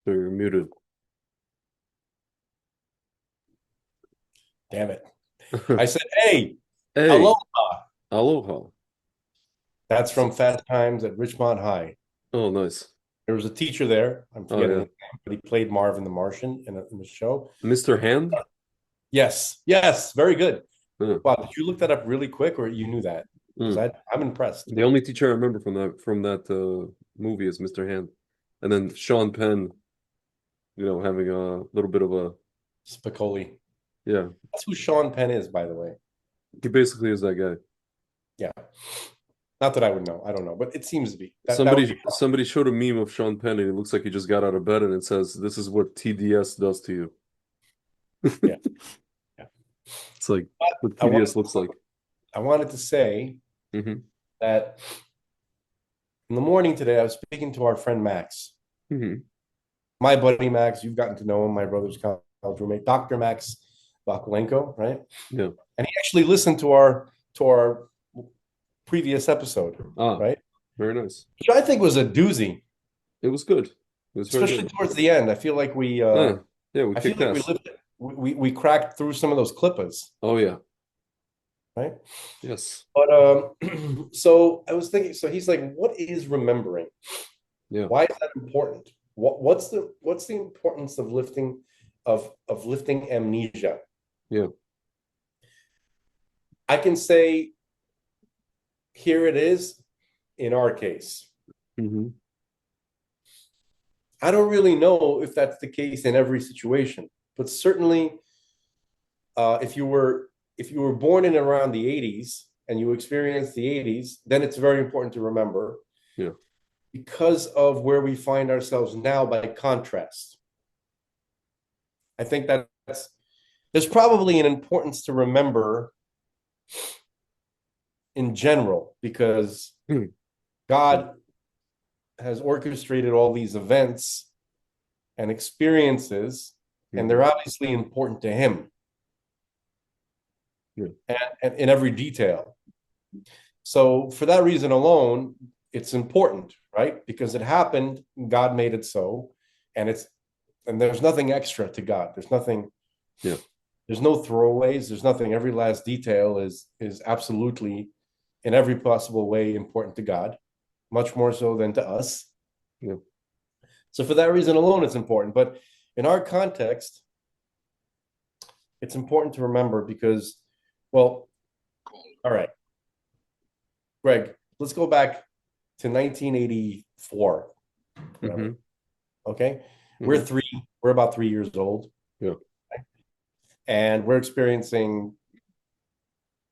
So you're muted. Damn it. I said, hey, Hey, aloha. aloha. That's from Fast Times at Richmond High. Oh, nice. There was a teacher there. I'm Oh, forgetting yeah. his name, but he played Marvin the Martian in the show. Mr. Hand? Yes, yes, very good. Yeah. Wow, did you look that up really quick, or you knew that? Because Mm. I'm impressed. The only teacher I remember from that movie is Mr. Hand. And then Sean Penn, having a little bit of a Spicoli. yeah. That's who Sean Penn is, by the way. He basically is that guy. Yeah. Not that I would know. I don't know, but it seems to be. Somebody showed a meme of Sean Penn and he looks like he just got out of bed and it says, "This is what TDS does to you." Yeah. Yeah. It's like what TDS looks like. I wanted to say Mm-hmm. that in the morning today, I was speaking to our friend Max. Mm-hmm. My buddy Max, you've gotten to know him, my brother's college roommate, Dr. Max Bakulenko, right? Yeah. And he actually listened to our previous episode, right? Very nice. Which I think was a doozy. It was good. It was very Especially good. towards the end. I feel like we Yeah, we I feel kicked like we ass. lived we cracked through some of those clippers, Oh yeah. right? Yes. But so I was thinking, so he's like, what is remembering? Yeah. Why is that important? What's the importance of lifting amnesia? Yeah. I can say here it is in our case. Mm-hmm. I don't really know if that's the case in every situation, but certainly if you were born in around the 80s and you experienced the 80s, then it's very important to remember. Yeah. Because of where we find ourselves now by contrast. I think there's probably an importance to remember in general because God has orchestrated all these events and experiences, and they're obviously important to him. And in every detail. So for that reason alone, it's important, right? Because it happened, God made it so, and there's nothing extra to God. There's nothing. Yeah. There's no throwaways. There's nothing. Every last detail is absolutely, in every possible way, important to God, much more so than to us. Yeah. So for that reason alone, it's important. But in our context, it's important to remember because, well, all right, Greg, let's go back to 1984, whatever. Mm-hmm. Okay, Mm-hmm. we're about 3 years old, Yeah. and we're experiencing,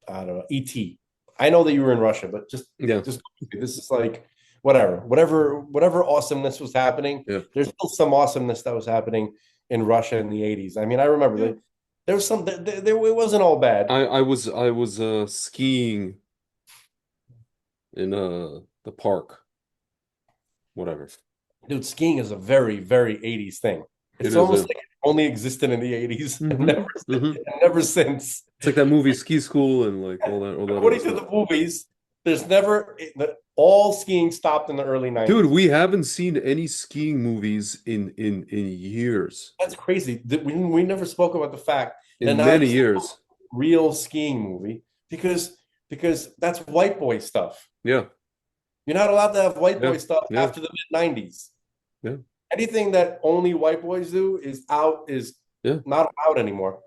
I don't know, ET. I know that you were in Russia, but Yeah. just this is like whatever awesomeness was happening. Yeah. There's still some awesomeness that was happening in Russia in the 80s. I mean, I remember Yeah. that there was some there it wasn't all bad. I was skiing in the park, whatever. Dude, skiing is a very, very 80s thing. It It's is almost a like it only existed in the 80s and mm-hmm. Mm-hmm. never since. It's like that movie Ski School and like all that other According to stuff. the movies, there's never all skiing stopped in the early Dude, 90s. we haven't seen any skiing movies in years. That's crazy. We never spoke about the fact that In not many a years. real skiing movie because that's white boy stuff. Yeah. You're not allowed to have white Yeah. boy stuff Yeah. after the mid 90s. Yeah. Anything that only white boys do is Yeah. not allowed anymore.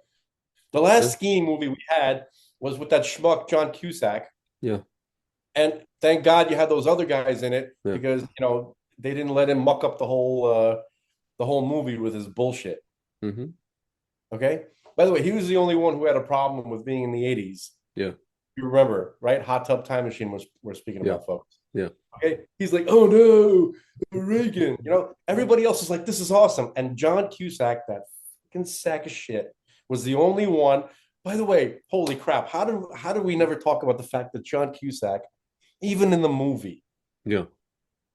The Yeah. last skiing movie we had was with that schmuck John Cusack, Yeah. and thank God you had those other guys in it Yeah. because they didn't let him muck up the whole movie with his bullshit. Mm-hmm. Okay. By the way, he was the only one who had a problem with being in the 80s. Yeah. You remember, right? Hot Tub Time Machine was we're speaking Yeah. about, folks. Yeah. Okay. He's like, oh no, Reagan. Everybody else is like, this is awesome. And John Cusack, that fucking sack of shit, was the only one. By the way, holy crap. How do we never talk about the fact that John Cusack, even in the movie, Yeah.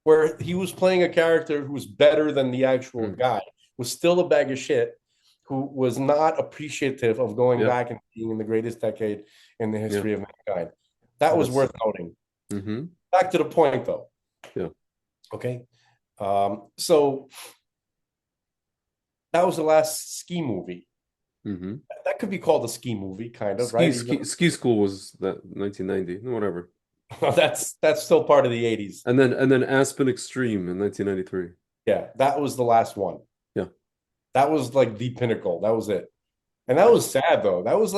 where he was playing a character who was better than the actual Mm. guy, was still a bag of shit, who was not appreciative of going Yeah. back and being in the greatest decade in the Yeah. history of mankind. That was That's worth noting. mm-hmm. Back to the point, though. Yeah. Okay. So that was the last ski movie. Mm-hmm. That could be called a ski movie, kind of, Ski right? ski ski school was that 1990, whatever. That's still part of the 80s. And then Aspen Extreme in 1993. Yeah, that was the last one. Yeah. That was like the pinnacle. That was it. And that was sad though. That was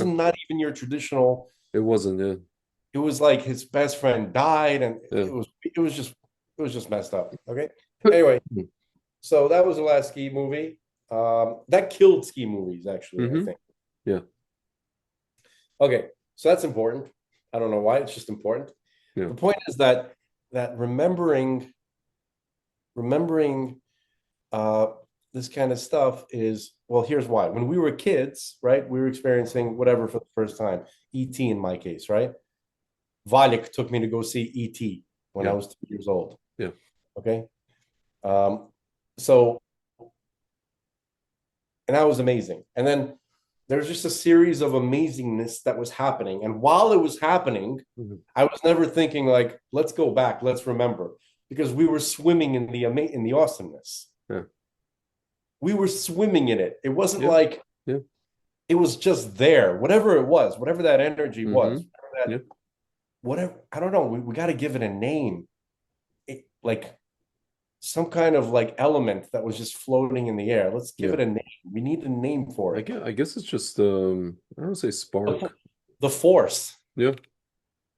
not even your traditional. It wasn't, yeah. It was like his best friend died, and Yeah. it was just messed up. Okay. Anyway, so that was the last ski movie. That killed ski movies, actually, I Mhm. think. Yeah. Okay, so that's important. I don't know why, it's just important. Yeah. The point is that remembering this kind of stuff is, well, here's why. When we were kids, right, we were experiencing whatever for the first time. ET in my case, right? Valik took me to go see ET when I Yeah. was 2 years old. Yeah. Okay. So, and that was amazing. And then there's just a series of amazingness that was happening. And while it was happening, Mhm. I was never thinking like, let's go back, let's remember, because we were swimming in the awesomeness. Yeah. We were swimming in it. It wasn't Yeah. like Yeah. it was just there. Whatever it was, whatever that energy was, Mhm. Yeah. whatever, I don't know. We got to give it a name. Like some kind of like element that was just floating in the air. Let's give Yeah. it a name. We need a name for it. I guess it's just I don't say spark. The force. Yeah.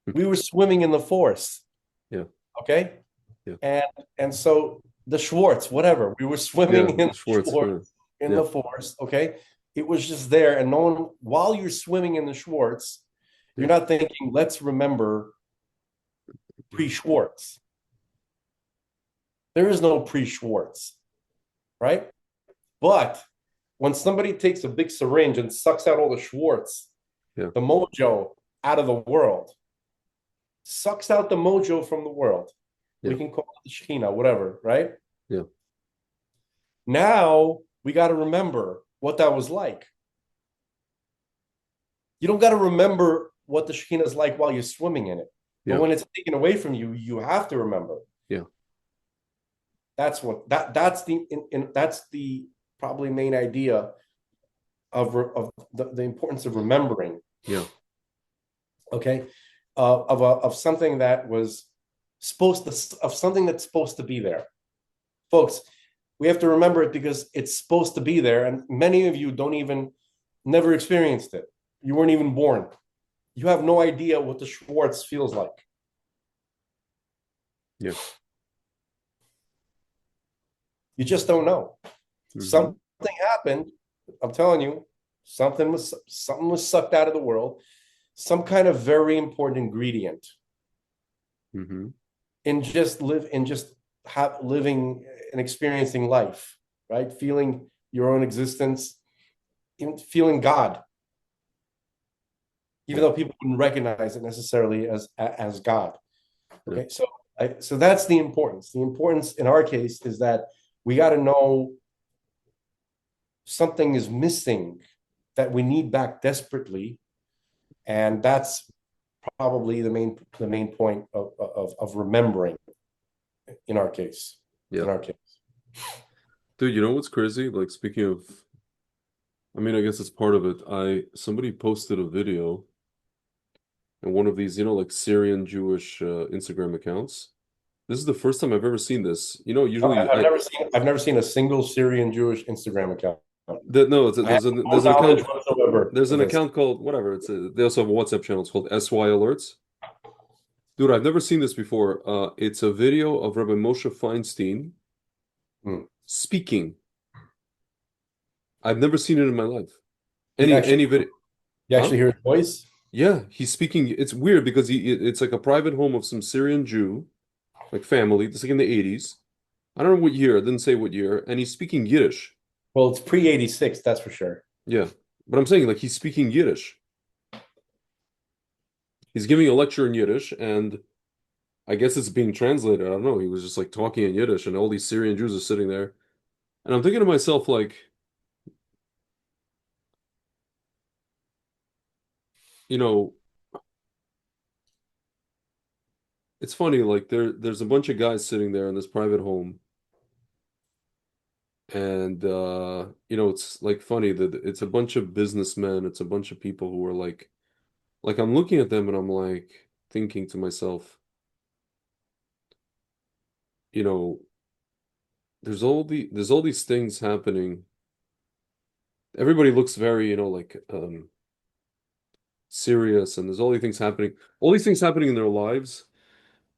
We were swimming in the force. Yeah. Okay. Yeah. And so the Schwartz, whatever, we were swimming in the Schwartz. in Yeah. the force. Okay. It was just there. And no one, while you're swimming in the Schwartz, you're not thinking, let's remember pre-Schwartz. There is no pre-Schwartz, right? But when somebody takes a big syringe and sucks out all the Schwartz, Yeah. the mojo out of the world, sucks out the mojo from the world. Yeah. We can call it the Shekhinah, whatever, right? Yeah. Now we got to remember what that was like. You don't got to remember what the Shekhinah is like while you're swimming in it. But Yeah. when it's taken away from you, you have to remember. Yeah. That's the probably main idea of the importance of remembering, Yeah. okay, of something that was of something that's supposed to be there, folks. We have to remember it because it's supposed to be there, and many of you don't even never experienced it. You weren't even born. You have no idea what the Schwartz feels like. Yeah. You just don't know. Hmm. Something happened. I'm telling you, something was sucked out of the world. Some kind of very important ingredient Hmm. in just living and experiencing life, right? Feeling your own existence, even feeling God, even Yeah. though people wouldn't recognize it necessarily as God. Yeah. Okay, so that's the importance. The importance in our case is that we got to know something is missing that we need back desperately, and that's probably the main point of remembering in our case. Yeah. In our case, Dude, you know what's crazy? Like speaking of, I mean, I guess it's part of it. Somebody posted a video in one of these, like Syrian Jewish Instagram accounts. This is the first time I've ever seen this. Usually I've never seen a single Syrian Jewish Instagram account. no, I have there's no an knowledge account whatsoever there's of an this. account called whatever. They also have a WhatsApp channel. It's called SY Alerts. Dude, I've never seen this before. It's a video of Rabbi Moshe Feinstein Hmm. speaking. I've never seen it in my life. You actually Any video, you huh? actually hear his voice. Yeah, he's speaking. It's weird because it's like a private home of some Syrian Jew, like family. It's like in the 80s. I don't know what year. It didn't say what year. And he's speaking Yiddish. Well, it's pre-86, that's for sure. Yeah. But I'm saying like he's speaking Yiddish. He's giving a lecture in Yiddish, and I guess it's being translated. I don't know. He was just like talking in Yiddish, and all these Syrian Jews are sitting there. And I'm thinking to myself, like, you know, it's funny, like there's a bunch of guys sitting there in this private home, and it's like funny that it's a bunch of businessmen, it's a bunch of people who are like I'm looking at them and I'm like thinking to myself, you know, there's all these things happening. Everybody looks very, like serious, and there's all these things happening in their lives,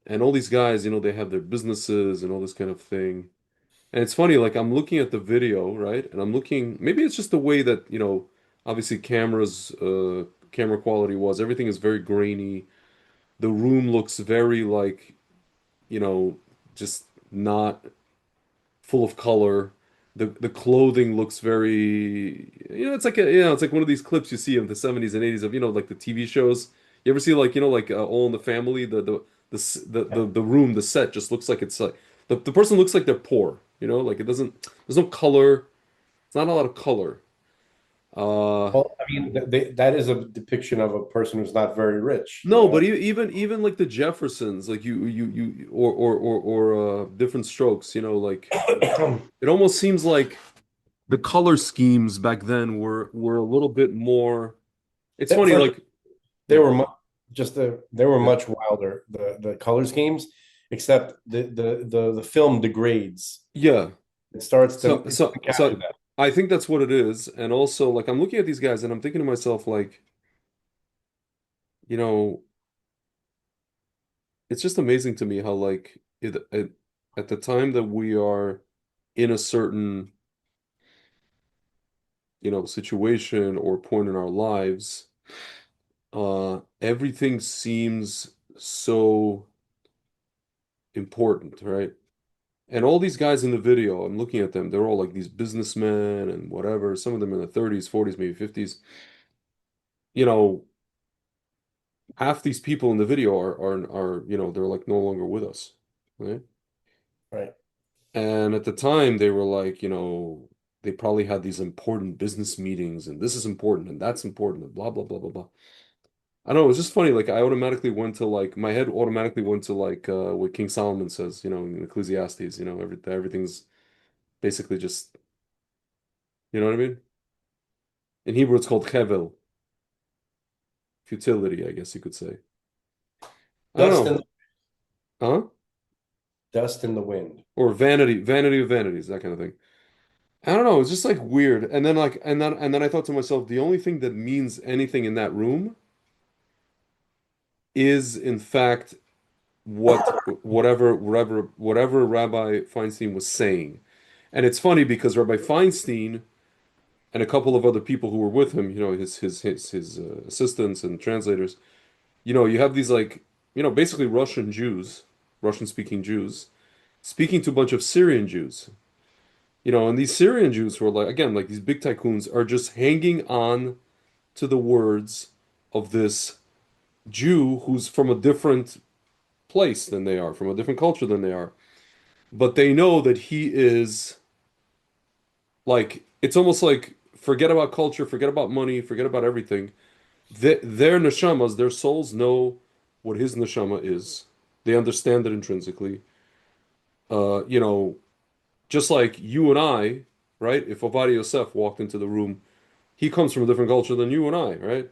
and all these guys, they have their businesses and all this kind of thing. And it's funny, like I'm looking at the video, right? And I'm looking, maybe it's just the way that, obviously camera quality everything is very grainy. The room looks very like, you know, just not full of color. The clothing looks very, it's like one of these clips you see of the 70s and 80s of, like the TV shows. You ever see like, like All in the Family, the room, the set just looks like it's like the person looks like they're poor, like there's no color. It's not a lot of color. Uh Well, I mean, that is a depiction of a person who's not very rich, no, but even like the Jeffersons, like or different strokes, like it almost seems like the color schemes back then were a little bit more. It's That funny, first, like they yeah, were they were yeah, much wilder, the color schemes, except the film degrades. yeah. It doesn't capture So that. I think that's what it is. And also, like I'm looking at these guys and I'm thinking to myself, like, you know, it's just amazing to me how like at the time that we are in a certain, situation or point in our lives, everything seems so important, right? And all these guys in the video, I'm looking at them, they're all like these businessmen and whatever, some of them in their 30s, 40s, maybe 50s. You know, half these people in the video are, they're like no longer with us, right? Right. And at the time they were like, they probably had these important business meetings and this is important and that's important and blah blah blah blah blah. I don't know, it was just funny, like I automatically went to like my head automatically went to like what King Solomon says, in Ecclesiastes, everything's basically just, you know what I mean? In Hebrew, it's called chevel, futility, I guess you could say. I don't Dust know. in Huh? dust in the wind. Or vanity, vanity of vanities, that kind of thing. I don't know. It's just like weird. And then I thought to myself, the only thing that means anything in that room is, in fact, whatever Rabbi Feinstein was saying. And it's funny because Rabbi Feinstein and a couple of other people who were with him, his assistants and translators, you have these like, basically Russian Jews, Russian speaking Jews, speaking to a bunch of Syrian Jews. And these Syrian Jews who are like, again, like these big tycoons are just hanging on to the words of this Jew who's from a different place than they are, from a different culture than they are. But they know that he is like, it's almost like forget about culture, forget about money, forget about everything. Their neshamas, their souls know what his neshama is. They understand it intrinsically. Uh, you know, just like you and I, right? If Ovadia Yosef walked into the room, he comes from a different culture than you and I, right?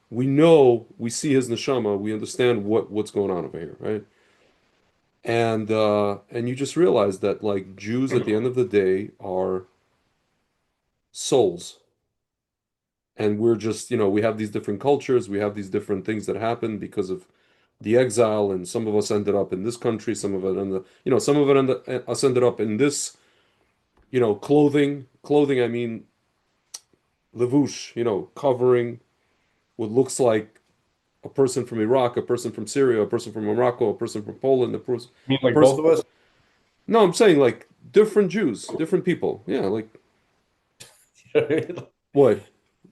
We know, we see his neshama, we understand what's going on over here, right? And you just realize that like Jews at the end of the day are souls. And we're just, we have these different cultures, we have these different things that happen because of the exile, and some of us ended up in this country, some of it ended, some of it us ended up in this, clothing, I mean, levush, covering what looks like a person from Iraq, a person from Syria, a person from Morocco, a person from Poland, I mean, a like person. both of us. No, I'm saying like different Jews, different people. Yeah, like they're what?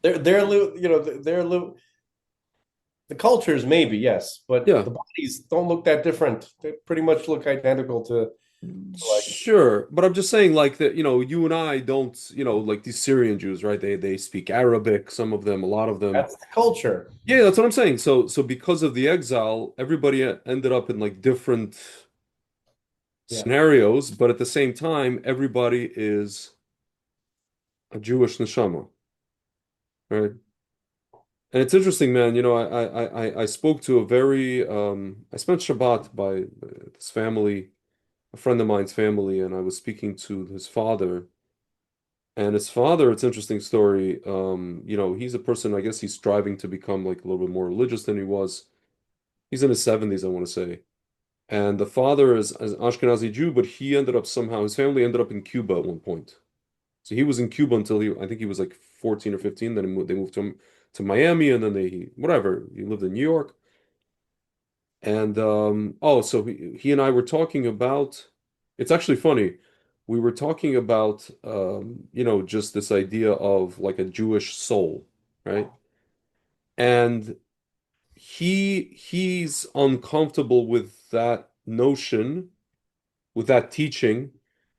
they're the cultures maybe yes, but Yeah, the bodies don't look that different. They pretty much look identical to like sure. But I'm just saying like that, you and I don't, like these Syrian Jews, right? They speak Arabic, some of them, a lot of them. that's the culture. Yeah, that's what I'm saying. So because of the exile, everybody ended up in like different Yeah. scenarios, but at the same time, everybody is a Jewish neshama, right? And it's interesting, man. I spoke to a very I spent Shabbat by this family, a friend of mine's family, and I was speaking to his father. And his father, it's an interesting story. He's a person, I guess he's striving to become like a little bit more religious than he was. He's in his 70s, I want to say. And the father is an Ashkenazi Jew, but he ended up somehow, his family ended up in Cuba at one point. So he was in Cuba until I think he was like 14 or 15. Then they moved to Miami, and then whatever, he lived in New York. And so he and I were talking about, it's actually funny. We were talking about, just this idea of like a Jewish soul, right? And he's uncomfortable with that notion, with that teaching,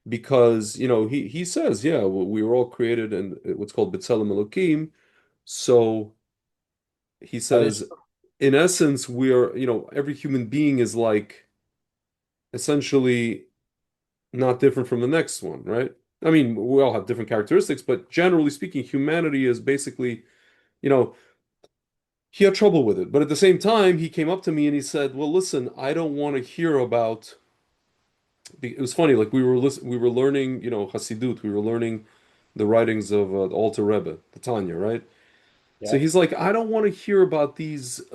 because he says, yeah, we were all created in what's called B'Tselem Elokim. So he That is says, in essence, we are, every human being is like essentially not different from the next one, right? I mean, we all have different characteristics, but generally speaking, humanity is basically, you know, he had trouble with it. But at the same time, he came up to me and he said, "Well, listen, I don't want to hear about." It was funny, like we were learning, Hasidut, we were learning the writings of the Alter Rebbe, the Tanya, right? So yeah. he's like, "I don't want to hear about these, these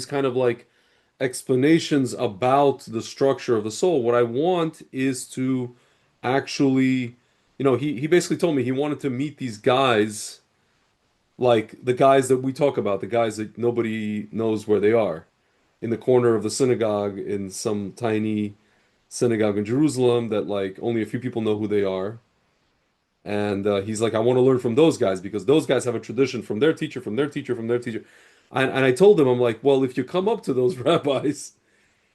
kind of like explanations about the structure of the soul. What I want is to actually, he basically told me he wanted to meet these guys, like the guys that we talk about, the guys that nobody knows where they are, in the corner of the synagogue in some tiny synagogue in Jerusalem that like only a few people know who they are." And he's like, I want to learn from those guys because those guys have a tradition from their teacher, from their teacher, from their teacher. And I told him, I'm like, well, if you come up to those rabbis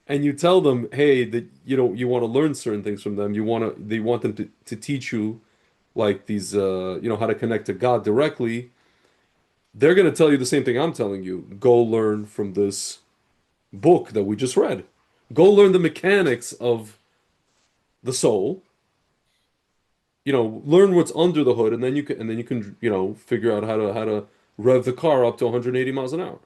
and you tell them, hey, that you want to learn certain things from them, they want them to teach you like these how to connect to God directly, they're going to tell you the same thing I'm telling you. Go learn from this book that we just read. Go learn the mechanics of the soul, learn what's under the hood, and then you can, figure out how to rev the car up to 180 miles an hour.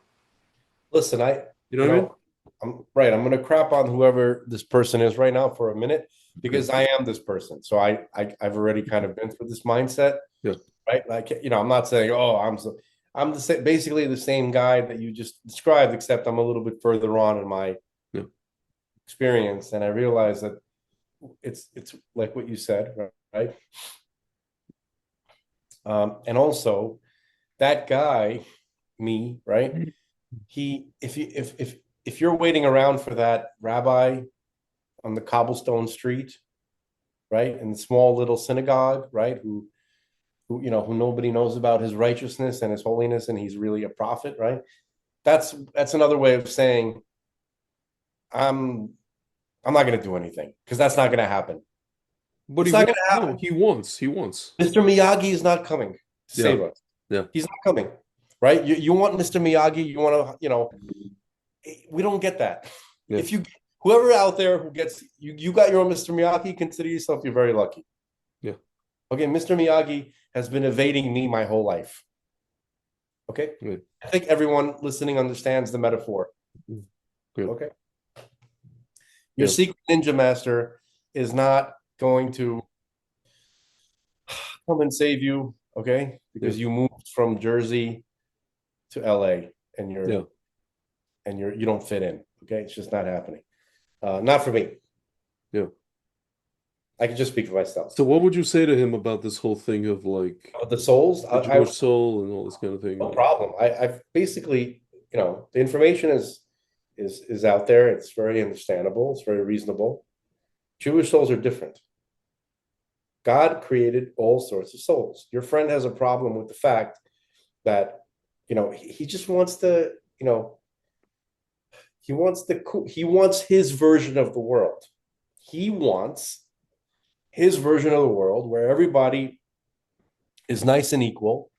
Listen, You know you what I mean? know, I'm right. I'm going to crap on whoever this person is right now for a minute Okay. because I am this person. So I've already kind of been through this mindset, Yeah. right? Like, I'm not saying, oh, I'm basically the same guy that you just described, except I'm a little bit further on in my Yeah. experience, and I realize that it's like what you said, right? And also that guy, me, right? He, if you're waiting around for that rabbi on the cobblestone street, right, in the small little synagogue, right, who nobody knows about his righteousness and his holiness, and he's really a prophet, right? That's another way of saying I'm I'm not going to do anything because that's not going to happen. But he It's not going wants. to No, happen. he wants. Mr. Miyagi is not coming to Yeah. save us. Yeah. He's not coming, right? You want Mr. Miyagi? You want to, we don't get that. Yeah. If you whoever out there who gets you got your own Mr. Miyagi, consider yourself you're very lucky. Yeah. Okay, Mr. Miyagi has been evading me my whole life. Okay, Yeah. I think everyone listening understands the metaphor. Good. Okay, your Yeah. secret ninja master is not going to come and save you. Okay, Yeah. because you moved from Jersey to LA and Yeah. you don't fit in. Okay, it's just not happening. Not for me. Yeah. I can just speak for myself. So what would you say to him about this whole thing of like The souls, the Jewish soul and all this kind of thing? no problem. I've basically, the information is out there. It's very understandable. It's very reasonable. Jewish souls are different. God created all sorts of souls. Your friend has a problem with the fact that, he just wants to, he wants his version of the world. He wants his version of the world where everybody is nice and equal,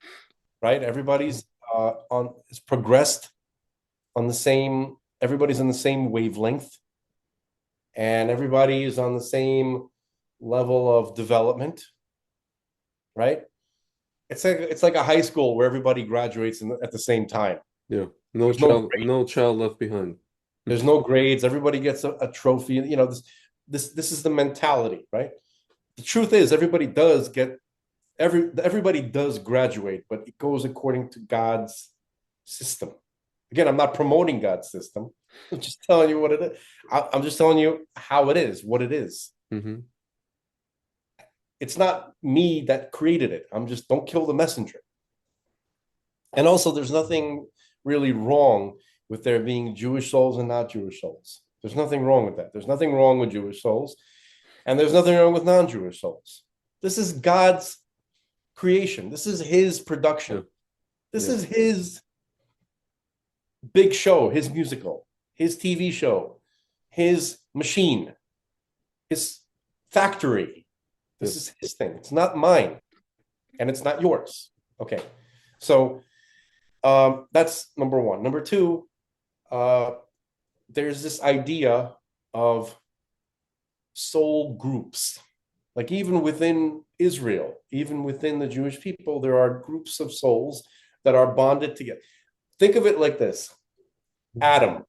right? Everybody's on is progressed on the same. Everybody's on the same wavelength, and everybody is on the same level of development, right? It's like a high school where everybody graduates at the same time. Yeah. No There's no child, no child left behind. there's no grades. Everybody gets a trophy. This is the mentality, right? The truth is, everybody does graduate, but it goes according to God's system. Again, I'm not promoting God's system. I'm just telling you what it is. I'm just telling you how it is, what it is. Hmm. It's not me that created it. I'm just don't kill the messenger. And also, there's nothing really wrong with there being Jewish souls and not Jewish souls. There's nothing wrong with that. There's nothing wrong with Jewish souls, and there's nothing wrong with non-Jewish souls. This is God's creation. This is His Yeah. production. This Yeah. is His big show, His musical, His TV show, His machine, His factory. Yeah. This is His thing. It's not mine, and it's not yours. Okay, so that's number one. Number two, uh, there's this idea of soul groups. Like even within Israel, even within the Jewish people, there are groups of souls that are bonded together. Think of it like this: Adam,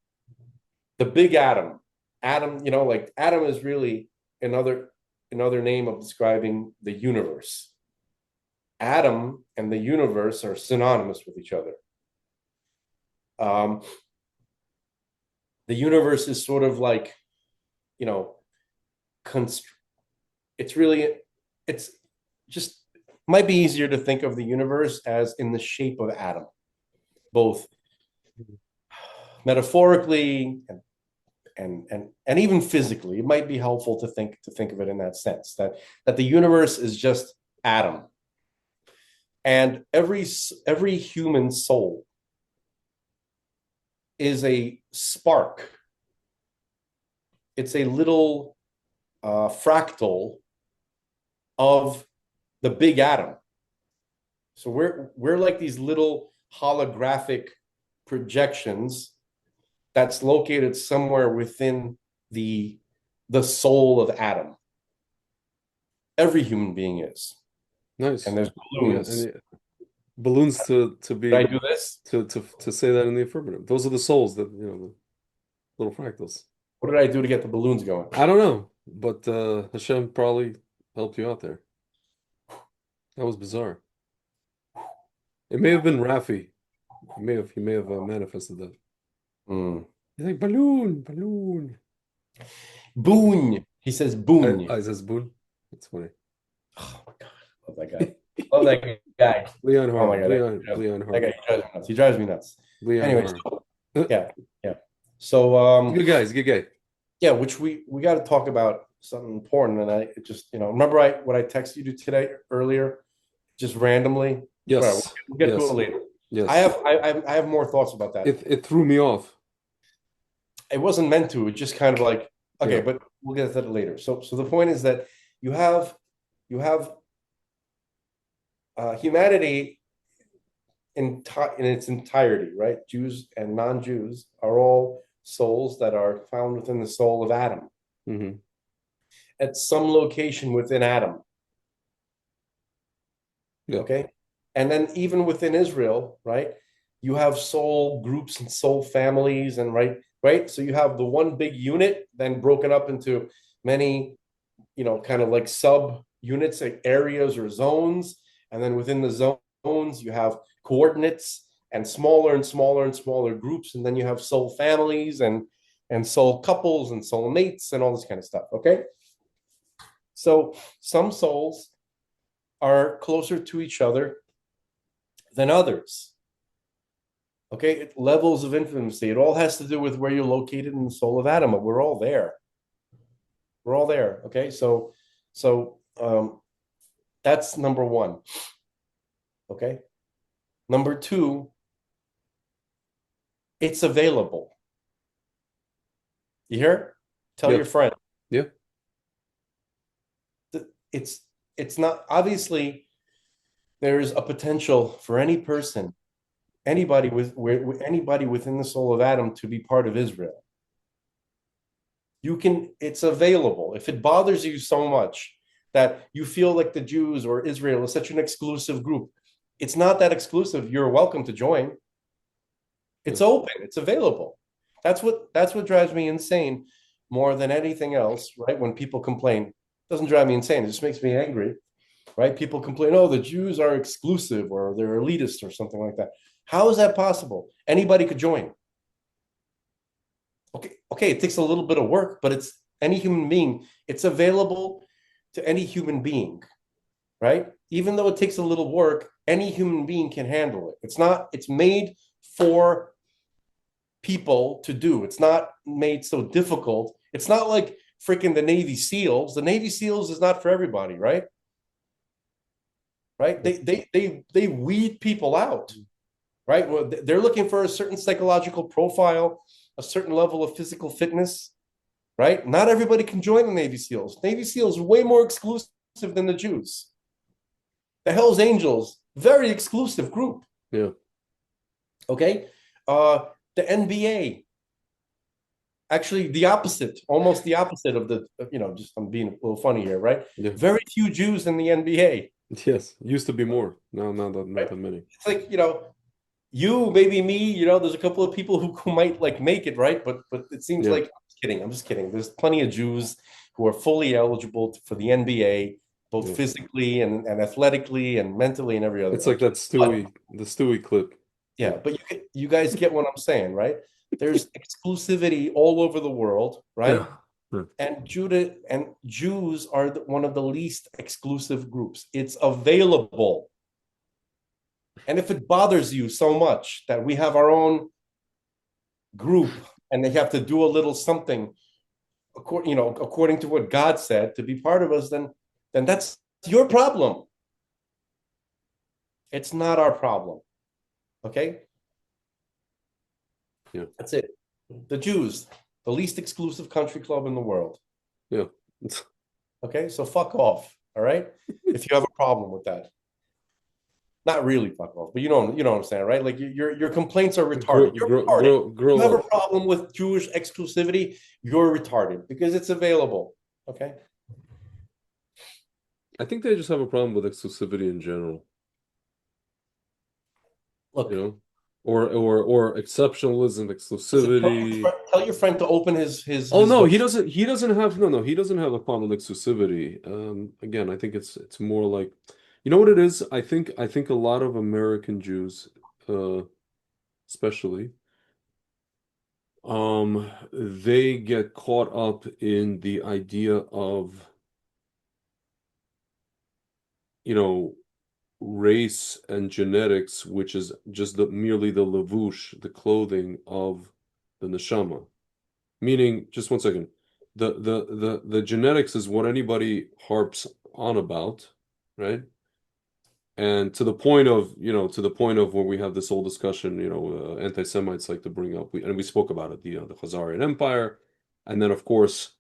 the big Adam. Adam, like Adam is really another name of describing the universe. Adam and the universe are synonymous with each other. The universe is sort of like, you know, it's really, it's just might be easier to think of the universe as in the shape of Adam, both metaphorically and even physically. It might be helpful to think of it in that sense, that the universe is just Adam, and every human soul is a spark. It's a little fractal of the big atom. So we're like these little holographic projections that's located somewhere within the soul of Adam. Every human being is. And Nice. there's Yeah, balloons. and balloons to Did I be do this? to say that in the affirmative. Those are the souls that the little fractals. What did I do to get the balloons going? I don't know, but Hashem probably helped you out there. That was bizarre. It may have been Rafi. He may have manifested that. Mm. He's like balloon, balloon. Boon. He says boon. I says boon. That's funny. Oh my God. Love that guy. Love that guy. Leon Oh my Harm. God. Leon That Harm. guy he drives me nuts. He drives me nuts. Leon Anyway, Harm. so, Good yeah, yeah. So guy. He's a good guy. yeah, which we got to talk about something important. And I just, remember what I texted you today earlier, just randomly. Well, Yes. we'll get to it Yes. later. I Yes. have I have more thoughts about that. It threw me off. It wasn't meant to. It just kind of like okay, Yeah. but we'll get to that later. So the point is that you have you have humanity in its entirety, right? Jews and non-Jews are all souls that are found within the soul of Adam Hmm. at some location within Adam. Yeah. Okay. And then even within Israel, right, you have soul groups and soul families, and right. So you have the one big unit, then broken up into many, kind of like sub units, like areas or zones. And then within the zones, you have coordinates and smaller and smaller and smaller groups. And then you have soul families and soul couples and soul mates and all this kind of stuff. Okay. So some souls are closer to each other than others. Okay, levels of intimacy. It all has to do with where you're located in the soul of Adam. But we're all there. We're all there. Okay, so that's number one. Okay, number two, it's available. You hear? Tell Yeah. your friend. Yeah. It's it's not obviously there is a potential for any person, anybody within the soul of Adam to be part of Israel. It's available. If it bothers you so much that you feel like the Jews or Israel is such an exclusive group, it's not that exclusive. You're welcome to join. Yeah. It's open, it's available. That's what drives me insane more than anything else, right? When people complain, it doesn't drive me insane, it just makes me angry, right? People complain, oh, the Jews are exclusive or they're elitist or something like that. How is that possible? Anybody could join. Okay, it takes a little bit of work, but it's any human being, it's available to any human being, right? Even though it takes a little work, any human being can handle it. It's made for people to do. It's not made so difficult. It's not like freaking the Navy SEALs. The Navy SEALs is not for everybody, right? Right? They weed people out, right? Well, they're looking for a certain psychological profile, a certain level of physical fitness, right? Not everybody can join the Navy SEALs. Navy SEALs are way more exclusive than the Jews. The Hells Angels, very exclusive group. Yeah. Okay. The NBA, actually the opposite, almost the opposite of the, just I'm being a little funny here, right? Yeah. Very few Jews in the NBA. Yes. Used to be more. No, not Right? that many. It's like, you, maybe me, there's a couple of people who might like make it, right? But it seems Yeah. like I'm just kidding. There's plenty of Jews who are fully eligible for the NBA, both Yeah. physically and athletically and mentally and every other It's way. like that But The Stewie clip. yeah, but you guys get what I'm saying, right? There's exclusivity all over the world, right? Yeah. Yeah. And Jews are one of the least exclusive groups. It's available. And if it bothers you so much that we have our own group and they have to do a little something according to what God said to be part of us, then that's your problem. It's not our problem. Okay? Yeah. That's it. The Jews, the least exclusive country club in the world. Yeah. Okay? So fuck off. All right? If you have a problem with that. Not really fuck off, but you know what I'm saying, right? Like your complaints are retarded. You're retarded. You have Grow a up. problem with Jewish exclusivity, you're retarded because it's available. Okay. I think they just have a problem with exclusivity in general, you Look, know, or exceptionalism, listen, exclusivity. tell your friend to open his Oh no, book. he doesn't have no no he doesn't have a problem with exclusivity. Again, I think it's more like, you know what it is? I think a lot of American Jews, uh, especially, they get caught up in the idea of, you know, race and genetics, which is just merely the levush, the clothing of the neshama. Meaning, just one second, the genetics is what anybody harps on about, right? And to the point of, to the point of where we have this whole discussion, anti-Semites like to bring up, and we spoke about it, the Khazarian Empire, and then of course,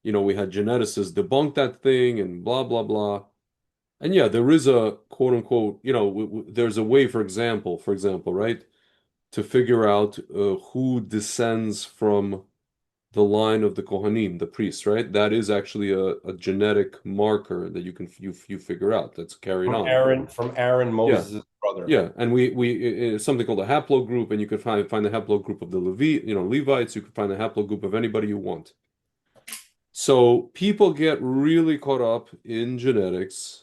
we had geneticists debunk that thing and blah blah blah. And yeah, there is a quote unquote, there's a way, for example, right, to figure out who descends from the line of the Kohanim, the priests, right? That is actually a genetic marker that you figure out that's carried on. From Aaron, Yeah, Moses' brother. yeah, and we something called a haplogroup, and you could find the haplogroup of the Levites. You could find the haplogroup of anybody you want. So people get really caught up in genetics,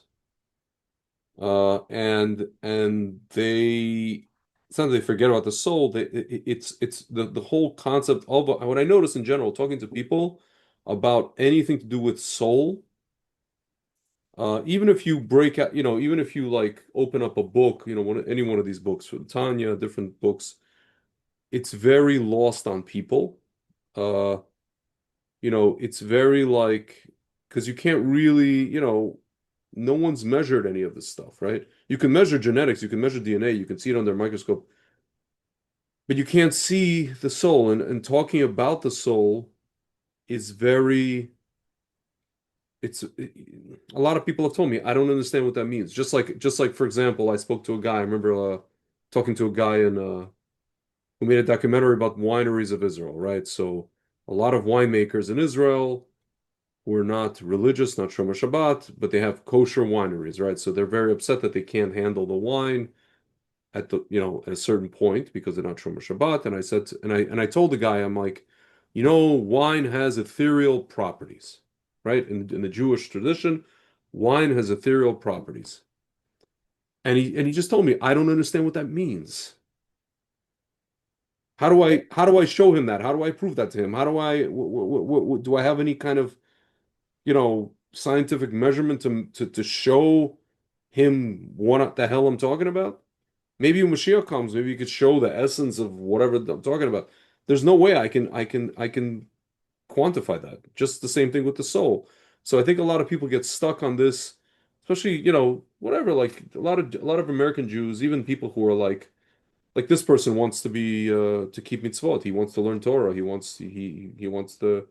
and they sometimes they forget about the soul. It's the whole concept of what I notice in general, talking to people about anything to do with soul. Even if you break out, even if you like open up a book, any one of these books from Tanya, different books, it's very lost on people. Uh, it's very like, because you can't really, no one's measured any of this stuff, right? You can measure genetics, you can measure DNA, you can see it under a microscope, but you can't see the soul. And talking about the soul is very, a lot of people have told me I don't understand what that means. Just like for example, I spoke to a guy. I remember talking to a guy who made a documentary about wineries of Israel, right? So a lot of winemakers in Israel who are not religious, not Shomer Shabbat, but they have kosher wineries, right? So they're very upset that they can't handle the wine at a certain point because they're not Shomer Shabbat. And I said, and I told the guy, I'm like, wine has ethereal properties, right? In the Jewish tradition, wine has ethereal properties. And he just told me, I don't understand what that means. How do I show him that? How do I prove that to him? How do I do I have any kind of scientific measurement to show him what the hell I'm talking about? Maybe when Mashiach comes, maybe you could show the essence of whatever I'm talking about. There's no way I can quantify that. Just the same thing with the soul. So I think a lot of people get stuck on this, especially, whatever, like a lot of American Jews, even people who are like this person wants to keep mitzvot. He wants to learn Torah. He wants to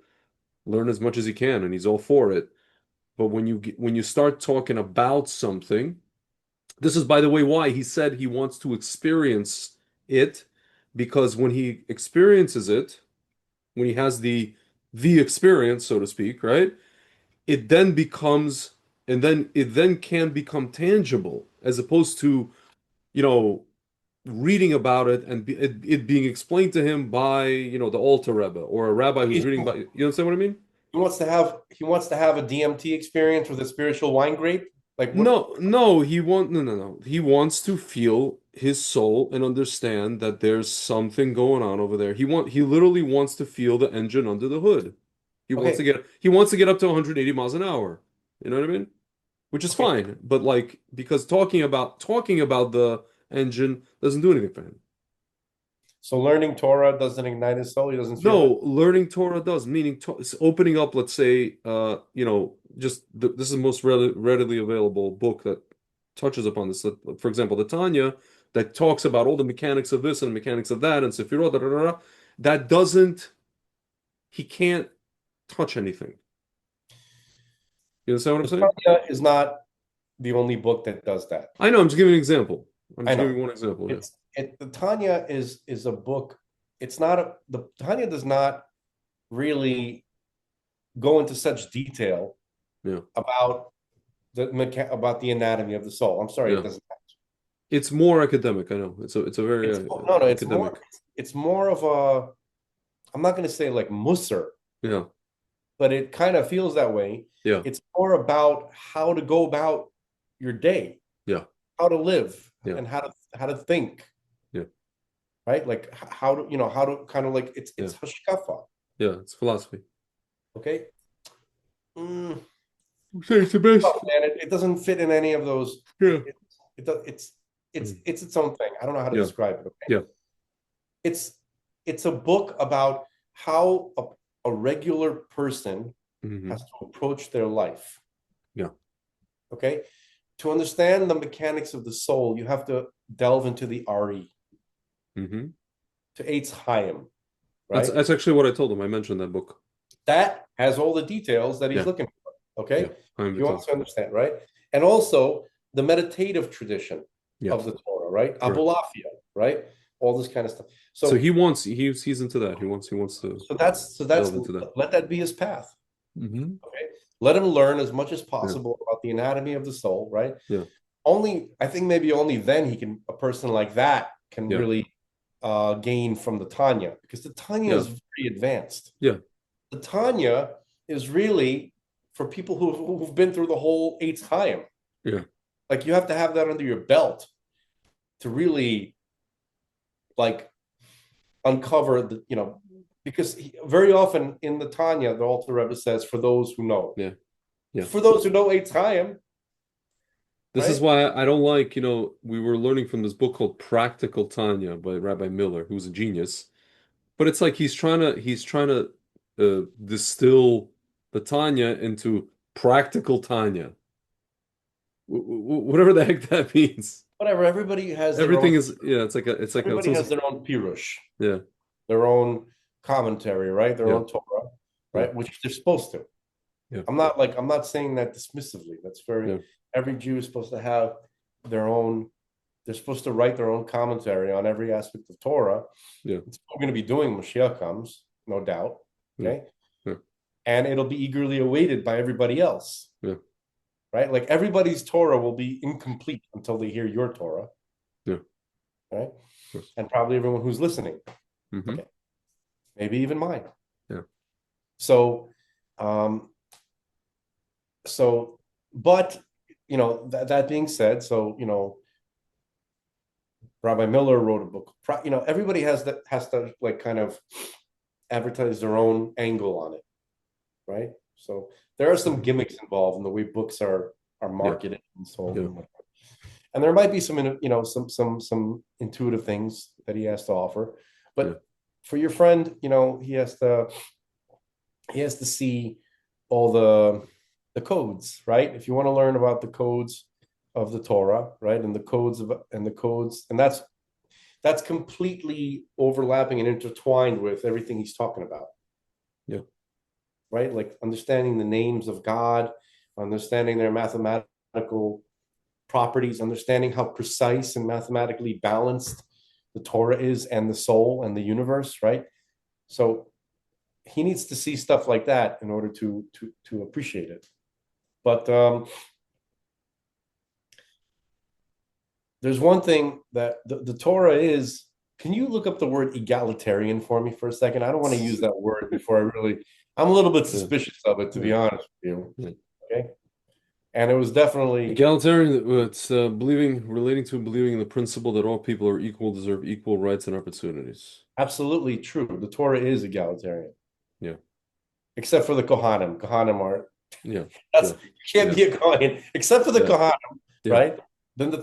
learn as much as he can, and he's all for it. But when you start talking about something, this is, by the way, why he said he wants to experience it, because when he experiences it, when he has the experience, so to speak, right? It then becomes, and then it then can become tangible, as opposed to, you know, reading about it and it being explained to him by, the Alter Rebbe or a rabbi who's reading about, you understand what I mean? He wants to have a DMT experience with a spiritual wine grape. Like what? No, no. He wants to feel his soul and understand that there's something going on over there. He literally wants to feel the engine under the hood. Okay, He wants to get up to 180 miles an hour. You know what I mean? Which is okay. fine, but like, because talking about the engine doesn't do anything for him. So learning Torah doesn't ignite his soul. He doesn't feel it. No, learning Torah does, meaning it's opening up, let's say, this is the most readily available book that touches upon this. For example, the Tanya, that talks about all the mechanics of this and the mechanics of that and Sefirot, that doesn't, he can't touch anything. You understand what I'm The saying? Tanya is not the only book that does that. I know, I'm just giving an example. I'm I just know. giving one example, yeah. The Tanya is a book. It's not the Tanya does not really go into such detail Yeah. about about the anatomy of the soul. I'm sorry, it Yeah. doesn't. It's more academic, I know. It's a very It's no, no. It's more. academic. It's more of a. I'm not going to say like Musser, Yeah. but it kind of feels that way. Yeah. It's more about how to go about your day, Yeah. how to live, Yeah. and how to think, Yeah. right? Like how to how to kind of like Yeah. it's hashkafa, Yeah. It's philosophy. okay? Mm, Say it's the oh, best. man, it doesn't fit in any of those. Yeah. It's Mm. its own thing. I don't know how to Yeah. describe it. Okay, Yeah. it's it's a book about how a regular person has Hmm. to approach their life. Yeah. Okay, to understand the mechanics of the soul, you have to delve into the Ari, Hmm. to Eitz Chaim, That's right? that's actually what I told him. I mentioned that book. That has all the details that he's Yeah. looking for. Okay, Yeah. I'm if he wants Vital. to understand, right? And also the meditative tradition Yeah. of the Torah, right? Correct. Abulafia, right? All this kind of stuff. So So he's into that. He wants to so that's delve into that. let that be his path. Hmm. Okay, let him learn as much as Yeah. possible about the anatomy of the soul, right? Yeah. Only I think maybe only then a person like that can Yeah. really gain from the Tanya, because the Tanya Yeah. is very advanced. Yeah. The Tanya is really for people who've been through the whole Eitz Chaim. Yeah. Like you have to have that under your belt to really like uncover because very often in the Tanya, the Alter Rebbe says, for those who know. Yeah. Yeah. For those who know Eitz Chaim, This is right? why I don't like, we were learning from this book called Practical Tanya by Rabbi Miller, who's a genius. But it's like he's trying to distill the Tanya into practical Tanya. Whatever the heck that means. Whatever. Everybody has their own. Everything is, yeah, it's like it's Everybody has almost, their own pirush, yeah, their own commentary, right? Their yeah, own Torah, yeah, right? Which they're supposed to. yeah, I'm not saying that dismissively. That's very yeah, every Jew is supposed to have their own. They're supposed to write their own commentary on every aspect of Torah. yeah, It's what we're going to be doing when Mashiach comes, no doubt. yeah, Okay, yeah, and it'll be eagerly awaited by everybody else, yeah, right? Like everybody's Torah will be incomplete until they hear your Torah, yeah, of right? course. And probably everyone who's listening. Hmm. Okay, maybe even mine. Yeah, So, um, so, but that being said, so Rabbi Miller wrote a book. Everybody has to like kind of advertise their own angle on it, right? So there are some hmm, gimmicks involved in the way books are yeah, marketed and sold, yeah, and there might be some some intuitive things that he has to offer, yeah, but for your friend, he has to see all the codes, right? If you want to learn about the codes of the Torah, right, and the codes, and that's completely overlapping and intertwined with everything he's talking about, yeah, right? Like understanding the names of God, understanding their mathematical properties, understanding how precise and mathematically balanced the Torah is and the soul and the universe, right? So he needs to see stuff like that in order to appreciate it. But there's one thing that the Torah is. Can you look up the word egalitarian for me for a second? I don't want to use that word before I really. I'm a little bit yeah, suspicious of it, to yeah, be honest with you. yeah. Okay, and it was definitely Egalitarian, it's believing in the principle that all people are equal, deserve equal rights and opportunities. absolutely true. The Torah is egalitarian, Yeah, except for the Kohanim. Kohanim are yeah, that's yeah, you can't yeah, be a Kohen except for the yeah, Kohanim, yeah, right? Then the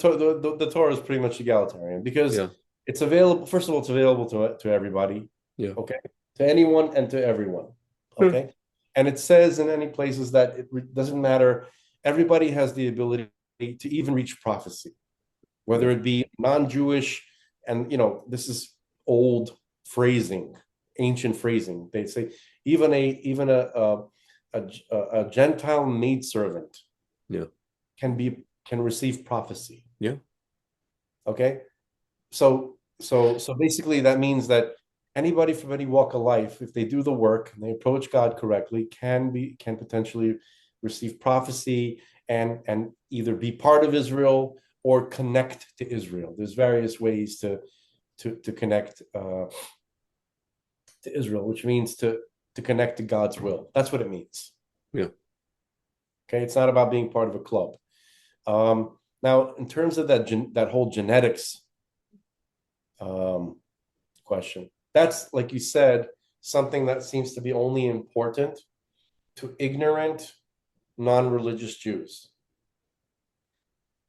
Torah is pretty much egalitarian because yeah, it's available. First of all, it's available to everybody, yeah. okay, to anyone and to everyone, Hmm. okay. And it says in any places that it doesn't matter. Everybody has the ability to even reach prophecy, Yeah, whether it be non-Jewish, and this is old phrasing, ancient phrasing. They say even a Gentile maidservant yeah, can receive prophecy. yeah, Okay, so basically that means that anybody from any walk of life, if they do the work and they approach God correctly, can potentially receive prophecy and either be part of Israel or connect to Israel. There's various ways to connect to Israel, which means to connect to God's will. That's what it means. Yeah. Okay, it's not about being part of a club. Now, in terms of that whole genetics question, that's, like you said, something that seems to be only important to ignorant, non-religious Jews.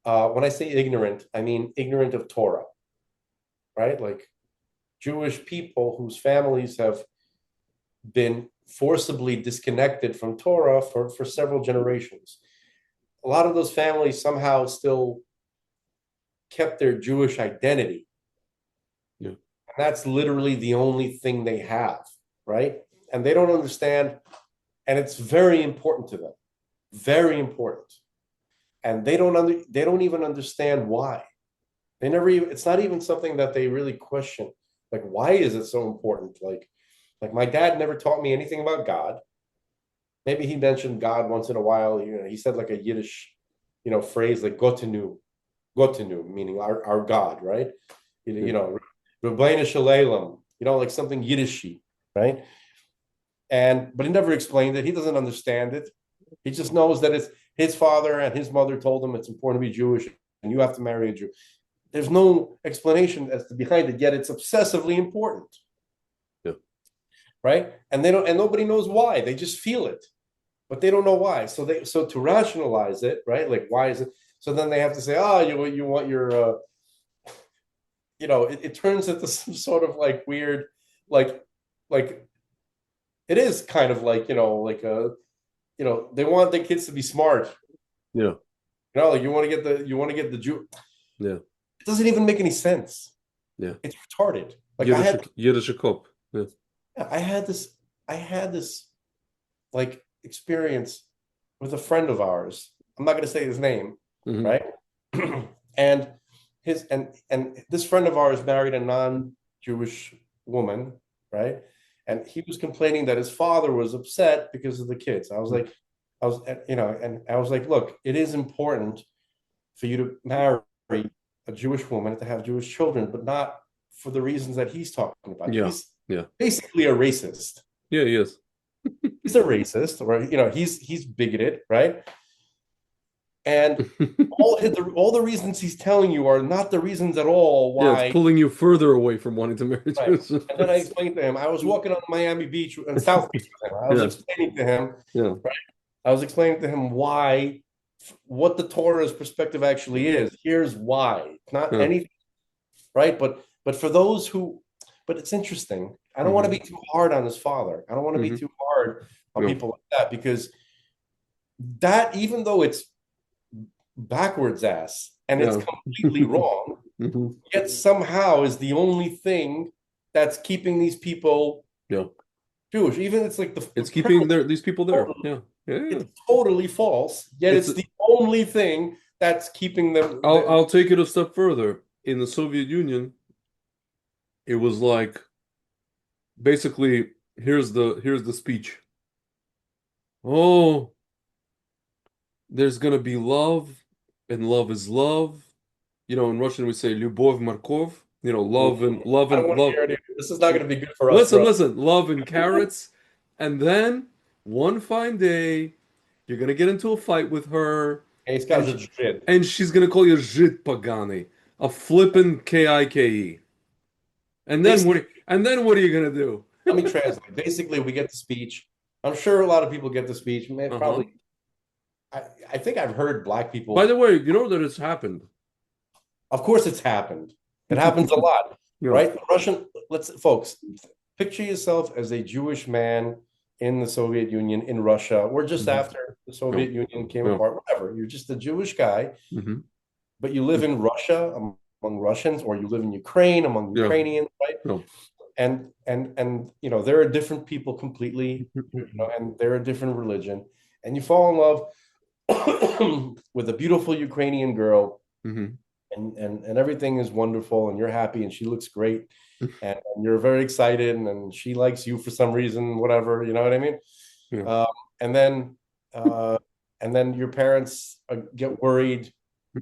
When I say ignorant, I mean ignorant of Torah, right? Like Jewish people whose families have been forcibly disconnected from Torah for several generations. A lot of those families somehow still kept their Jewish identity. Yeah. And that's literally the only thing they have, right? And they don't understand, and it's very important to them, very important. And they don't even understand why. They never even, it's not even something that they really question. Like, why is it so important? Like my dad never taught me anything about God. Maybe he mentioned God once in a while. He said like a Yiddish, phrase like "Gotenu," meaning our God, right? Yeah. Rabbeinu Shalom, like something Yiddishy, right? But he never explained it. He doesn't understand it. He just knows that it's his father and his mother told him it's important to be Jewish and you have to marry a Jew. There's no explanation as to behind it, yet it's obsessively important. Yeah. Right? And nobody knows why. They just feel it, but they don't know why. So to rationalize it, right? Like, why is it? So then they have to say, oh, you want your it turns into some sort of like weird, like it is kind of like, they want the kids to be smart. Yeah. Like you want to get the Jew. Yeah. It doesn't even make any sense. Yeah. It's retarded. Like Yiddish kop. Yeah. I had this like experience with a friend of ours. I'm not going to say his name, Mm-hmm. right? and this friend of ours married a non-Jewish woman, right? And he was complaining that his father was upset because of the kids. And I was like, look, it is important for you to marry a Jewish woman to have Jewish children, but not for the reasons that he's talking about. Yeah. He's Yeah. basically a racist. Yeah, he is. He's a racist, or he's bigoted, right? And all the reasons he's telling you are not the reasons at all Yeah, it's why. pulling you further away from wanting to marry Right. Jews. And then I explained to him, I was walking on Miami Beach and South Beach with him. I was Yeah. explaining to him, Yeah. right? I was explaining to him what the Torah's perspective actually is. Here's why. Not Yeah. anything, right? But for those who, but it's interesting. I don't want to Mm-hmm. be too hard on his father. I don't want to be Mm-hmm. too hard on No. people like that, because that, even though it's backwards ass and it's Yeah. completely wrong, Mm-hmm. yet somehow is the only thing that's keeping these people Yeah. Jewish. Even it's like the It's keeping premise, these people there. Yeah. Yeah. Yeah. it's totally false, yet It's it's the only thing that's keeping them. I'll take it a step further. In the Soviet Union, it was like basically here's the speech. Oh, there's gonna be love, and love is love. In Russian we say "Любовь, морковь." Love and love I don't and want to love. hear it. This is not going to be good for us, Listen, bro. listen, love and carrots. And then one fine day, you're gonna get into a fight with her, Hey, and guys are shit. she's gonna call you Žid Pagani, a flippin' Kike. Basically, And then what are you gonna do? let me translate. Basically, we get the speech. I'm sure a lot of people get the speech. Uh-huh. Probably, I think I've heard black By people. the way, you know that it's happened. Of course, it's happened. It happens a lot, Yeah. right? Folks, picture yourself as a Jewish man in the Soviet Union, in Russia, or just Mhm. after the Yeah. Soviet Union came Yeah. apart, whatever. You're just a Jewish guy, Hmm. but you live in Russia among Russians, or you live in Ukraine among Yeah. Ukrainians, right? Yeah. And there are different people completely, and they're a different religion, and you fall in love with a beautiful Ukrainian girl, Hmm. and everything is wonderful, and you're happy, and she looks great, and you're very excited, and she likes you for some reason, whatever, you know what I mean? Yeah. And then uh, and then your parents get worried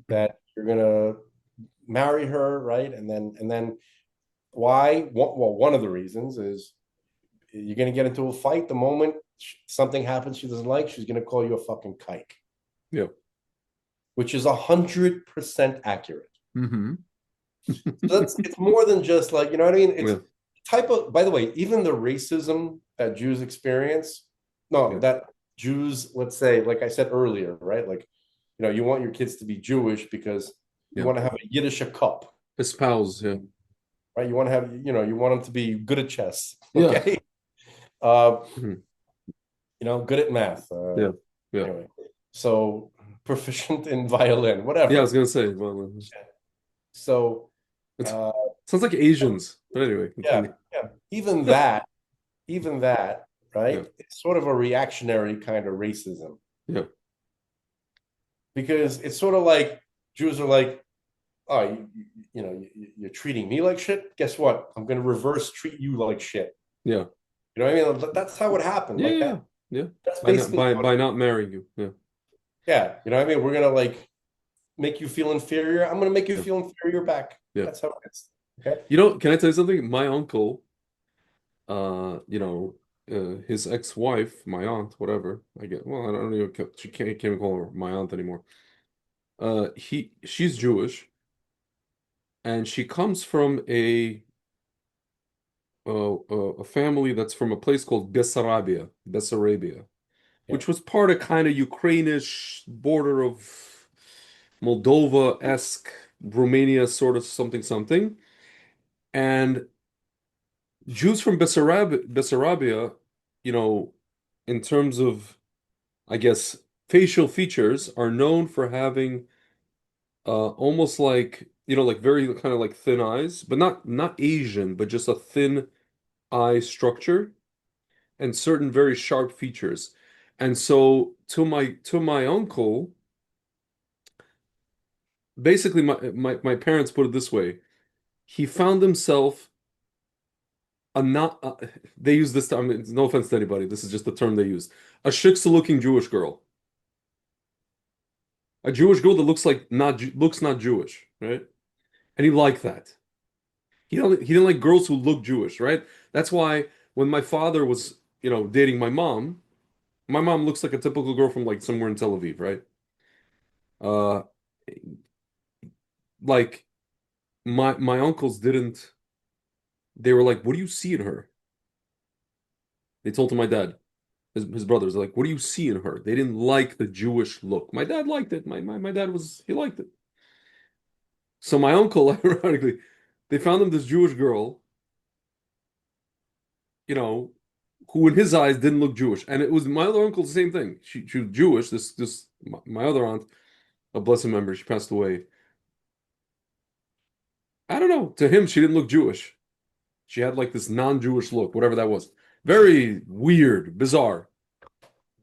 that you're gonna marry her, right? And then why? Well, one of the reasons is you're gonna get into a fight the moment something happens she doesn't like. She's gonna call you a fucking kike, Yeah. which is 100% accurate. Hmm. So that's it's more than just like you know what I mean. It's Yeah. type of. By the way, even the racism that Jews experience, no, Yeah. that Jews, let's say, like I said earlier, right? Like, you want your kids to be Jewish because you Yeah. want to have a Yiddish cup, Espouse. Yeah. right? You want to have, you want them to be good at chess, Yeah. okay? Uh, Mhm. good at math. Yeah. Yeah. Anyway, so proficient in violin, Yeah. I was whatever. gonna say. Well, So, it uh, sounds like Asians. But anyway, yeah, continue. yeah. Even that, Yeah. right? It's sort of a reactionary kind of racism Yeah. because it's sort of like Jews are like, oh, you're treating me like shit. Guess what? I'm going to reverse treat you like shit. Yeah. You know what I mean? That's how it happened. Yeah. Like Yeah. that. Yeah. That's By not basically by what. by not marrying you. Yeah. Yeah. You know what I mean? We're gonna like make you feel inferior. I'm gonna make you Yeah. feel inferior back. Yeah. That's how it is. Okay. Can I tell you something? My uncle, his ex-wife, my aunt, whatever. Well, I don't even, she can't even call her my aunt anymore. She's Jewish, and she comes from a family that's from a place called Bessarabia, Yeah. which was part of kind of Ukrainish border of Moldova-esque Romania, sort of something something. And Jews from Bessarabia, you know, in terms of, I guess, facial features, are known for having almost like, like very kind of like thin eyes, but not Asian, but just a thin eye structure and certain very sharp features. And so to my uncle, basically my parents put it this way. He found himself a not they use this term, it's no offense to anybody, this is just the term they use. A shiksa looking Jewish girl. A Jewish girl that looks not Jewish, right? And he liked that. He didn't like girls who look Jewish, right? That's why when my father was, dating my mom looks like a typical girl from like somewhere in Tel Aviv, right? Uh like my uncles didn't they were like, "What do you see in her?" They told to my dad, his brothers, like, "What do you see in her?" They didn't like the Jewish look. My dad liked it. My dad he liked it. So my uncle, ironically, they found him this Jewish girl, you know, who in his eyes didn't look Jewish. And it was my other uncle, the same thing. She was Jewish. My other aunt, a blessed member, she passed away. I don't know. To him, she didn't look Jewish. She had like this non-Jewish look, whatever that was. Very weird, bizarre.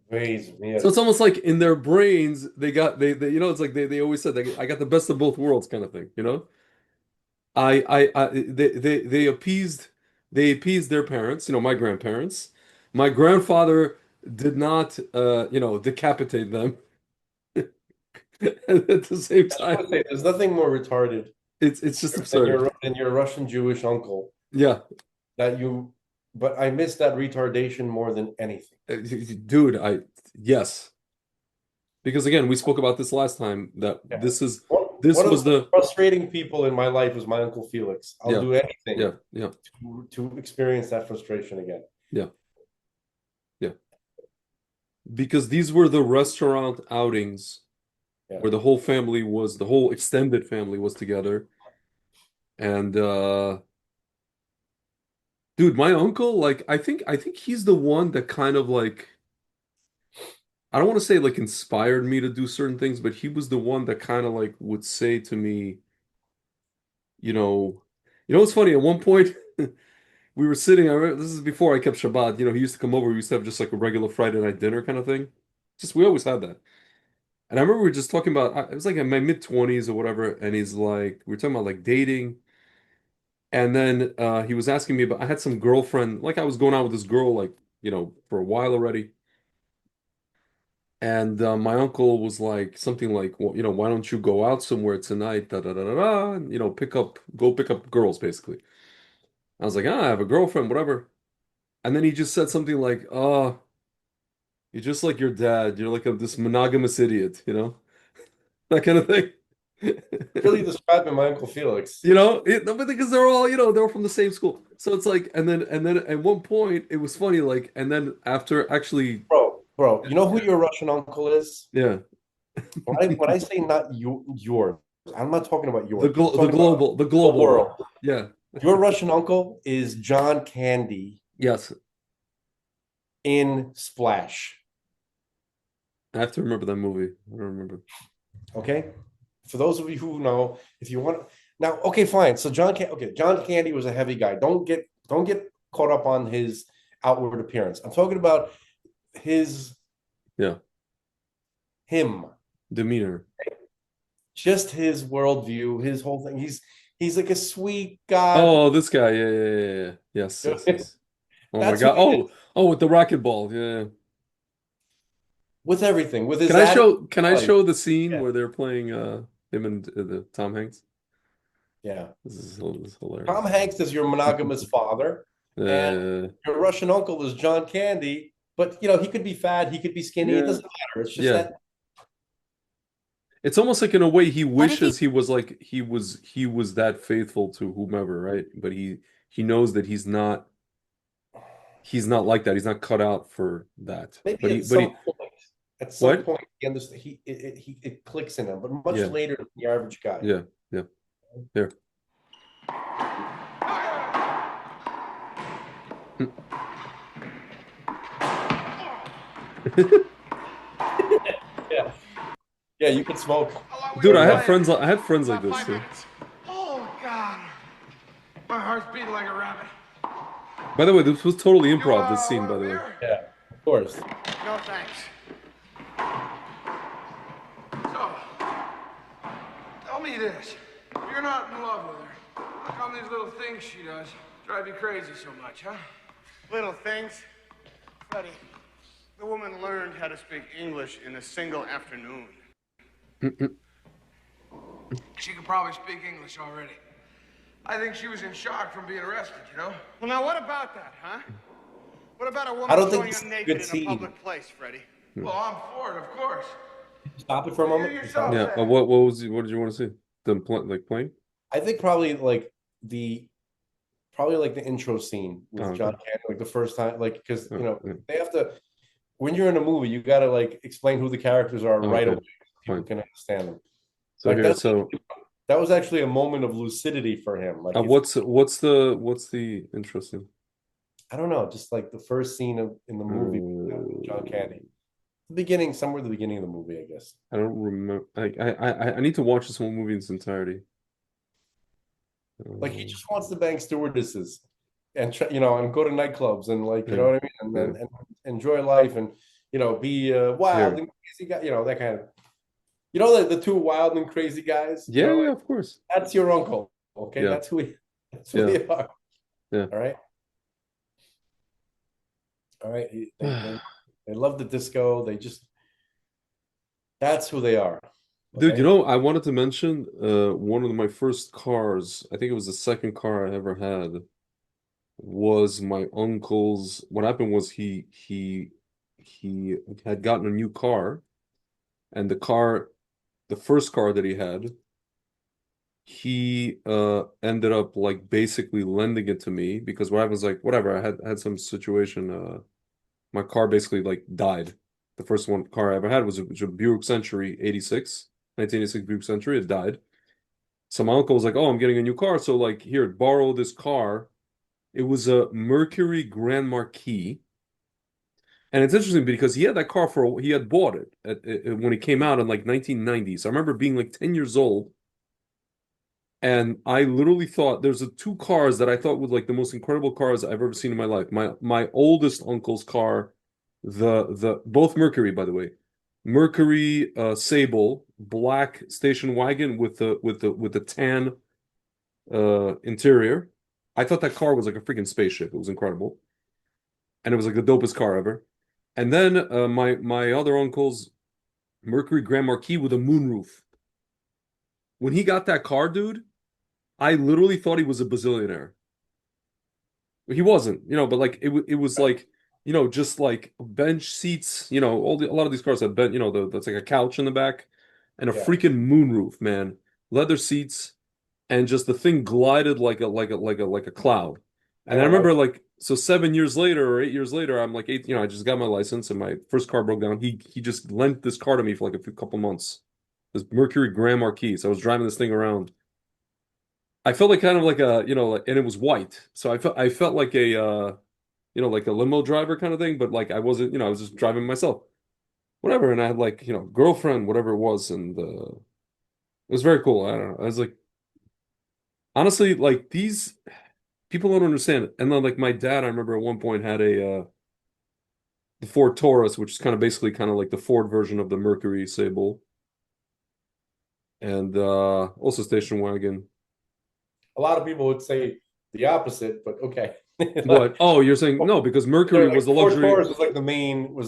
Ways So weird. it's almost like in their brains, it's like they always said, I got the best of both worlds kind of thing. They appeased their parents, my grandparents. My grandfather did not, decapitate them. At the same I just time, want to say, there's nothing more retarded it's just than absurd. your Russian Jewish uncle Yeah. that you. But I miss that retardation more than anything. Dude, yes. Because again, we spoke about this last time that Yeah. One, this one of the was most the frustrating people in my life was my uncle Felix. I'll yeah, do anything yeah, yeah, to experience that frustration again. yeah, yeah. Because these were the restaurant outings Yeah. where the whole extended family was together. And dude, my uncle, like I think he's the one that kind of like I don't want to say like inspired me to do certain things, but he was the one that kind of like would say to me, you know, what's funny, at one point we were sitting, this is before I kept Shabbat, he used to come over, we used to have just like a regular Friday night dinner kind of thing. Just we always had that. And I remember we were just talking about it was like in my mid-20s or whatever, and he's like we were talking about like dating. And then he was asking me about I had some girlfriend, like I was going out with this girl like, for a while already. And my uncle was like something like, well, why don't you go out somewhere tonight? Da da da da da. And, go pick up girls, basically. I was like, I have a girlfriend, whatever. And then he just said something like, you're just like your dad. You're like this monogamous idiot, that kind of thing. Really describing my Uncle Felix. But because they're all, they're all from the same school. So it's like, and then at one point it was funny, like, and then after actually, Bro, you know who yeah, your Russian uncle is? yeah, When I say not yours, I'm not talking about the yours. I'm glo the talking about global, the the global one. world. Yeah. Your Russian uncle is John Candy Yes. in Splash. I have to remember that movie. I don't remember. Okay, for those of you who know, if you want now, okay, fine. So John Candy was a heavy guy. Don't get caught up on his outward appearance. I'm talking about his Yeah. him, Demeanor. just his worldview, his whole thing. He's like a sweet guy. Oh, this guy. Yeah, yeah, yeah, yeah. Yes, yes, yes. Oh my That's who God. he is Oh, with the racquetball. Yeah. with everything, with his Can I attitude. show can I Like, show the scene yeah, where they're playing him and the Tom Hanks? yeah. This is Tom hilarious. Hanks is your monogamous father, and Uh, your Russian uncle is John Candy. But he could be fat, he could be skinny. It yeah, doesn't matter. It's just yeah. that. It's almost like in a way he What did he? wishes he was that faithful to whomever, right? But he knows that he's not like that. He's not cut out for that. Maybe But he at but some he point, at some what? point, he understands. It clicks in him, but much Yeah, later than the average guy. yeah, yeah. There. Yeah, yeah. You can smoke. How long we Dude, been Very well. playing? I had friends like About this five too. minutes. Oh, God. My heart's beating like a rabbit. By the way, this was totally You, improv, this scene, want by a the way. beer? Yeah, of course. No, thanks. So, tell me this. If you're not in love with her, how come these little things she does drive you crazy so much, huh? Little things. Buddy, the woman learned how to speak English in a single afternoon. She could probably speak English already. I think she was in shock from being arrested, you know? Well, now what about that, huh? What about a I woman don't think showing this up is a naked good in a scene. public place, Freddie? Well, I'm for it, of course. Stop it for a You moment. yourself Yeah. said. What did you want to see? Like playing? I think probably like the intro scene Oh, with John okay. Candy, like the first time, like because Oh, yeah. they have to. When you're in a movie, you got to like explain who the characters are Oh, right okay. away, so people Fine. can understand them. So Like here, that's so that was actually a moment of lucidity for him. Like it's what's the interesting? I don't know, just like the first scene in the movie with John Candy. The beginning, somewhere at the beginning of the movie, I guess. I don't remember. I need to watch this whole movie in its entirety. Like he Um, just wants to bang stewardesses and and go to nightclubs and like yeah, what I mean, and yeah. and enjoy life and be wild Here. and crazy guy, that kind of the two wild and crazy guys, Yeah, yeah, like of course. that's your uncle. Okay, Yeah, that's who yeah, they are. yeah. All right. All right. They love the disco. That's who they are. Dude, Okay. I wanted to mention one of my first cars, I think it was the second car I ever had, was my uncle's. What happened was he had gotten a new car, and the first car that he had, he ended up like basically lending it to me because what happens, like, whatever, I had some situation, my car basically like died. The first one car I ever had was a Buick Century 86, 1986 Buick Century. It died. So my uncle was like, "Oh, I'm getting a new car, so like here, borrow this car." It was a Mercury Grand Marquis. And it's interesting because he had that car he had bought it when it came out in like 1990. So I remember being like 10 years old. And I literally thought there's two cars that I thought were like the most incredible cars I've ever seen in my life. My oldest uncle's car, the both Mercury, by the way, Mercury Sable black station wagon with the tan interior. I thought that car was like a freaking spaceship. It was incredible, and it was like the dopest car ever. And then my other uncle's Mercury Grand Marquis with a moonroof. When he got that car, dude, I literally thought he was a bazillionaire. He wasn't, but like it was like, just like bench seats, a lot of these cars have bench, that's like a couch in the back and a Yeah. freaking moonroof, man. Leather seats and just the thing glided like a cloud. I And I know. remember like so 7 years later or 8 years later, I'm like eight, I just got my license and my first car broke down. He just lent this car to me for like a couple months. This Mercury Grand Marquis. So I was driving this thing around. I felt like kind of like a, and it was white. So I felt like a like a limo driver kind of thing, but like I wasn't, I was just driving myself. Whatever. And I had like, girlfriend, whatever it was, and it was very cool. I don't know. I was like, honestly, like these people don't understand it. And then like my dad, I remember at one point had a the Ford Taurus, which is kind of basically kind of like the Ford version of the Mercury Sable, and also station wagon. A lot of people would say the opposite, but okay. What? Oh, you're saying no, because Mercury They're was like the Ford luxury. Taurus was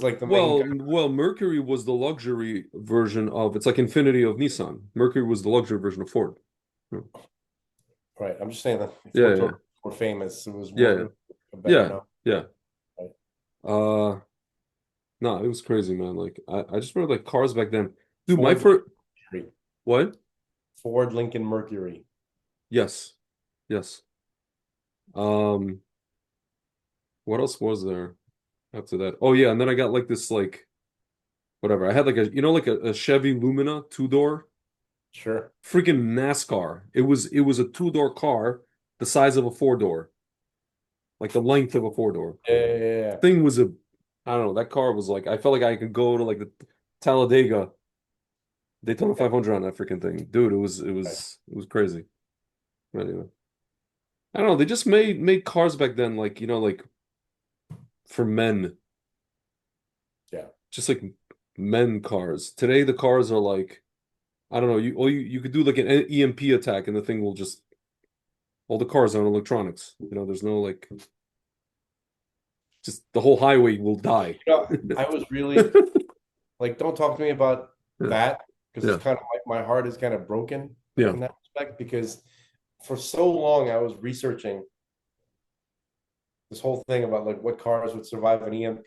like the main Well, Mercury was the luxury version of it's like Infinity of Nissan. Mercury was the luxury version of Ford. Yeah, right. I'm just saying that Ford yeah, Taurus were famous. It was yeah, more better yeah, known. yeah. Right? Uh, no, it was crazy, man. Like I just remember like cars back then. Dude, my Ford first Mercury. what? Ford Lincoln Mercury. Yes, yes. Um, what else was there after that? Oh yeah, and then I got like this like whatever. I had like like a Chevy Lumina two door, Sure. freaking NASCAR. It was a two door car, the size of a four door, like the length of a four door. Yeah, yeah, yeah, yeah. Thing was I don't know. That car was like I felt like I could go to like the Talladega Daytona Yeah, 500 on that freaking thing, dude. It was it right. was it was crazy. Anyway, I don't know. They just made cars back then, like like for men, Yeah. just like men cars. Today the cars are like I don't know. You could do like an EMP attack and the thing will just all the cars are on electronics. There's no like just the whole highway will die. I was really like, don't talk to me about Yeah, that because it's yeah, kind of like my heart is kind of broken yeah, in that respect because for so long I was researching this whole thing about like what cars would survive an EMP.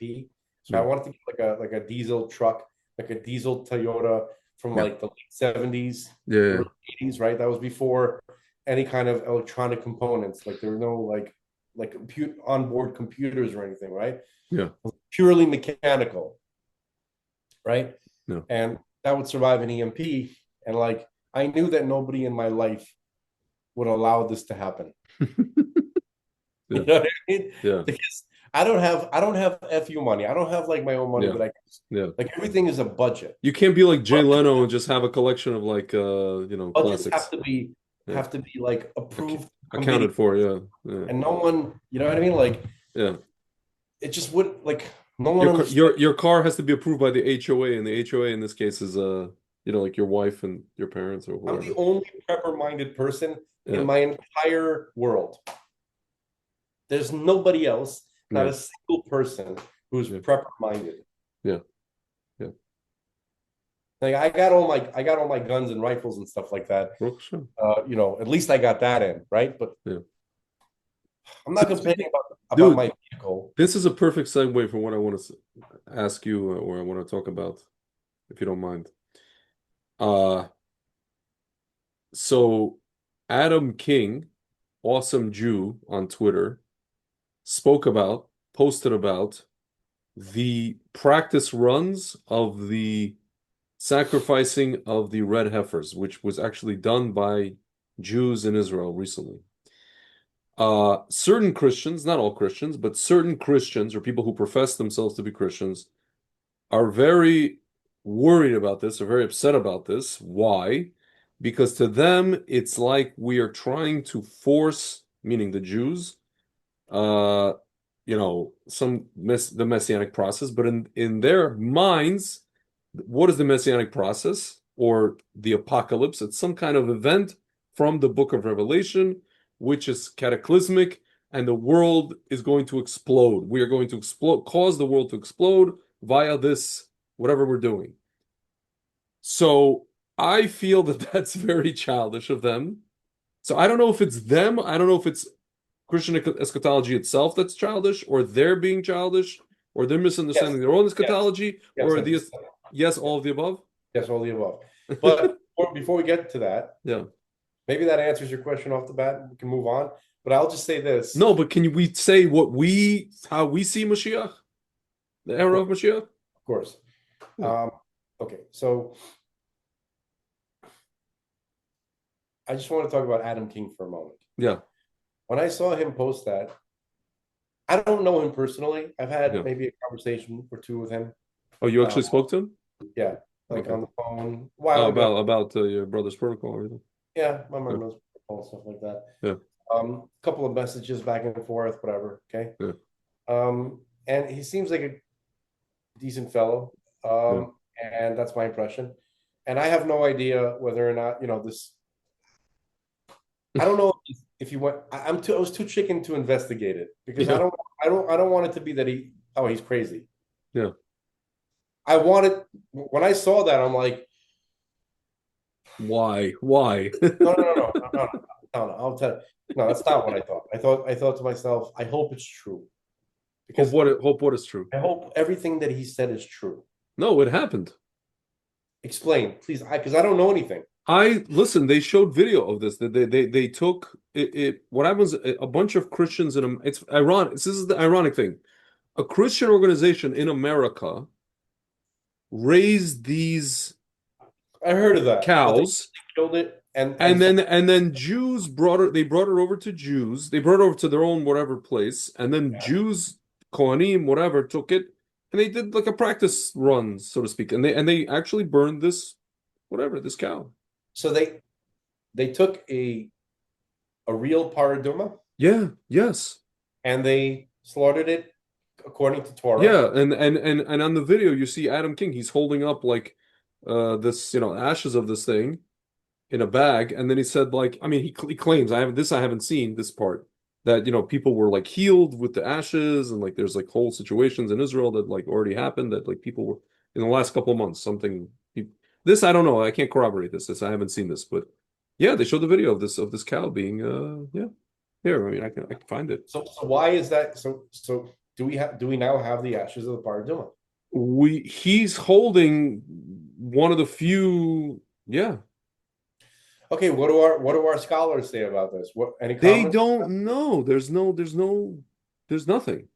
So I yeah, wanted to get like a diesel truck, like a diesel Toyota from yeah, like the late 70s, yeah, early 80s, right? That was before any kind of electronic components. Like there were no like compute onboard computers or anything, right? yeah, Purely mechanical, right? yeah. And that would survive an EMP. And like I knew that nobody in my life would allow this to happen. You Yeah, know what I mean? yeah, Because I don't have FU money. I don't have like my own money yeah, that I can yeah. like everything is a budget. You can't be like Jay Leno and just have a collection of like Budgets have classics. to be Yeah. have to be like Ac approved committee accounted for, yeah. Yeah. and no one, you know what I mean? Like Yeah. it just would like no one Your car, understands. your car has to be approved by the HOA, and the HOA in this case is like your wife and your parents or I'm the whoever. only prepper minded person in Yeah. my entire world. There's nobody else, not Yeah. a single person who's Yeah. prepper minded. Yeah. Yeah. Like I got all my guns and rifles and stuff like that. Well, sure. At least I got that in, right? But Yeah. I'm So, not complaining about dude, my vehicle. this is a perfect segue for what I want to ask you or I want to talk about, if you don't mind. Uh, so Adam King, awesome Jew on Twitter, posted about the practice runs of the sacrificing of the red heifers, which was actually done by Jews in Israel recently. Certain Christians, not all Christians, but certain Christians or people who profess themselves to be Christians are very worried about this, are very upset about this. Why? Because to them, it's like we are trying to force, meaning the Jews, uh, the messianic process, but in their minds, what is the messianic process or the apocalypse? It's some kind of event from the book of Revelation, which is cataclysmic, and the world is going to explode. We are going to explode, cause the world to explode via this, whatever we're doing. So I feel that that's very childish of them. So I don't know if it's them. I don't know if it's Christian eschatology itself that's childish, or they're being childish, or they're Yes, misunderstanding their own yes, eschatology, yes, or I think the so. yes, Yeah, all of the above. yes, all the above. But before we get to that, Yeah. maybe that answers your question off the bat. We can move on. But I'll just say this. No, but can we say how we see Mashiach, the Of era course, of Mashiach? of course. Yeah. Um, okay, so I just want to talk about Adam King for a moment. Yeah. When I saw him post that, I don't know him personally. I've had Yeah. maybe a conversation or two with him. Oh, you Uh, actually spoke to him? yeah, like Okay. on the phone a while Oh, ago. about your brother's protocol or anything. Yeah, my Yeah. mom knows stuff like that. Yeah. Couple of messages back and forth, whatever. Okay. Yeah. And he seems like a decent fellow. Yeah. And that's my impression. And I have no idea whether or not, this. I don't know if you went. I was too chicken to investigate it because Yeah. I don't want it to be that he's crazy. Yeah. I wanted when I saw that, I'm like, Why? Why? no, no, no, no, no, no, no, no. I'll tell you. No, that's not what I thought. I thought to myself, I hope it's true because Hope what is true. I hope everything that he said is true. No, it happened. Explain, please, because I don't know anything. I listen, they showed video of this. That they took it what happens a bunch of Christians in it's ironic. This is the ironic thing. A Christian organization in America raised these I heard of that they cows. killed it And then Jews brought her. They brought her over to Jews. They brought her over to their own whatever place, and then Jews, Kohanim, whatever, took it, and they did like a practice run, so to speak. And they actually burned this whatever this cow. so they took a real paraduma Yeah. Yes. and they slaughtered it according to Torah. Yeah. And on the video you see Adam King. He's holding up like this ashes of this thing in a bag, and then he said like I mean he claims I haven't seen this part that people were like healed with the ashes, and like there's like whole situations in Israel that like already happened that like people were in the last couple of months something this I don't know, I can't corroborate this I haven't seen this, but yeah, they showed the video of this cow being yeah, here I mean I can find it. So why is that? So do we now have the ashes of the paraduma? He's holding one of the few, yeah. Okay, what do our scholars say about this? What any They comments? don't know. There's nothing.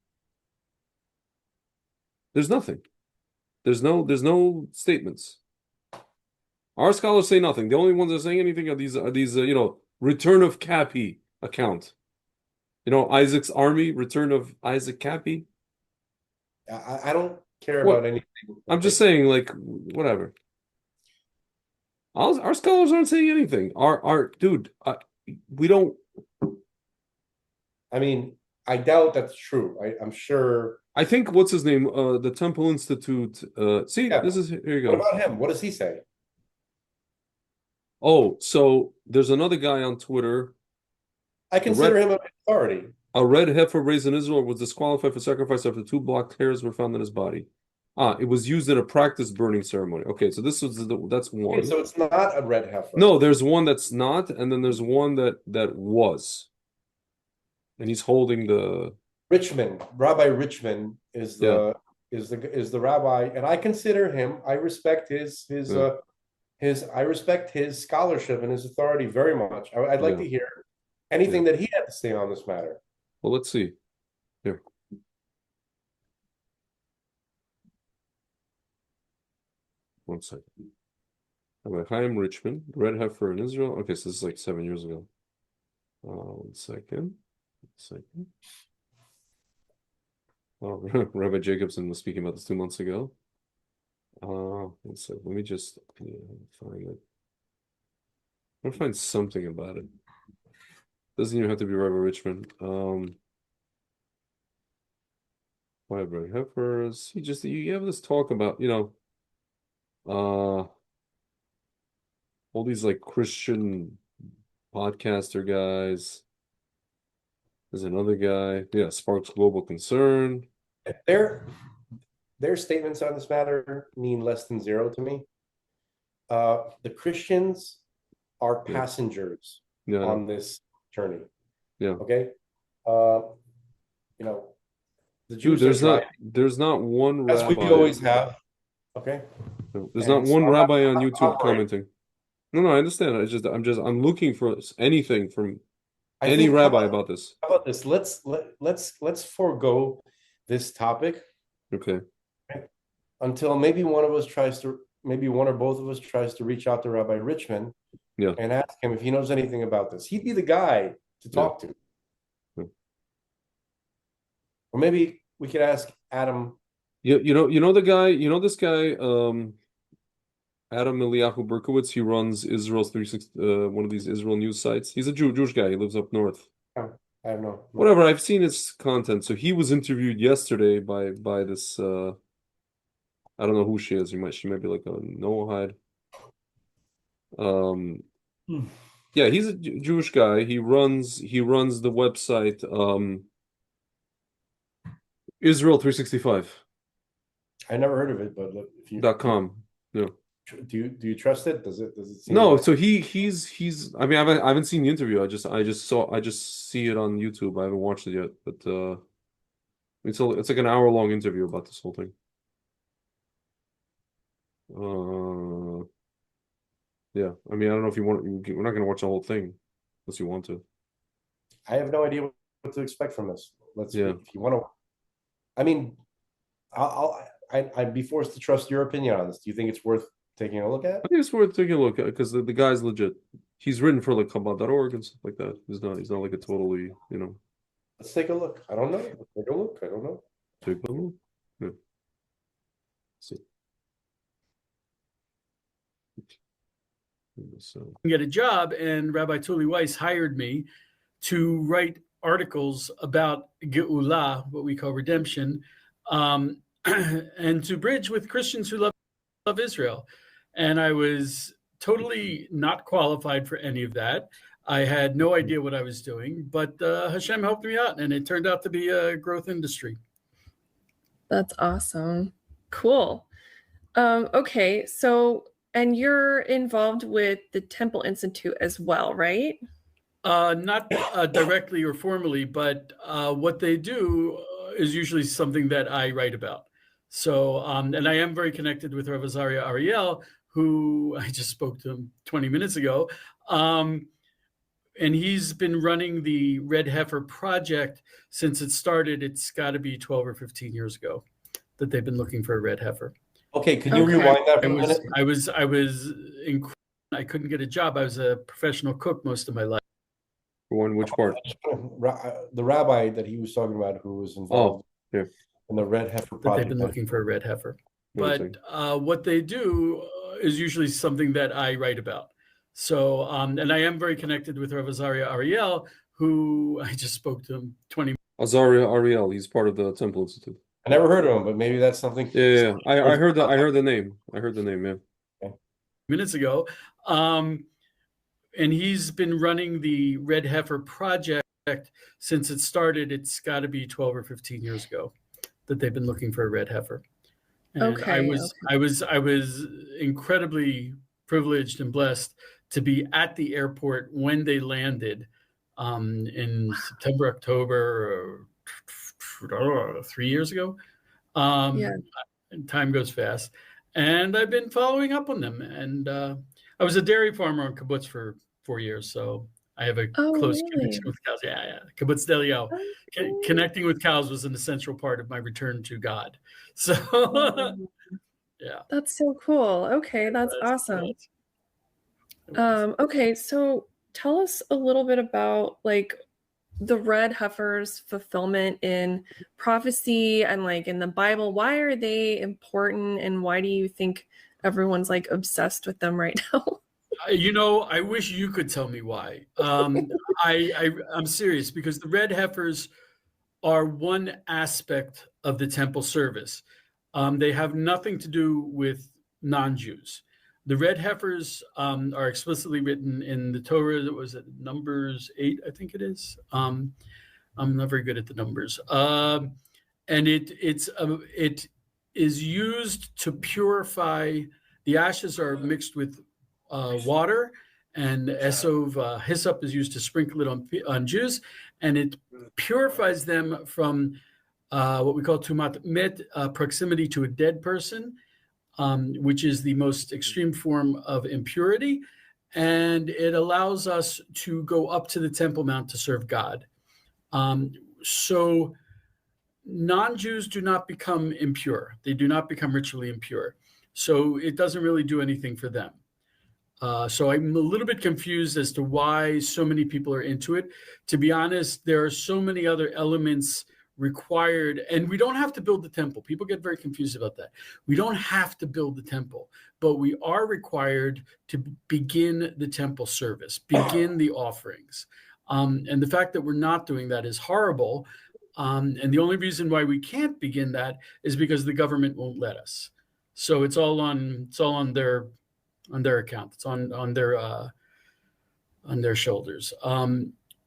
There's nothing. There's no statements. Our scholars say nothing. The only ones that are saying anything are these return of Cappy account. Isaac's army, return of Isaac Cappy. I don't care about What? anything. I'm just saying, like, whatever. Our scholars aren't saying anything. Our dude, we don't. I mean, I doubt that's true. I'm sure. I think what's his name? The Temple Institute. See, Yeah. this is here you What go. about him? What does he say? Oh, so there's another guy on Twitter. I A consider red him an authority. a red heifer raised in Israel was disqualified for sacrifice after two blocked hairs were found in his body. It was used in a practice burning ceremony. Okay, so that's Okay, one. so it's not a red heifer. No, there's one that's not, and then there's one that was, and he's holding the Rabbi Richmond yeah is the rabbi, and I consider him. I respect yeah I respect his scholarship and his authority very much. I'd like yeah to hear yeah. anything that he had to say on this matter. Well, let's see here. One second. Chaim Richmond, red heifer in Israel. Okay, so this is like 7 years ago. 1 second. 1 second. Oh, Rabbi Jacobson was speaking about this 2 months ago. 1 second. Let me just find it. I'm gonna find something about it. Doesn't even have to be Rabbi Richmond. Why red heifers? You have this talk about, all these like Christian podcaster guys. There's another guy. Yeah, Sparks Global Concern. Their statements on this matter mean less than zero to me. the Christians are passengers Yeah. on this journey. Yeah. Okay. You know, the Dude, Jews are driving, there's not one as we rabbi. always have. Okay. No, there's not And so one rabbi on I'm YouTube not worried. commenting. No, I understand. I'm looking for anything from I any think, how rabbi about, about this. how about this? Let's forego this topic Okay. until maybe one or both of us tries to reach out to Rabbi Richmond Yeah. and ask him if he knows anything about this. He'd be the guy to talk to. Yeah. Or maybe we could ask Adam. You know the guy, this guy, Adam Eliyahu Berkowitz, he runs Israel's 360, one of these Israel news sites. He's a Jewish guy. He lives up north. Oh, I don't know. Whatever, I've seen his content. So he was interviewed yesterday by this I don't know who she is. She might be like a Noahide. Yeah, he's a Jewish guy. He runs the website Israel 365.com. I never heard of it, but if you Yeah. do you trust it? Does it seem No, like... so he's I mean I haven't seen the interview. I just see it on YouTube. I haven't watched it yet, but it's like an hour-long interview about this whole thing. Yeah. I mean, I don't know if you want we're not going to watch the whole thing unless you want to. I have no idea what to expect from this. Yeah. If you want to, I mean, I'd be forced to trust your opinion on this. Do you think it's worth taking a look at? I think it's worth taking a look at because the guy's legit. He's written for like Chabad.org and stuff like that. He's not like a totally, Let's take a look. I don't know. Let's take a look. I don't know. take a look. Yeah. See. So Get a job, and Rabbi Tully Weiss hired me to write articles about Geulah, what we call redemption, and to bridge with Christians who love Israel. And I was totally not qualified for any of that. I had no idea what I was doing, but Hashem helped me out, and it turned out to be a growth industry. That's awesome. Cool. Okay, so, and you're involved with the Temple Institute as well, right? Not directly or formally, but what they do is usually something that I write about. So, and I am very connected with Rav Azaria Ariel, who I just spoke to him 20 minutes ago. And he's been running the Red Heifer project since it started. It's got to be 12 or 15 years ago that they've been looking for a red heifer. Okay, can you rewind that for a minute? I couldn't get a job. I was a professional cook most of my life. which part? The rabbi that he was talking about who was involved yeah. in the Red Heifer That project. they've been looking for a red heifer. Amazing. But what they do is usually something that I write about. So, and I am very connected with Rav Azaria Ariel, who I just spoke to him 20 Azaria Ariel, he's part of the Temple Institute. I never heard of him, but maybe that's something. Yeah. I heard the name. I heard the name, yeah. minutes ago. And he's been running the Red Heifer project since it started. It's got to be 12 or 15 years ago that they've been looking for a red heifer. And Okay, I was incredibly privileged and blessed to be at the airport when they landed in September, October, 3 years ago. Yeah. And time goes fast. And I've been following up on them. And I was a dairy farmer on kibbutz for 4 years, so I have a close really? connection with cows. Yeah. Kibbutz Delio. Connecting with cows was an essential part of my return to God. So, yeah. That's so cool. Okay, that's awesome. Okay, so tell us a little bit about like the red heifer's fulfillment in prophecy and like in the Bible. Why are they important, and why do you think everyone's like obsessed with them right now? I wish you could tell me why. I'm serious, because the red heifers are one aspect of the temple service. They have nothing to do with non-Jews. The red heifers are explicitly written in the Torah. Was it Numbers 8? I think it is. I'm not very good at the numbers. And it is used to purify. The ashes are mixed with water, and esov hyssop is used to sprinkle it on Jews, and it purifies them from what we call tumat met, proximity to a dead person, which is the most extreme form of impurity, and it allows us to go up to the Temple Mount to serve God. So non-Jews do not become impure. They do not become ritually impure. So it doesn't really do anything for them. So I'm a little bit confused as to why so many people are into it. To be honest, there are so many other elements required, and we don't have to build the temple. People get very confused about that. We don't have to build the temple, but we are required to begin the temple service, begin the offerings. And the fact that we're not doing that is horrible. And the only reason why we can't begin that is because the government won't let us. So it's all on their account. It's on their shoulders.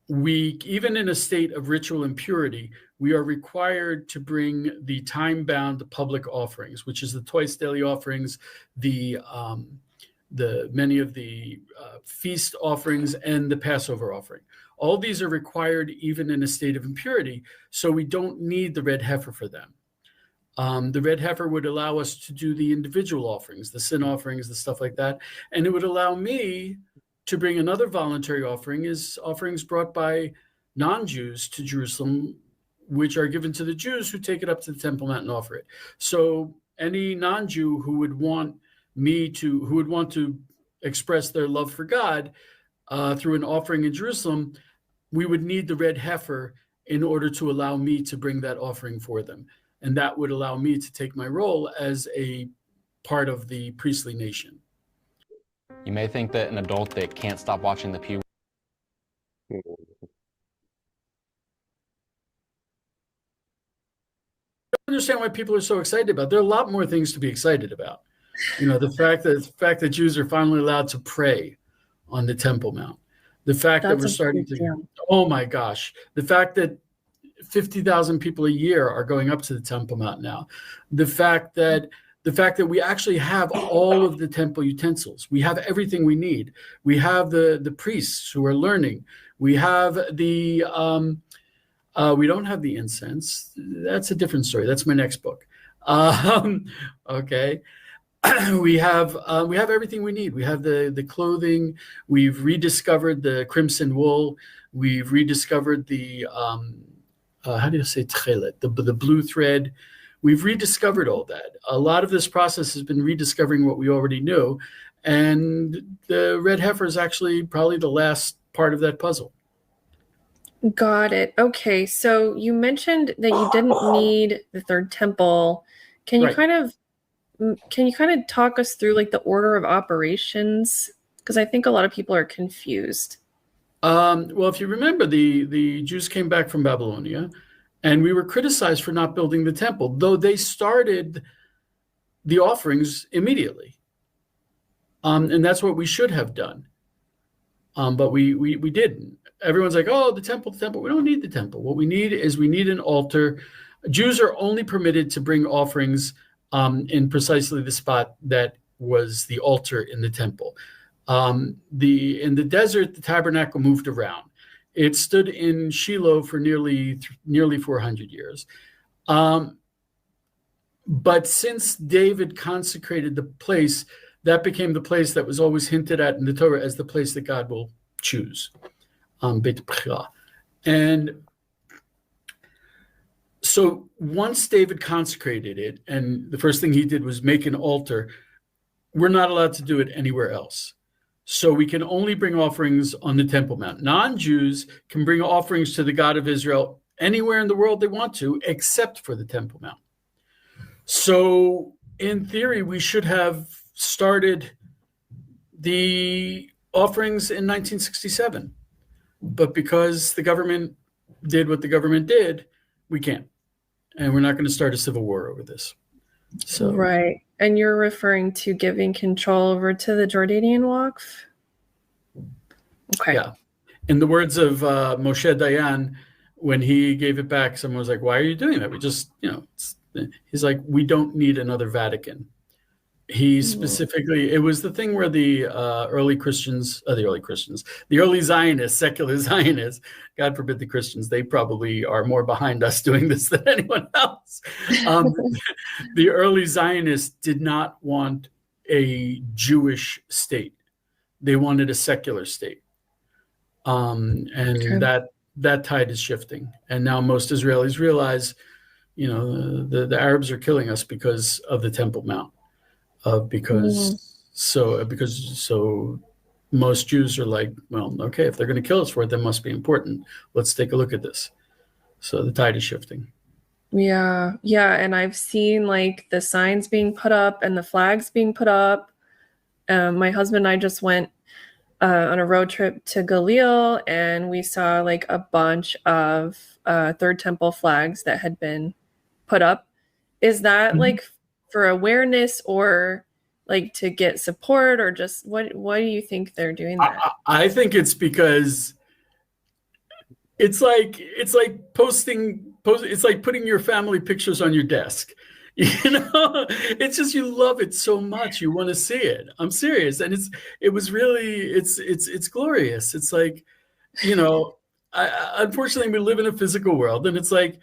We, even in a state of ritual impurity, we are required to bring the time-bound public offerings, which is the twice daily offerings, the many of the feast offerings, and the Passover offering. All these are required even in a state of impurity, so we don't need the red heifer for them. The red heifer would allow us to do the individual offerings, the sin offerings, the stuff like that, and it would allow me to bring another voluntary offering, is offerings brought by non-Jews to Jerusalem, which are given to the Jews who take it up to the Temple Mount and offer it. So any non-Jew who would want to express their love for God through an offering in Jerusalem, we would need the red heifer in order to allow me to bring that offering for them. And that would allow me to take my role as a part of the priestly nation. You may think that an adult that can't stop watching the Pew understand why people are so excited about. There are a lot more things to be excited about. You know, the fact that Jews are finally allowed to pray on the Temple Mount. The fact that we're starting to, oh my gosh, the fact that 50,000 people a year are going up to the Temple Mount now. The fact that we actually have all of the temple utensils. We have everything we need. We have the priests who are learning. We have the we don't have the incense. That's a different story. That's my next book. Okay. We have everything we need. We have the clothing. We've rediscovered the crimson wool. We've rediscovered the how do you say tchelet, the blue thread. We've rediscovered all that. A lot of this process has been rediscovering what we already knew, and the red heifer is actually probably the last part of that puzzle. Got it. Okay, so you mentioned that you didn't need the third temple. Can you kind of talk us through like the order of operations? Because I think a lot of people are confused. Well, if you remember, the Jews came back from Babylonia, and we were criticized for not building the temple, though they started the offerings immediately. And that's what we should have done. But we didn't. Everyone's like, oh, the temple. We don't need the temple. What we need is an altar. Jews are only permitted to bring offerings in precisely the spot that was the altar in the temple. In the desert, the tabernacle moved around. It stood in Shiloh for nearly 400 years. But since David consecrated the place, that became the place that was always hinted at in the Torah as the place that God will choose. Beit Bechira. And so once David consecrated it, and the first thing he did was make an altar, we're not allowed to do it anywhere else. So we can only bring offerings on the Temple Mount. Non-Jews can bring offerings to the God of Israel anywhere in the world they want to, except for the Temple Mount. So in theory, we should have started the offerings in 1967. But because the government did what the government did, we can't. And we're not going to start a civil war over this. So right. And you're referring to giving control over to the Jordanian Waqf? Okay. Yeah. In the words of Moshe Dayan, when he gave it back, someone was like, why are you doing that? We just, he's like, we don't need another Vatican. He Mhm. specifically, it was the thing where the the early Zionists, secular Zionists, God forbid the Christians, they probably are more behind us doing this than anyone else. Um, the early Zionists did not want a Jewish state. They wanted a secular state. And Okay. that tide is shifting. And now most Israelis realize, the Arabs are killing us because of the Temple Mount. Mhm. Because most Jews are like, well, okay, if they're going to kill us for it, that must be important. Let's take a look at this. So the tide is shifting. Yeah, yeah, and I've seen like the signs being put up and the flags being put up. My husband and I just went on a road trip to Galil, and we saw like a bunch of Third Temple flags that had been put up. Is that like for awareness or like to get support, or just what do you think they're doing that? I think it's because it's like putting your family pictures on your desk. It's just you love it so much, you want to see it. I'm serious, and it's glorious. It's like, unfortunately we live in a physical world, and it's like,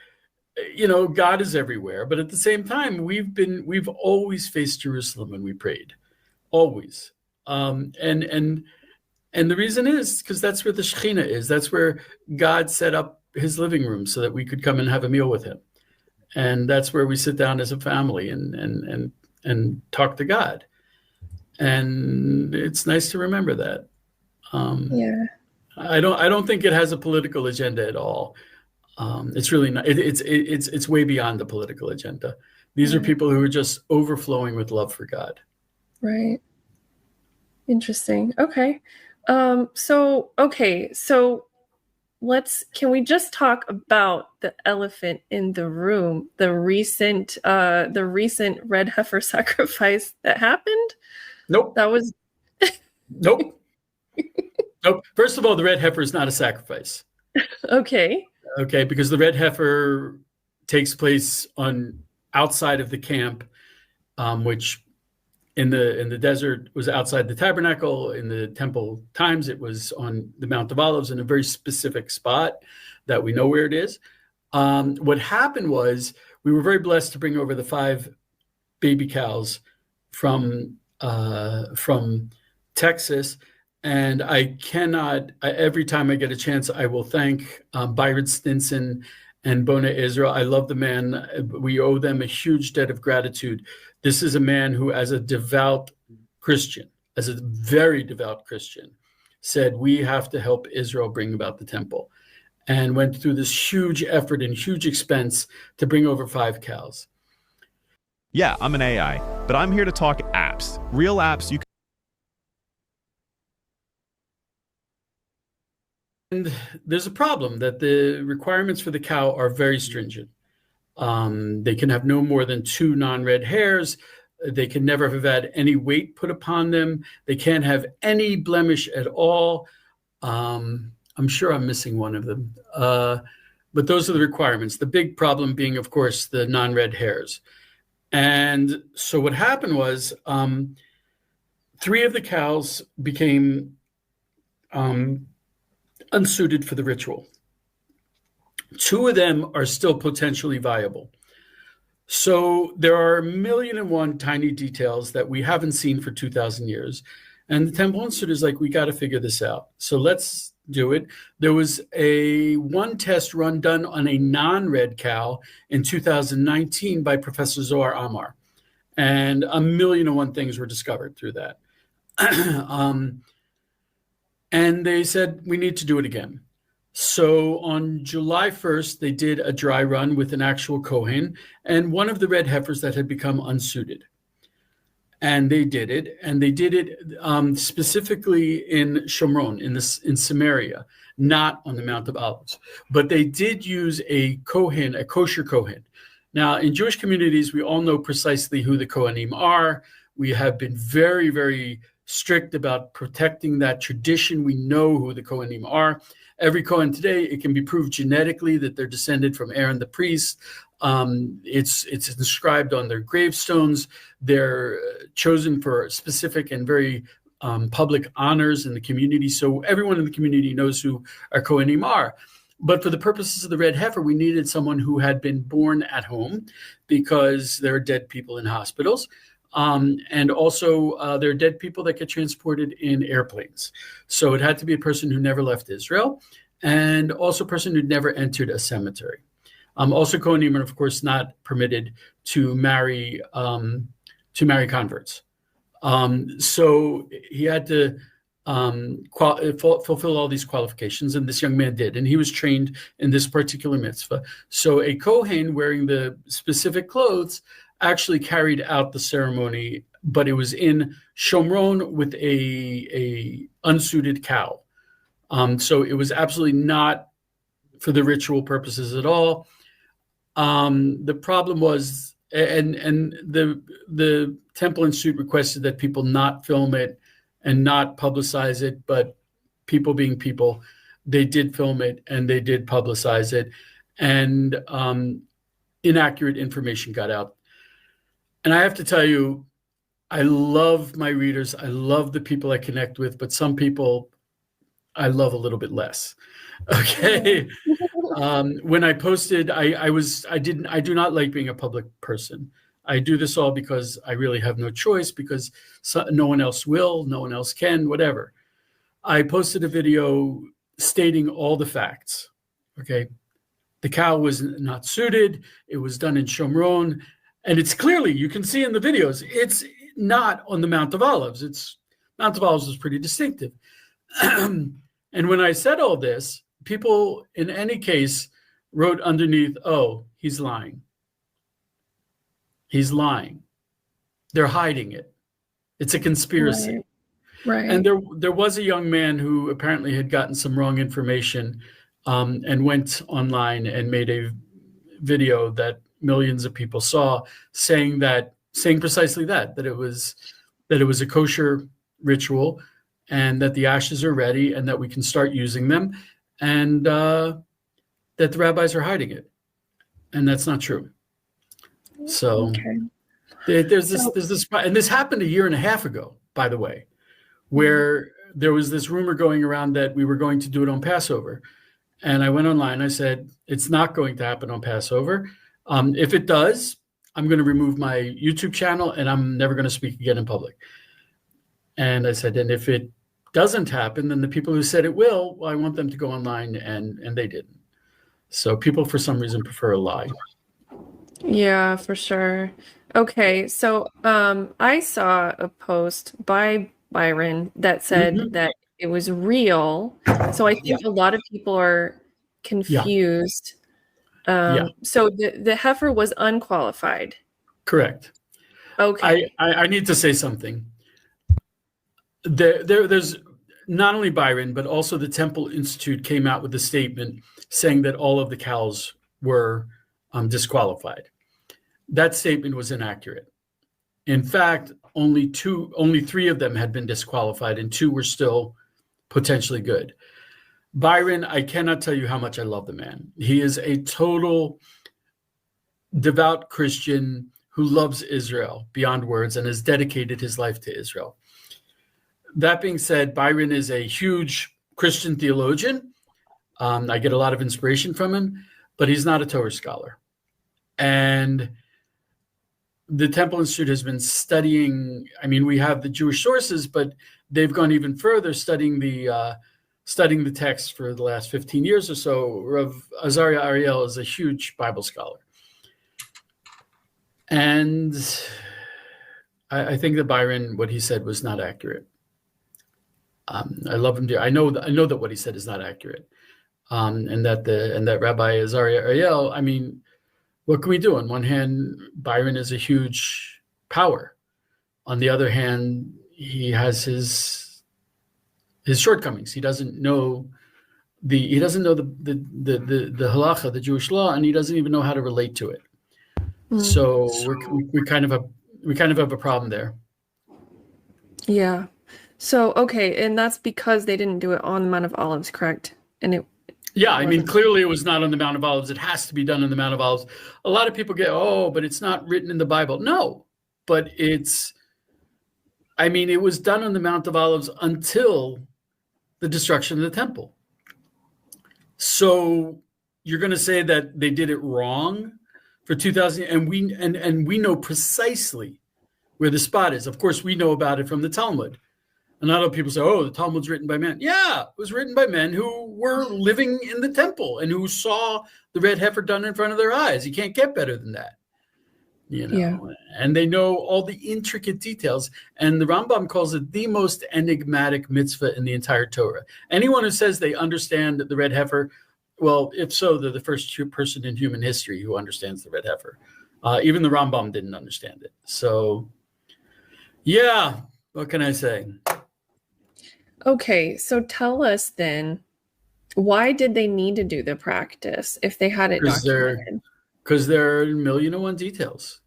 God is everywhere, but at the same time we've always faced Jerusalem when we prayed, always. And the reason is because that's where the Shekhinah is. That's where God set up his living room so that we could come and have a meal with him. And that's where we sit down as a family and talk to God. And it's nice to remember that. Yeah. I don't think it has a political agenda at all. It's really not. It's way beyond the political agenda. These are people who are just overflowing with love for God. Right. Interesting. Okay. So can we just talk about the elephant in the room, the recent red heifer sacrifice that happened? Nope. That was Nope. Nope. First of all, the red heifer is not a sacrifice. okay. Okay, because the red heifer takes place outside of the camp, which in the desert was outside the tabernacle. In the temple times, it was on the Mount of Olives in a very specific spot that we know where it is. What happened was we were very blessed to bring over the 5 baby cows from Texas. And every time I get a chance, I will thank Byron Stinson and Bona Israel. I love the man. We owe them a huge debt of gratitude. This is a man who, as a devout Christian, as a very devout Christian, said, we have to help Israel bring about the temple, and went through this huge effort and huge expense to bring over 5 cows. Yeah, I'm an AI, but I'm here to talk apps. Real apps you can. And there's a problem that the requirements for the cow are very stringent. They can have no more than 2 non-red hairs. They can never have had any weight put upon them. They can't have any blemish at all. I'm sure I'm missing one of them. But those are the requirements. The big problem being, of course, the non-red hairs. And so what happened was 3 of the cows became unsuited for the ritual. 2 of them are still potentially viable. So there are 1,000,001 tiny details that we haven't seen for 2,000 years. And the Temple Institute is like, we got to figure this out. So let's do it. There was one test run done on a non-red cow in 2019 by Professor Zohar Amar. And 1,000,001 things were discovered through that. And they said, we need to do it again. So on July 1st, they did a dry run with an actual Kohen and one of the red heifers that had become unsuited. And they did it. And they did it specifically in Shomron, in Samaria, not on the Mount of Olives. But they did use a Kohen, a kosher Kohen. Now, in Jewish communities, we all know precisely who the Kohanim are. We have been very, very strict about protecting that tradition. We know who the Kohanim are. Every Kohen today, it can be proved genetically that they're descended from Aaron the priest. It's inscribed on their gravestones. They're chosen for specific and very public honors in the community. So everyone in the community knows who our Kohanim are. But for the purposes of the red heifer, we needed someone who had been born at home, because there are dead people in hospitals. And also there are dead people that get transported in airplanes. So it had to be a person who never left Israel, and also a person who'd never entered a cemetery. Also, Kohanim are, of course, not permitted to marry converts. So he had to fulfill all these qualifications, and this young man did, and he was trained in this particular mitzvah. So a Kohen wearing the specific clothes actually carried out the ceremony, but it was in Shomron with a unsuited cow. So it was absolutely not for the ritual purposes at all. The problem was, and the Temple Institute requested that people not film it and not publicize it, but people being people, they did film it and they did publicize it, and inaccurate information got out. And I have to tell you, I love my readers. I love the people I connect with, but some people I love a little bit less. Okay. When I posted, I do not like being a public person. I do this all because I really have no choice, because no one else will, no one else can, whatever. I posted a video stating all the facts. Okay. The cow was not suited. It was done in Shomron. And it's clearly, you can see in the videos, it's not on the Mount of Olives. Mount of Olives is pretty distinctive. And when I said all this, people in any case wrote underneath, oh, he's lying. He's lying. They're hiding it. It's a conspiracy. Right. And there was a young man who apparently had gotten some wrong information, and went online and made a video that millions of people saw, saying precisely that it was a kosher ritual, and that the ashes are ready, and that we can start using them, and that the rabbis are hiding it, and that's not true. So there's this, and this happened a year and a half ago, by the way, where there was this rumor going around that we were going to do it on Passover, and I went online. I said, it's not going to happen on Passover. If it does, I'm going to remove my YouTube channel, and I'm never going to speak again in public. And I said, and if it doesn't happen, then the people who said it will, well, I want them to go online, and they didn't. So people, for some reason, prefer a lie. Yeah, for sure. Okay, so I saw a post by Byron that said that it was real. So I think a lot of people are confused. So the heifer was unqualified. Correct. Okay. I need to say something. There's not only Byron, but also the Temple Institute came out with a statement saying that all of the cows were disqualified. That statement was inaccurate. In fact, only 3 of them had been disqualified, and 2 were still potentially good. Byron, I cannot tell you how much I love the man. He is a total devout Christian who loves Israel beyond words and has dedicated his life to Israel. That being said, Byron is a huge Christian theologian. I get a lot of inspiration from him, but he's not a Torah scholar. And the Temple Institute has been studying, we have the Jewish sources, but they've gone even further, studying the text for the last 15 years or so. Rav Azaria Ariel is a huge Bible scholar. And I think that Byron, what he said was not accurate. I love him dear. I know that what he said is not accurate. And that Rabbi Azaria Ariel, what can we do? On one hand, Byron is a huge power. On the other hand, he has his shortcomings. He doesn't know the halacha, the Jewish law, and he doesn't even know how to relate to it. So we kind of have a problem there. Yeah. So okay, and that's because they didn't do it on the Mount of Olives, correct? And Yeah, I mean, clearly it was not on the Mount of Olives. It has to be done on the Mount of Olives. A lot of people get, oh, but it's not written in the Bible. No, but I mean, it was done on the Mount of Olives until the destruction of the temple. So you're going to say that they did it wrong for 2000, and we know precisely where the spot is. Of course, we know about it from the Talmud. And a lot of people say, oh, the Talmud's written by men. Yeah, it was written by men who were living in the temple and who saw the red heifer done in front of their eyes. You can't get better than that. Yeah. And they know all the intricate details. And the Rambam calls it the most enigmatic mitzvah in the entire Torah. Anyone who says they understand the red heifer, well, if so, they're the first person in human history who understands the red heifer. Even the Rambam didn't understand it. So, yeah, what can I say? Okay, so tell us then, why did they need to do the practice if they had it documented? Because there are a million and one details,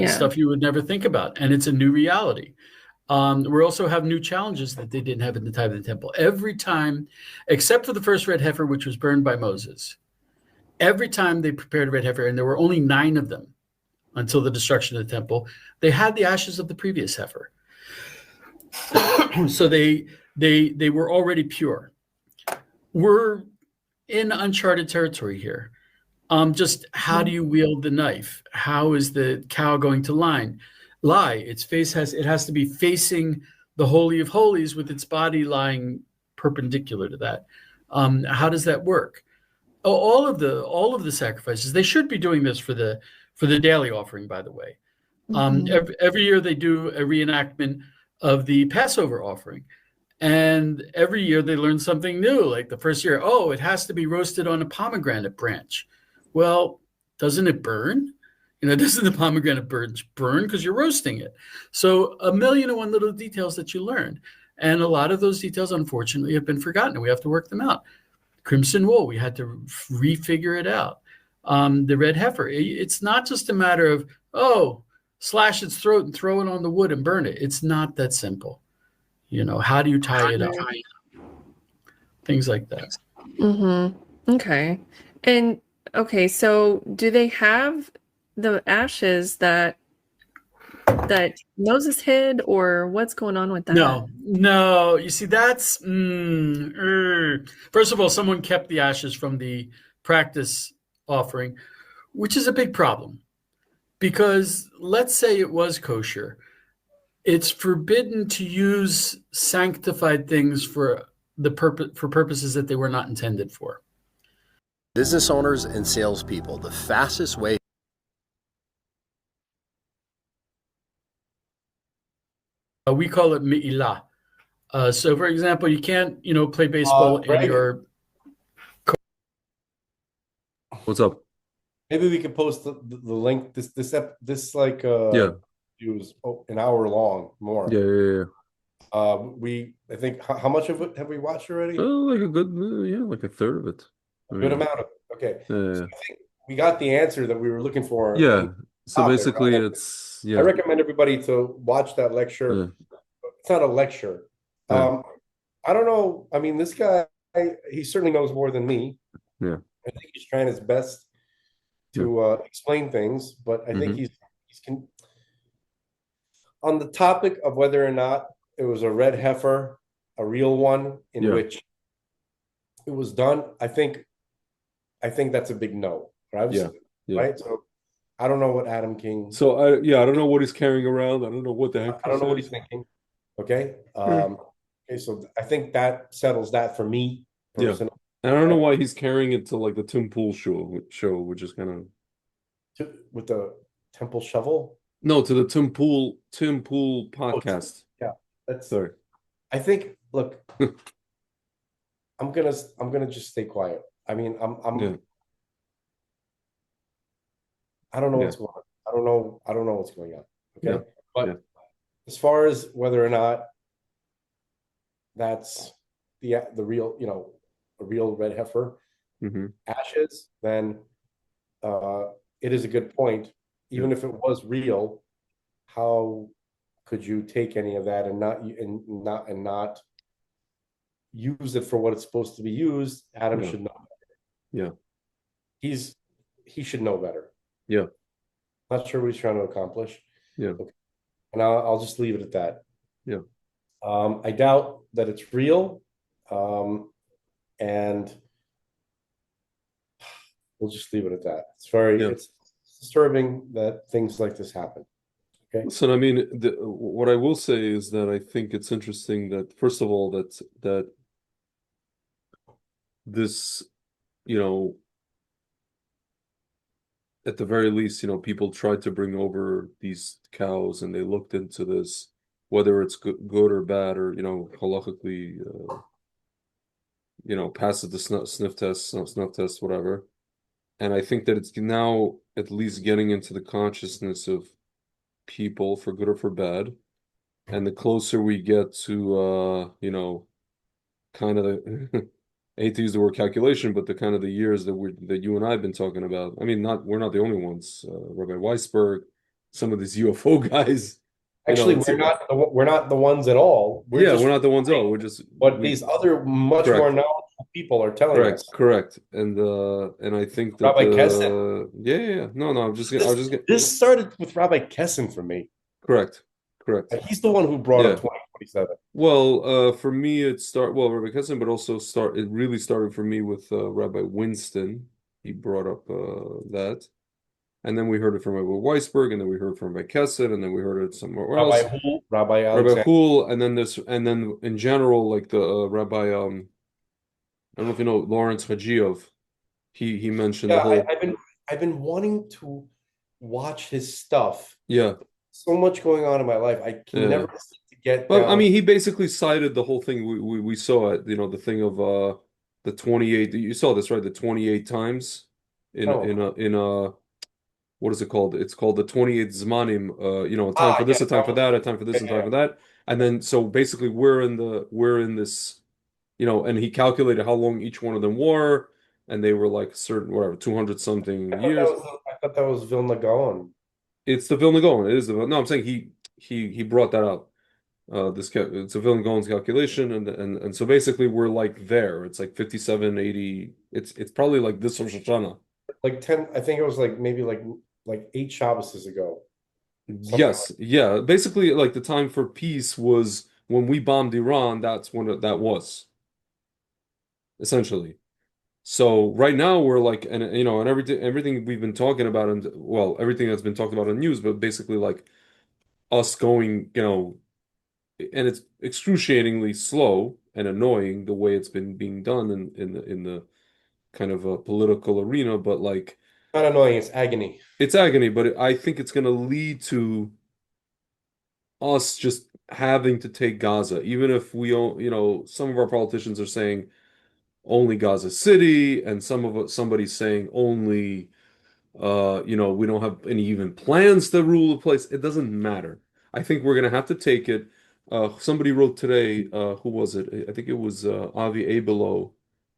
stuff you would never think about, and it's a new reality. We also have new challenges that they didn't have in the time of the temple. Every time, except for the first red heifer, which was burned by Moses, every time they prepared a red heifer, and there were only 9 of them until the destruction of the temple, they had the ashes of the previous heifer. So they were already pure. We're in uncharted territory here. Just how do you wield the knife? How is the cow going to lie? It has to be facing the Holy of Holies with its body lying perpendicular to that. How does that work? All of the sacrifices. They should be doing this for the daily offering, by the way. Every year they do a reenactment of the Passover offering. And every year they learn something new. Like the first year, it has to be roasted on a pomegranate branch. Well, doesn't it burn? Doesn't the pomegranate branch burn because you're roasting it? So 1,000,001 little details that you learn. And a lot of those details, unfortunately, have been forgotten, and we have to work them out. Crimson wool, we had to refigure it out. The red heifer, it's not just a matter of, slash its throat and throw it on the wood and burn it. It's not that simple. How do you tie it up? Things like that. Okay. And okay, so do they have the ashes that Moses hid, or what's going on with that? No. You see, that's first of all, someone kept the ashes from the practice offering, which is a big problem. Because let's say it was kosher. It's forbidden to use sanctified things for purposes that they were not intended for. Business owners and salespeople, the fastest way. We call it me'ilah. So, for example, you can't, play baseball in your. What's up? Maybe we could post the link. This it was an hour long more. Yeah. I think how much of it have we watched already? Like a good, like a third of it. Good amount of it. Okay. So I think we got the answer that we were looking for. Yeah. So basically, it's I recommend everybody to watch that lecture. It's not a lecture. I don't know. I mean, this guy, he certainly knows more than me. Yeah. I think he's trying his best to explain things, but I think he's on the topic of whether or not it was a red heifer, a real one, in which it was done. I think that's a big no, right? Right. So I don't know what Adam King. So I don't know what he's carrying around. I don't know what the heck. I don't know what he's thinking. Okay. Okay. So I think that settles that for me personally. I don't know why he's carrying it to like the Tim Pool show, which is kind of with the temple shovel. No, to the Tim Pool podcast. That's sorry. I think. Look, I'm gonna just stay quiet. I mean, I don't know what's going on. I don't know what's going on. Okay, but as far as whether or not that's the real, a real red heifer ashes, then it is a good point. Even if it was real, how could you take any of that and not use it for what it's supposed to be used, Adam Yeah. should know. Yeah. He should know better. Yeah. Not sure what he's trying to accomplish. Yeah. Okay. And I'll just leave it at that. Yeah. I doubt that it's real. And we'll just leave it at that. Yeah. It's disturbing that things like this happen. Okay. Listen, I mean, what I will say is that I think it's interesting that, first of all, that this, you know, at the very least, you know, people tried to bring over these cows and they looked into this, whether it's good or bad, or, you know, halakhically, you know, passes the snuff test, whatever. And I think that it's now at least getting into the consciousness of people, for good or for bad. And the closer we get to, you know, kind of the, I hate to use the word calculation, but the kind of the years that you and I have been talking about. I mean, we're not the only ones. Rabbi Weisberg, some of these UFO guys. Actually, we're not the ones at all. We're not the ones at all. We're just what these other much more knowledgeable people are telling us. Correct. And I think that Rabbi Kessin. Yeah. No, I'm just gonna. This started with Rabbi Kessin for me. Correct. And he's the one who brought up 2027. Well, for me, Rabbi Kessin, but also it really started for me with Rabbi Winston. He brought up that. And then we heard it from Rabbi Weisberg, and then we heard from Rabbi Kessin, and then we heard it somewhere else. Rabbi Hul, and then in general, like the Rabbi, I don't know if you know Lawrence Hagiov. He mentioned the whole. I've been wanting to watch his stuff. Yeah. So much going on in my life. I can never get. But I mean, he basically cited the whole thing we saw it. You know, the thing of the 28. You saw this, right? The 28 times in a what is it called? It's called the 28 Zmanim, you know, a time for this, a time for that, a time for this, a time for that. And then so basically we're in this, you know, and he calculated how long each one of them were, and they were like certain, whatever, 200 something years. I thought that was Vilna Gaon. It's the Vilna Gaon. It is no, I'm saying he brought that out. It's a Vilna Gaon's calculation, and so basically we're like there. It's like 57, 80. It's probably like this Rosh Hashanah. Like 10, I think it was like maybe like 8 Shabbases ago. Yes, yeah. Basically, like the time for peace was when we bombed Iran. That's when that was essentially. So right now we're like, and you know, and everything we've been talking about, and well, everything that's been talked about on news, but basically like us going, you know, and it's excruciatingly slow and annoying the way it's been being done in the kind of a political arena, but like. Not annoying, it's agony. It's agony, but I think it's going to lead to us just having to take Gaza, even if we don't, you know, some of our politicians are saying only Gaza City, and somebody's saying only, you know, we don't have any even plans to rule the place. It doesn't matter. I think we're going to have to take it. Somebody wrote today, who was it? I think it was Avi Abelo,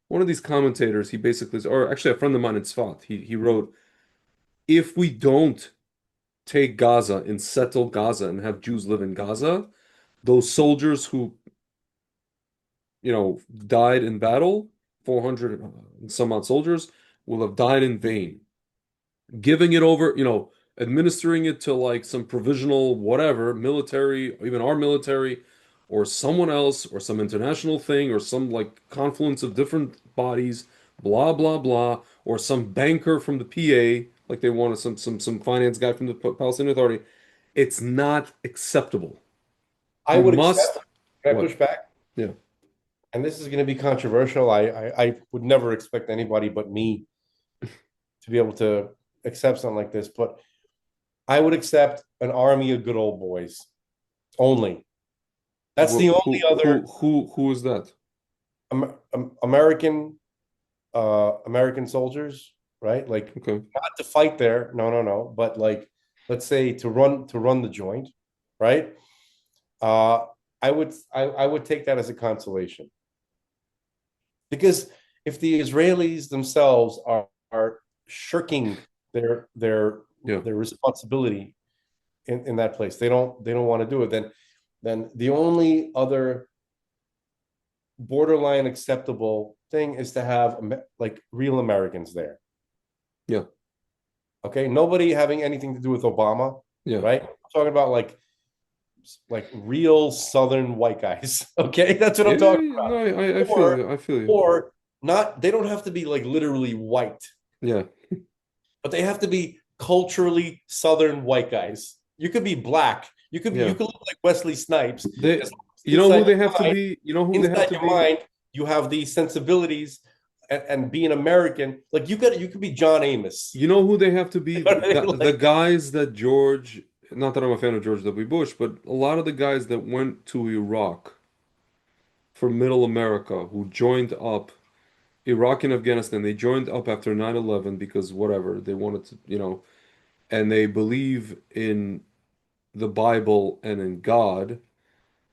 one of these commentators. He basically, or actually a friend of mine in Tzfat, he wrote, if we don't take Gaza and settle Gaza and have Jews live in Gaza, those soldiers who, you know, died in battle, 400 and some odd soldiers, will have died in vain. Giving it over, you know, administering it to like some provisional whatever, military, even our military, or someone else, or some international thing, or some like confluence of different bodies, blah, blah, blah, or some banker from the PA, like they wanted some finance guy from the Palestinian Authority. It's not acceptable. I would accept. Can I push back? Yeah. And this is going to be controversial. I would never expect anybody but me to be able to accept something like this, but I would accept an army of good old boys only. That's the only other. Who is that? American soldiers, right? Like, not to fight there, no, but like, let's say to run the joint, right? I would take that as a consolation, because if the Israelis themselves are shirking their responsibility in that place, they don't want to do it, then the only other borderline acceptable thing is to have like real Americans there. Yeah. Okay, nobody having anything to do with Obama, Yeah. right? I'm talking about like real Southern white guys. Okay, that's what I'm talking Yeah, about. no, I feel Or you. I feel you. or not. They don't have to be like literally white, Yeah. but they have to be culturally Southern white guys. You could be black. You Yeah. could look like Wesley Snipes. They, As long as you know who they have to be? You know who they have inside to your be? mind, you have these sensibilities and being American. Like you could be John Amos. You know who they have to be? You know what I mean? The guys that George, not that I'm a fan of George W. Bush, but a lot of the guys that went to Iraq for Middle America who joined up Iraq and Afghanistan, they joined up after 9/11 because whatever, they wanted to, and they believe in the Bible and in God,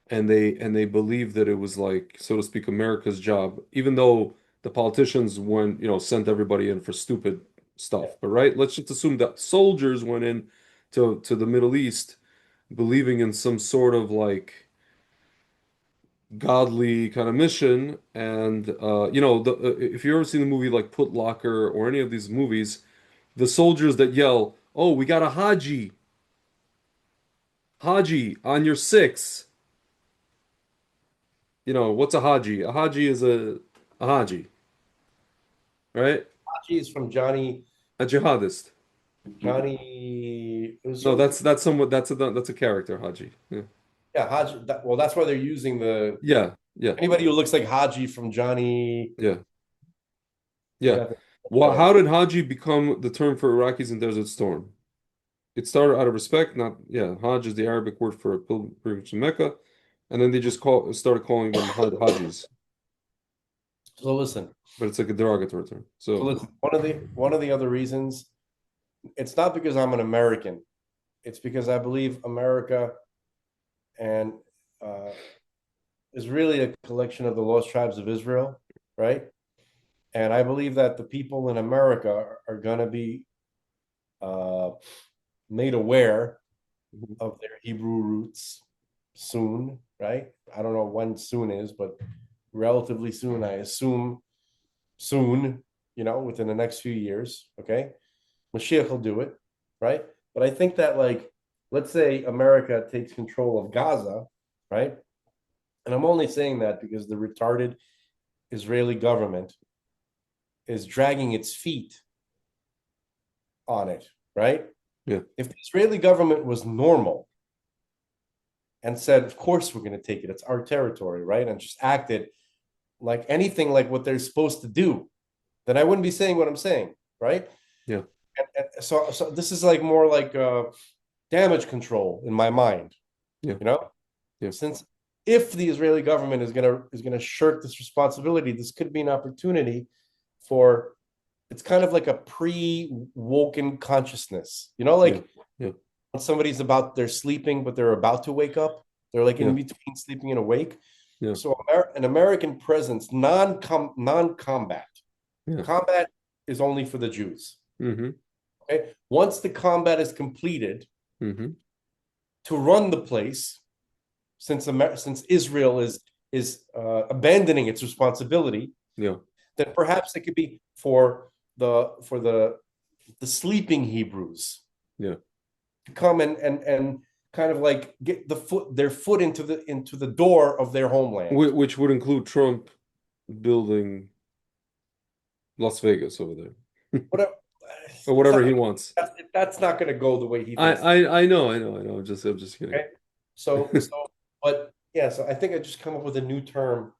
and they believe that it was like, so to speak, America's job, even though the politicians went, sent everybody in for stupid stuff. But right, let's just assume that soldiers went in to the Middle East believing in some sort of like godly kind of mission. And if you ever seen the movie like Put Locker or any of these movies, the soldiers that yell, "Oh, we got a Haji on your six." What's a Haji? A Haji is a Haji, right? Haji is from Johnny. A jihadist. Johnny. It was No, that's somewhat that's a character, Haji. Yeah. yeah, Haji. Well, that's why they're using the Yeah, yeah, anybody who looks like Haji from Johnny. yeah, yeah. Yeah, Well, how did Haji become the term for Iraqis in Desert Storm? It started out of respect, not yeah. Hajj is the Arabic word for a pilgrimage to Mecca, and then they just started calling them Hajis, so listen. but it's like a derogatory term. So listen. One of the other reasons it's not because I'm an American. It's because I believe America and uh, is really a collection of the lost tribes of Israel, right? And I believe that the people in America are going to be uh, made aware of their Hebrew roots soon, right? I don't know when soon is, but relatively soon, I assume soon, within the next few years, okay? Mashiach will do it, right? But I think that, like, let's say America takes control of Gaza, right? And I'm only saying that because the retarded Israeli government is dragging its feet on it, right? Yeah. If the Israeli government was normal and said, of course we're going to take it, it's our territory, right? And just acted like anything like what they're supposed to do, then I wouldn't be saying what I'm saying, right? Yeah. And so this is like more like damage control in my mind, Yeah. Yeah. Since if the Israeli government is gonna shirk this responsibility, this could be an opportunity for it's kind of like a pre-woken consciousness, like Yeah. when somebody's they're sleeping but they're about to wake up, they're like in Yeah. between sleeping and awake. Yeah. So an American presence, non-combat. Yeah. Combat is only for the Jews. Mm-hmm. Okay. Once the combat is completed, Mm-hmm. to run the place, since Israel is abandoning its responsibility, Yeah. then perhaps it could be for the sleeping Hebrews, Yeah. to come and kind of like get their foot into the door of their homeland, Which would include Trump building Las Vegas over there. whatever, Or whatever he wants. That's not going to go the way he thinks. I know. I'm just kidding. Okay. So but yeah, so I think I just come up with a new term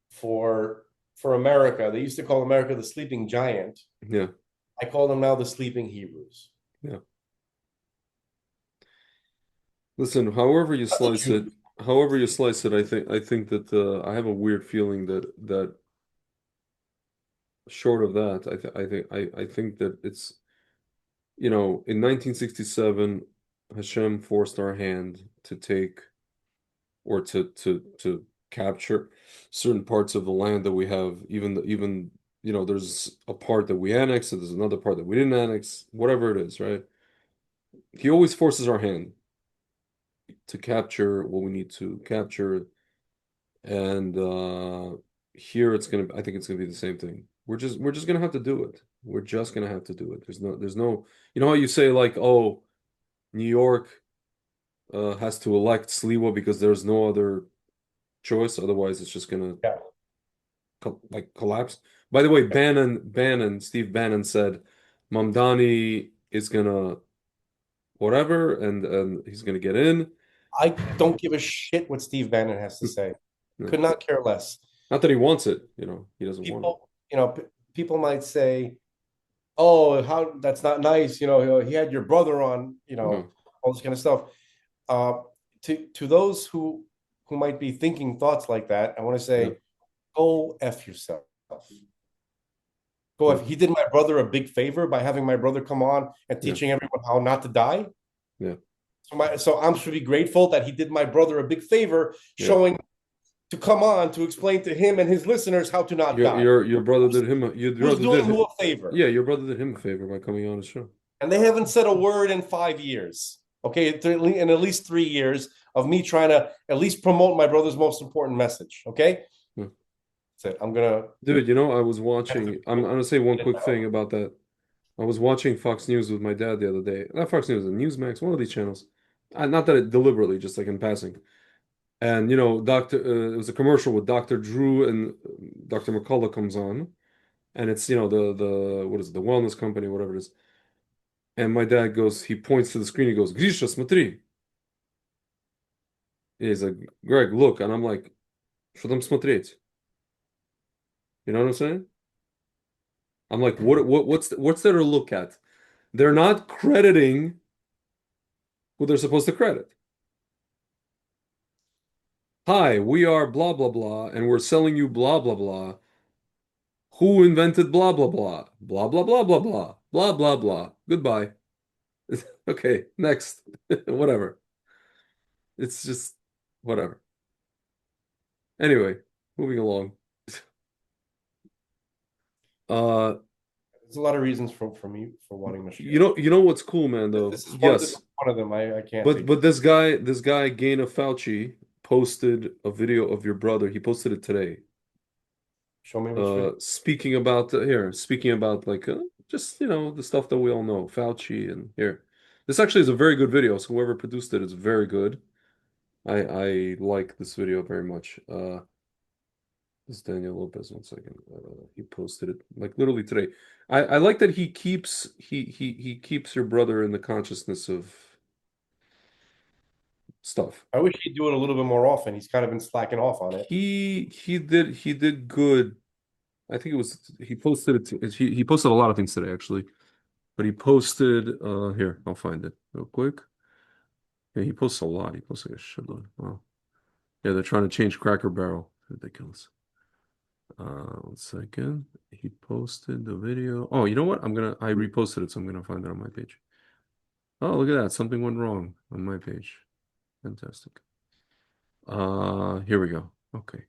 for America. They used to call America the sleeping giant. Yeah. I call them now the sleeping Hebrews. Yeah. Listen, however you slice it, I think that I have a weird feeling that short of that, I think that it's, in 1967, Hashem forced our hand to take or to capture certain parts of the land that we have, even there's a part that we annexed, and there's another part that we didn't annex, whatever it is, right? He always forces our hand to capture what we need to capture, And here I think it's gonna be the same thing. We're just gonna have to do it. We're just gonna have to do it. There's no, you know how you say like, oh, New York has to elect Sliwa because there's no other choice, otherwise it's just gonna Yeah. like collapse. By the way, Steve Bannon said Mamdani is gonna whatever, and he's gonna get in. I don't give a shit what Steve Bannon has to say. No. Could not care less. Not that he wants it, you know, he doesn't want it. People, you know, people might say, "Oh, how that's not nice." You know, he had your brother on. You know, all this kind of stuff. To those who might be thinking thoughts like that, I want to say, go F yourself. Go F. He did my brother a big favor by having my brother come on and teaching everyone how not to die. Yeah. So I should be grateful that he did my brother a big favor, showing to come on to explain to him and his listeners how to not die. Your brother did him a favor. Yeah, your brother did him a favor by coming on the show. And they haven't said a word in 5 years. Okay, in at least 3 years of me trying to at least promote my brother's most important message. Okay, that's it. I'm gonna, dude. You know, I was watching. I'm gonna say one quick thing about that. I was watching Fox News with my dad the other day. Not Fox News, Newsmax, one of these channels. Not that it deliberately, just like in passing. And you know, it was a commercial with Dr. Drew and Dr. McCullough comes on, and it's, you know, the what is it, the wellness company, whatever it is. And my dad goes, he points to the screen, he goes, Grisha, смотри. He's like, Greg, look, and I'm like, что там смотреть? You know what I'm saying? I'm like, what's there to look at? They're not crediting who they're supposed to credit. Hi, we are blah blah blah, and we're selling you blah blah blah. Who invented blah blah blah? Blah blah blah blah blah. Blah blah blah. Goodbye. Okay, next. Whatever. It's just whatever. Anyway, moving along. There's a lot of reasons for me for wanting Michigan. You know what's cool, man, though? This is one of them. I can't. But this guy, Gaina Fauci, posted a video of your brother. He posted it today. Show me. Speaking about like just, you know, the stuff that we all know, Fauci, and here. This actually is a very good video. So whoever produced it is very good. I like this video very much. This is Daniel Lopez. 1 second. He posted it like literally today. I like that he keeps your brother in the consciousness of stuff. I wish he'd do it a little bit more often. He's kind of been slacking off on it. He did good. I think he posted it. He posted a lot of things today, actually. But he posted here. I'll find it real quick. Yeah, he posts a lot. He posts like a shitload. Wow. Yeah, they're trying to change Cracker Barrel. Ridiculous. 1 second. He posted the video. Oh, you know what? I reposted it, so I'm gonna find it on my page. Oh, look at that. Something went wrong on my page. Fantastic. Here we go. Okay.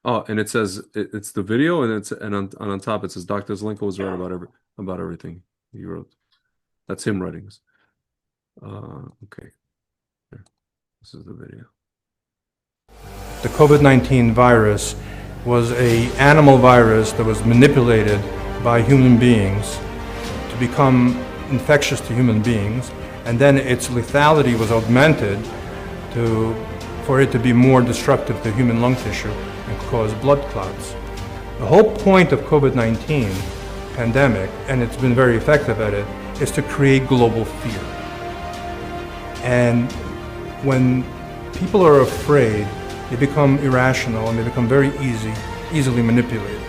Oh, and it says it's the video, and on top it says Dr. Zelenko was right about everything he wrote. That's him writing this. Okay. Here. This is the video. The COVID-19 virus was an animal virus that was manipulated by human beings to become infectious to human beings, and then its lethality was augmented for it to be more destructive to human lung tissue and cause blood clots. The whole point of COVID-19 pandemic, and it's been very effective at it, is to create global fear. And when people are afraid, they become irrational and they become very easily manipulated.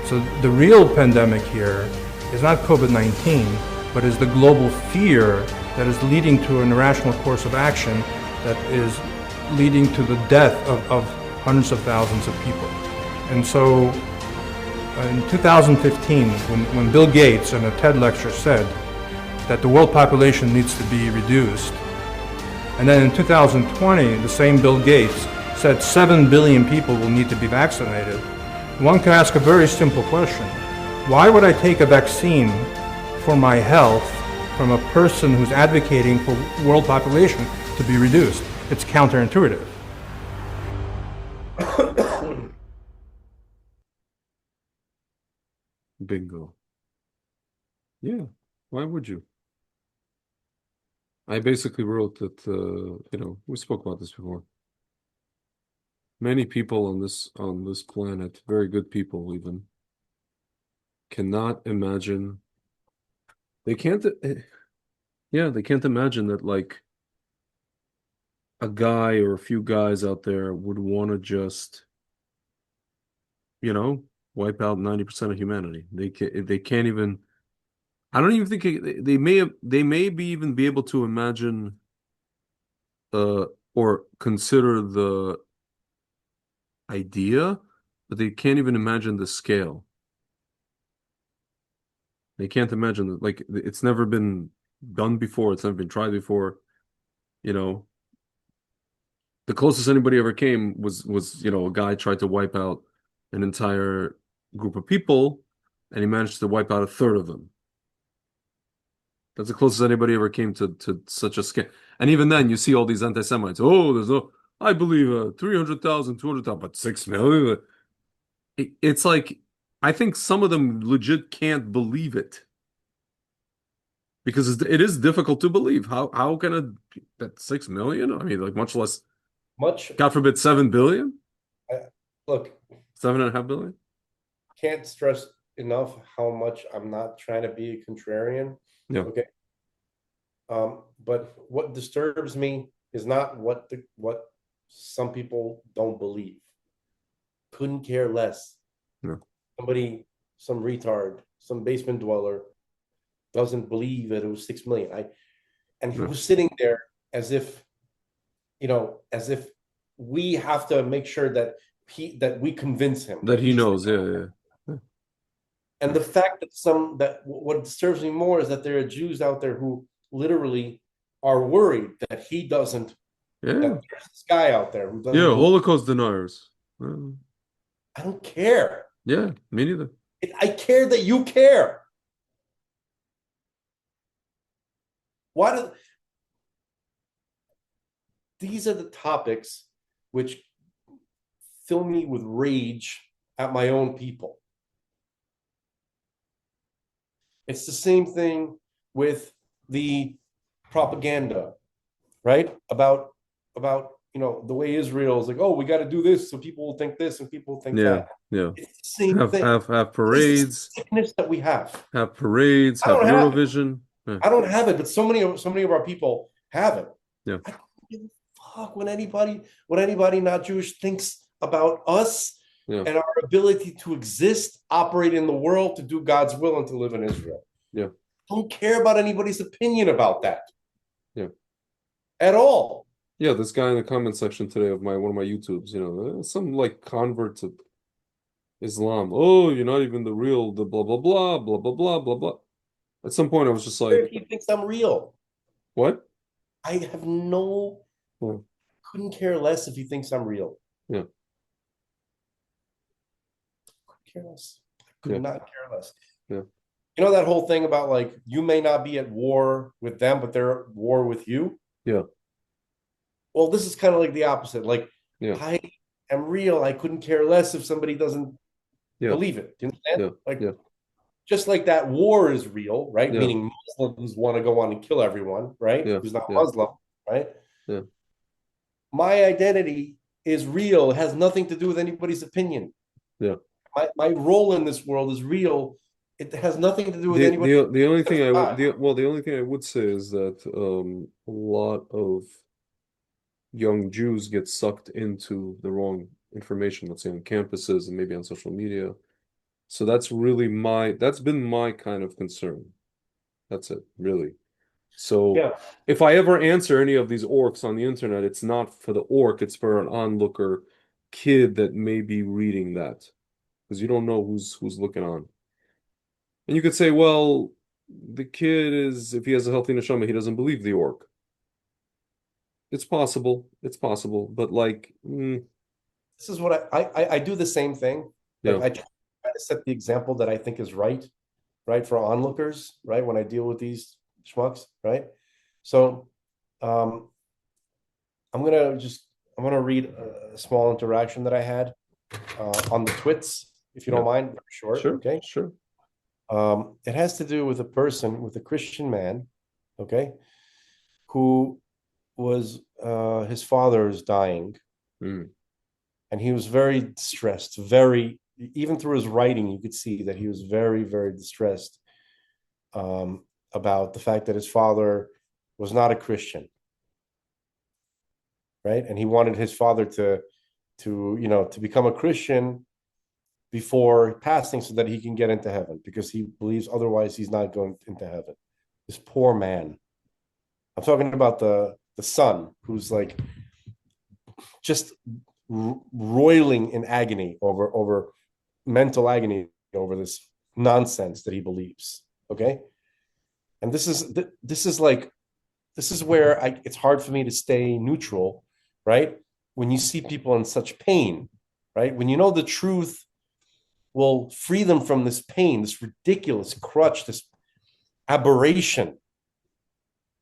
So the real pandemic here is not COVID-19, but is the global fear that is leading to an irrational course of action that is leading to the death of hundreds of thousands of people. And so in 2015, when Bill Gates in a TED lecture said that the world population needs to be reduced, and then in 2020, the same Bill Gates said 7 billion people will need to be vaccinated, one can ask a very simple question. Why would I take a vaccine for my health from a person who's advocating for world population to be reduced? It's counterintuitive. Bingo. Yeah. Why would you? I basically wrote that, we spoke about this before. Many people on this planet, very good people even, cannot imagine. They can't. Yeah, they can't imagine that like a guy or a few guys out there would want to just, you know, wipe out 90% of humanity. They can't even. I don't even think they may be even be able to imagine or consider the idea, but they can't even imagine the scale. They can't imagine that, like, it's never been done before, it's never been tried before. You know, the closest anybody ever came was a guy tried to wipe out an entire group of people, and he managed to wipe out a third of them. That's the closest anybody ever came to such a scale. And even then, you see all these anti-Semites. Oh, there's no, I believe 300,000, 200,000, but 6 million. It's like, I think some of them legit can't believe it because it is difficult to believe. How can that 6 million? I mean, like much less, God forbid, 7 billion, Look, 7.5 billion. can't stress enough how much I'm not trying to be a contrarian. Yeah. Okay. But what disturbs me is not what some people don't believe. Couldn't care less. No. Somebody, some retard, some basement dweller doesn't believe that it was 6 million. And he was sitting there as if, as if we have to make sure that we convince him that he knows. Yeah. And the fact that what disturbs me more is that there are Jews out there who literally are worried that he doesn't. Yeah. That there's this guy out there who doesn't. Yeah, Holocaust deniers. I don't care. Yeah, me neither. I care that you care. These are the topics which fill me with rage at my own people. It's the same thing with the propaganda, right? About the way Israel is like, oh, we got to do this so people will think this and people will think that. Yeah. It's the same thing. Have parades. It's the sickness that we have. Have parades. Have Eurovision. I don't have it, but so many of our people have it. Yeah. I don't give a fuck what anybody not Jewish thinks about us and our ability to exist, operate in the world, to do God's will, and to live in Israel. Yeah. I don't care about anybody's opinion about that. Yeah. At all. Yeah, this guy in the comment section today of one of my YouTubes, some like convert to Islam. Oh, you're not even the blah blah blah blah blah blah blah blah. At some point, I was just like, if he thinks I'm real. What? I have couldn't care less if he thinks I'm real. Yeah. Couldn't care less. I could not care less. Yeah. You know that whole thing about like, you may not be at war with them, but they're at war with you? Yeah. Well, this is kind of like the opposite. Like, I am real. I couldn't care less if somebody doesn't believe it. Do you understand? Just like that war is real, right? Meaning Muslims want to go on and kill everyone, right? Who's not Muslim, right? Yeah. My identity is real. It has nothing to do with anybody's opinion. Yeah. My role in this world is real. It has nothing to do with anybody. The only thing the only thing I would say is that a lot of young Jews get sucked into the wrong information, let's say on campuses and maybe on social media. So that's been my kind of concern. That's it, really. So if I ever answer any of these orcs on the internet, it's not for the orc, it's for an onlooker kid that may be reading that. Because you don't know who's looking on. And you could say, well, the kid if he has a healthy neshama, he doesn't believe the orc. It's possible, but like, this is what I do the same thing. Like, I try to set the example that I think is right for onlookers, right? When I deal with these schmucks, right? So, I'm gonna read a small interaction that I had on the twits, if you don't mind. Sure. Sure. Okay. Sure. It has to do with a person, with a Christian man, okay, who was his father is dying, and he was very distressed, very, even through his writing, you could see that he was very, very distressed about the fact that his father was not a Christian, right? And he wanted his father to become a Christian before passing so that he can get into heaven, because he believes otherwise he's not going into heaven. This poor man. I'm talking about the son, who's like just roiling in agony over mental agony over this nonsense that he believes. Okay. And this is where it's hard for me to stay neutral, right? When you see people in such pain, right? When you know the truth will free them from this pain, this ridiculous crutch, this aberration,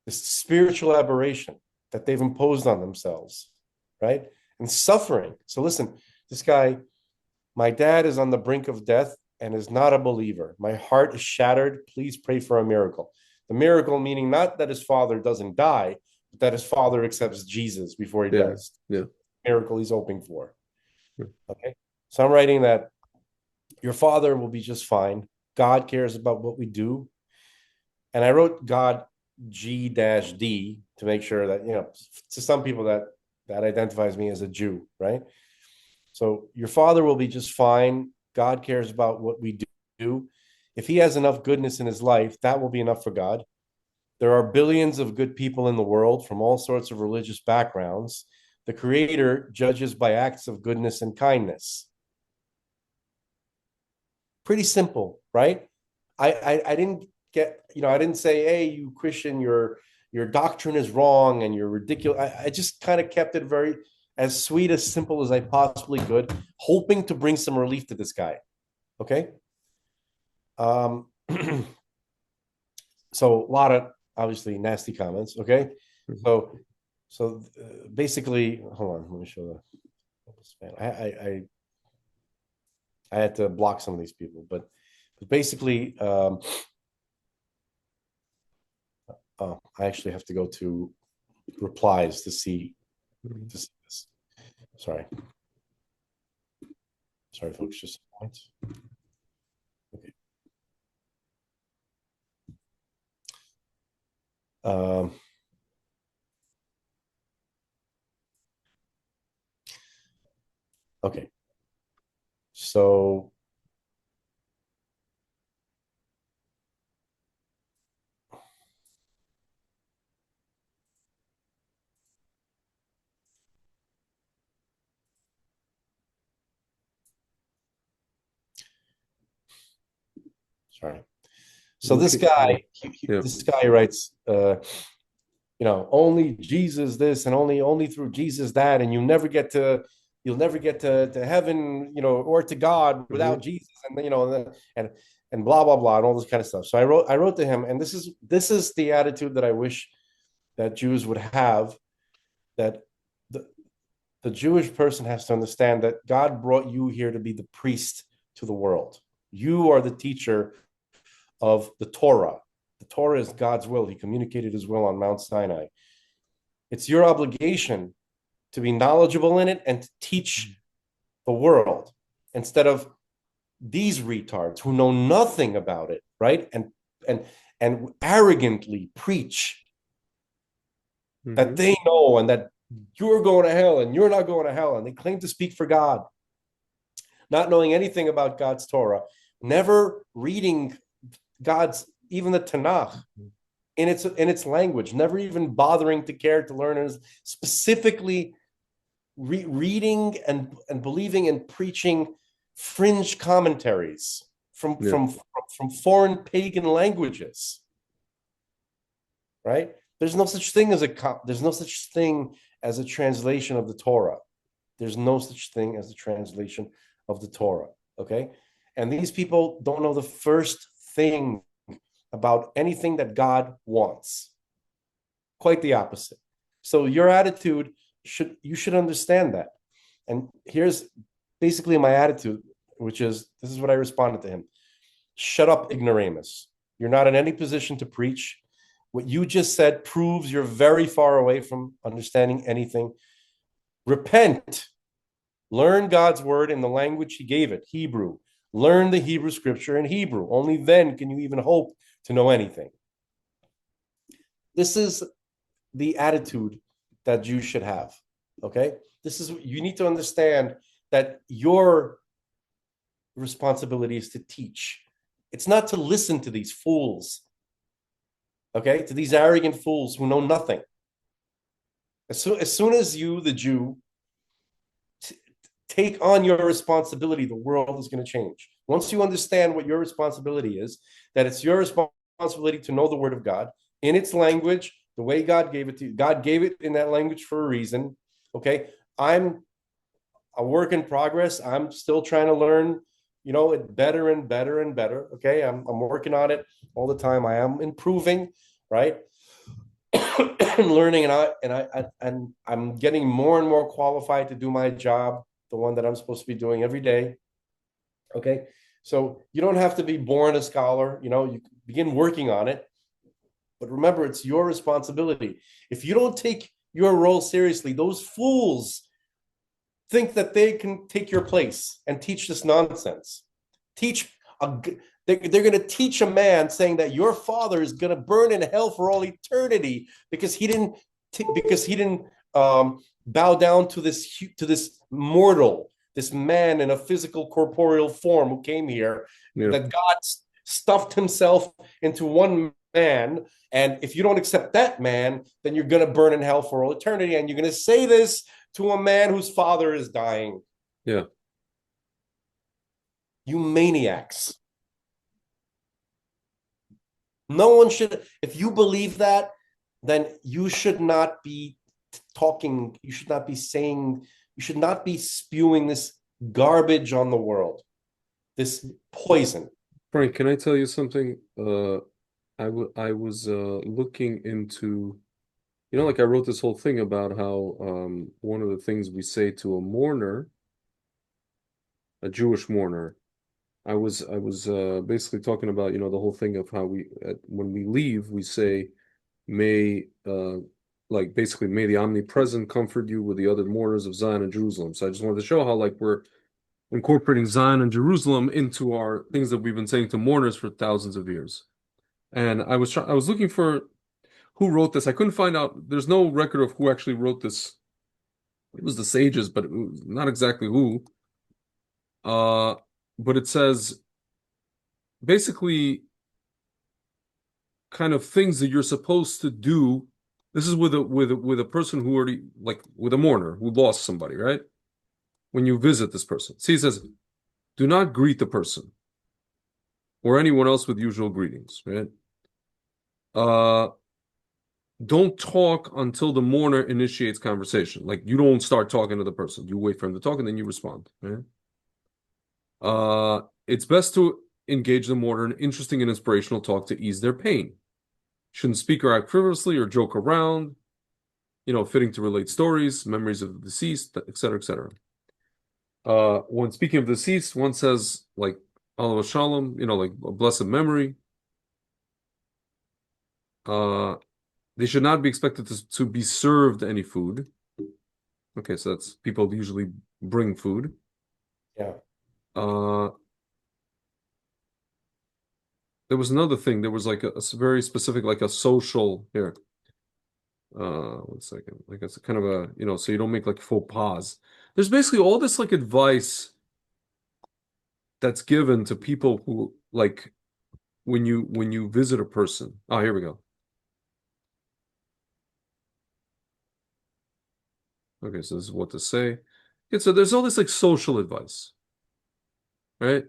this spiritual aberration that they've imposed on themselves, right? And suffering. So listen, this guy, my dad is on the brink of death and is not a believer. My heart is shattered. Please pray for a miracle. The miracle meaning not that his father doesn't die, but that his father accepts Jesus before he does. Yeah. Miracle he's hoping for. Okay. So I'm writing that your father will be just fine. God cares about what we do. And I wrote God G-D to make sure that, to some people that identifies me as a Jew, right? So your father will be just fine. God cares about what we do. If he has enough goodness in his life, that will be enough for God. There are billions of good people in the world from all sorts of religious backgrounds. The Creator judges by acts of goodness and kindness. Pretty simple, right? I didn't get, I didn't say, hey, you Christian, your doctrine is wrong and you're ridiculous. I just kind of kept it very as sweet, as simple as I possibly could, hoping to bring some relief to this guy. Okay. So a lot of obviously nasty comments. Okay. So basically, hold on, let me show the, I had to block some of these people, but basically, I actually have to go to replies to see this. Sorry, folks, just a moment. Okay. Okay. So sorry. So this guy, this guy writes, only Jesus this and only through Jesus that, and you'll never get to heaven, or to God without Jesus, and blah blah blah and all this kind of stuff. So I wrote to him, and this is the attitude that I wish that Jews would have, that the Jewish person has to understand that God brought you here to be the priest to the world. You are the teacher of the Torah. The Torah is God's will. He communicated his will on Mount Sinai. It's your obligation to be knowledgeable in it and to teach the world, instead of these retards who know nothing about it, right? And arrogantly preach that they know, and that you're going to hell and you're not going to hell, and they claim to speak for God, not knowing anything about God's Torah, never reading God's, even the Tanakh in its language, never even bothering to care to learn, and specifically reading and believing and preaching fringe commentaries from foreign pagan languages, right? There's no such thing as a translation of the Torah. There's no such thing as a translation of the Torah. Okay. And these people don't know the first thing about anything that God wants. Quite the opposite. So your attitude you should understand that. And here's basically my attitude, which is, this is what I responded to him. Shut up, ignoramus. You're not in any position to preach. What you just said proves you're very far away from understanding anything. Repent. Learn God's word in the language he gave it, Hebrew. Learn the Hebrew scripture in Hebrew. Only then can you even hope to know anything. This is the attitude that Jews should have. Okay? You need to understand that your responsibility is to teach. It's not to listen to these fools. Okay? To these arrogant fools who know nothing. As soon as you, the Jew, take on your responsibility, the world is going to change. Once you understand what your responsibility is, that it's your responsibility to know the word of God in its language, the way God gave it to you. God gave it in that language for a reason. Okay. I'm a work in progress. I'm still trying to learn, it better and better and better. Okay. I'm working on it all the time. I am improving, right? Learning, and I'm getting more and more qualified to do my job, the one that I'm supposed to be doing every day. Okay. So you don't have to be born a scholar, you begin working on it. But remember, it's your responsibility. If you don't take your role seriously, those fools think that they can take your place and teach this nonsense. They're going to teach a man saying that your father is going to burn in hell for all eternity because he didn't bow down to this mortal, this man in a physical corporeal form who came here. Yeah. That God stuffed himself into one man, and if you don't accept that man, then you're going to burn in hell for all eternity, and you're going to say this to a man whose father is dying. Yeah. You maniacs. No one should, if you believe that, then you should not be talking, you should not be saying, you should not be spewing this garbage on the world, this poison. Frank, can I tell you something? I was looking into, like I wrote this whole thing about how one of the things we say to a mourner, a Jewish mourner, I was basically talking about, the whole thing of how when we leave, we say, may basically may the omnipresent comfort you with the other mourners of Zion and Jerusalem. So I just wanted to show how we're incorporating Zion and Jerusalem into our things that we've been saying to mourners for thousands of years. And I was looking for who wrote this. I couldn't find out. There's no record of who actually wrote this. It was the sages, but it was not exactly who. But it says basically kind of things that you're supposed to do. This is with a person who already, with a mourner who lost somebody, right? When you visit this person. See, it says, do not greet the person or anyone else with usual greetings, right? Don't talk until the mourner initiates conversation. You don't start talking to the person. You wait for him to talk and then you respond, right? It's best to engage the mourner in interesting and inspirational talk to ease their pain. Shouldn't speak or act frivolously or joke around, fitting to relate stories, memories of the deceased, etc., etc. When speaking of the deceased, one says, Allah Shalom, a blessed memory. They should not be expected to be served any food. Okay, so that's people usually bring food. Yeah. There was another thing. There was a very specific, a social here. 1 second. It's kind of a, so you don't make faux pas. There's basically all this advice that's given to people who when you visit a person. Oh, here we go. Okay, so this is what to say. Okay, so there's all this social advice, right?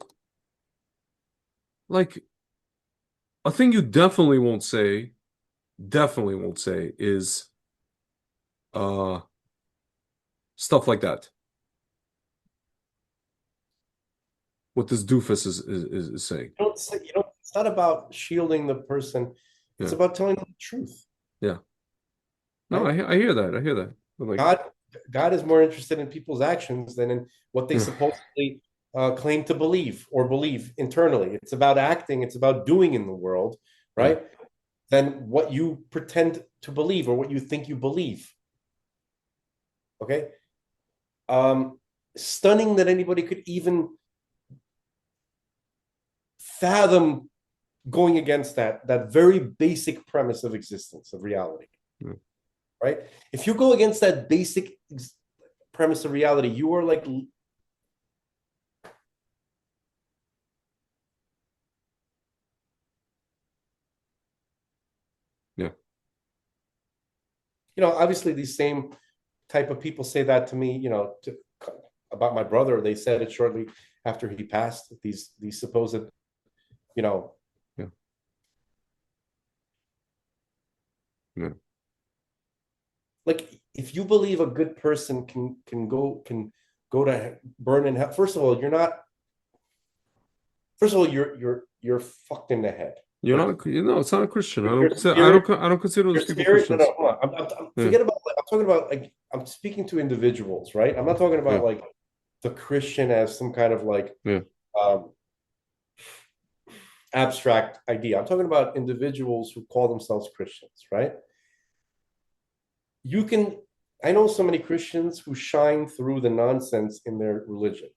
A thing you definitely won't say is stuff like that. What this doofus is saying. It's not about shielding the person. It's about telling them the truth. Yeah. No, right? I hear that. I hear that. God is more interested in people's actions than in what they supposedly claim to believe or believe internally. It's about acting, it's about doing in the world, Yeah. right? Than what you pretend to believe or what you think you believe. Okay? Stunning that anybody could even fathom going against that very basic premise of existence, of reality. Yeah. Right? If you go against that basic premise of reality, you are like Yeah. Obviously these same type of people say that to me, about my brother. They said it shortly after he passed. These supposed, Yeah. Yeah. like if you believe a good person can go to burn in hell. First of all, you're fucked in the head. You're Like, not, it's not a Christian. your spirit, I don't consider your those people spirit. No, Christians. no, come on. Yeah. Forget about. I'm talking about like I'm speaking to individuals, right? I'm not talking Yeah. about like the Christian as some kind of like Yeah. um, abstract idea. I'm talking about individuals who call themselves Christians, right? You can. I know so many Christians who shine through the nonsense in their religion.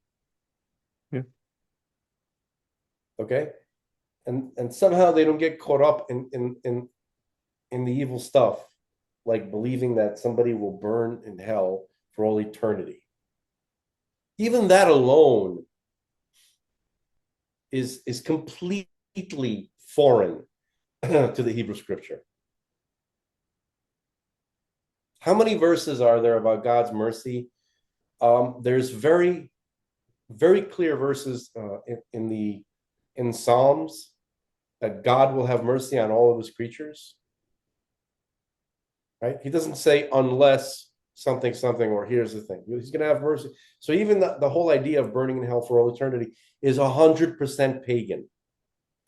Yeah. Okay, and somehow they don't get caught up in the evil stuff, like believing that somebody will burn in hell for all eternity. Even that alone is completely foreign to the Hebrew scripture. How many verses are there about God's mercy? There's very, very clear verses in Psalms that God will have mercy on all of his creatures. Right? He doesn't say unless something, something, or here's the thing. He's going to have mercy. So even the whole idea of burning in hell for all eternity is 100% pagan,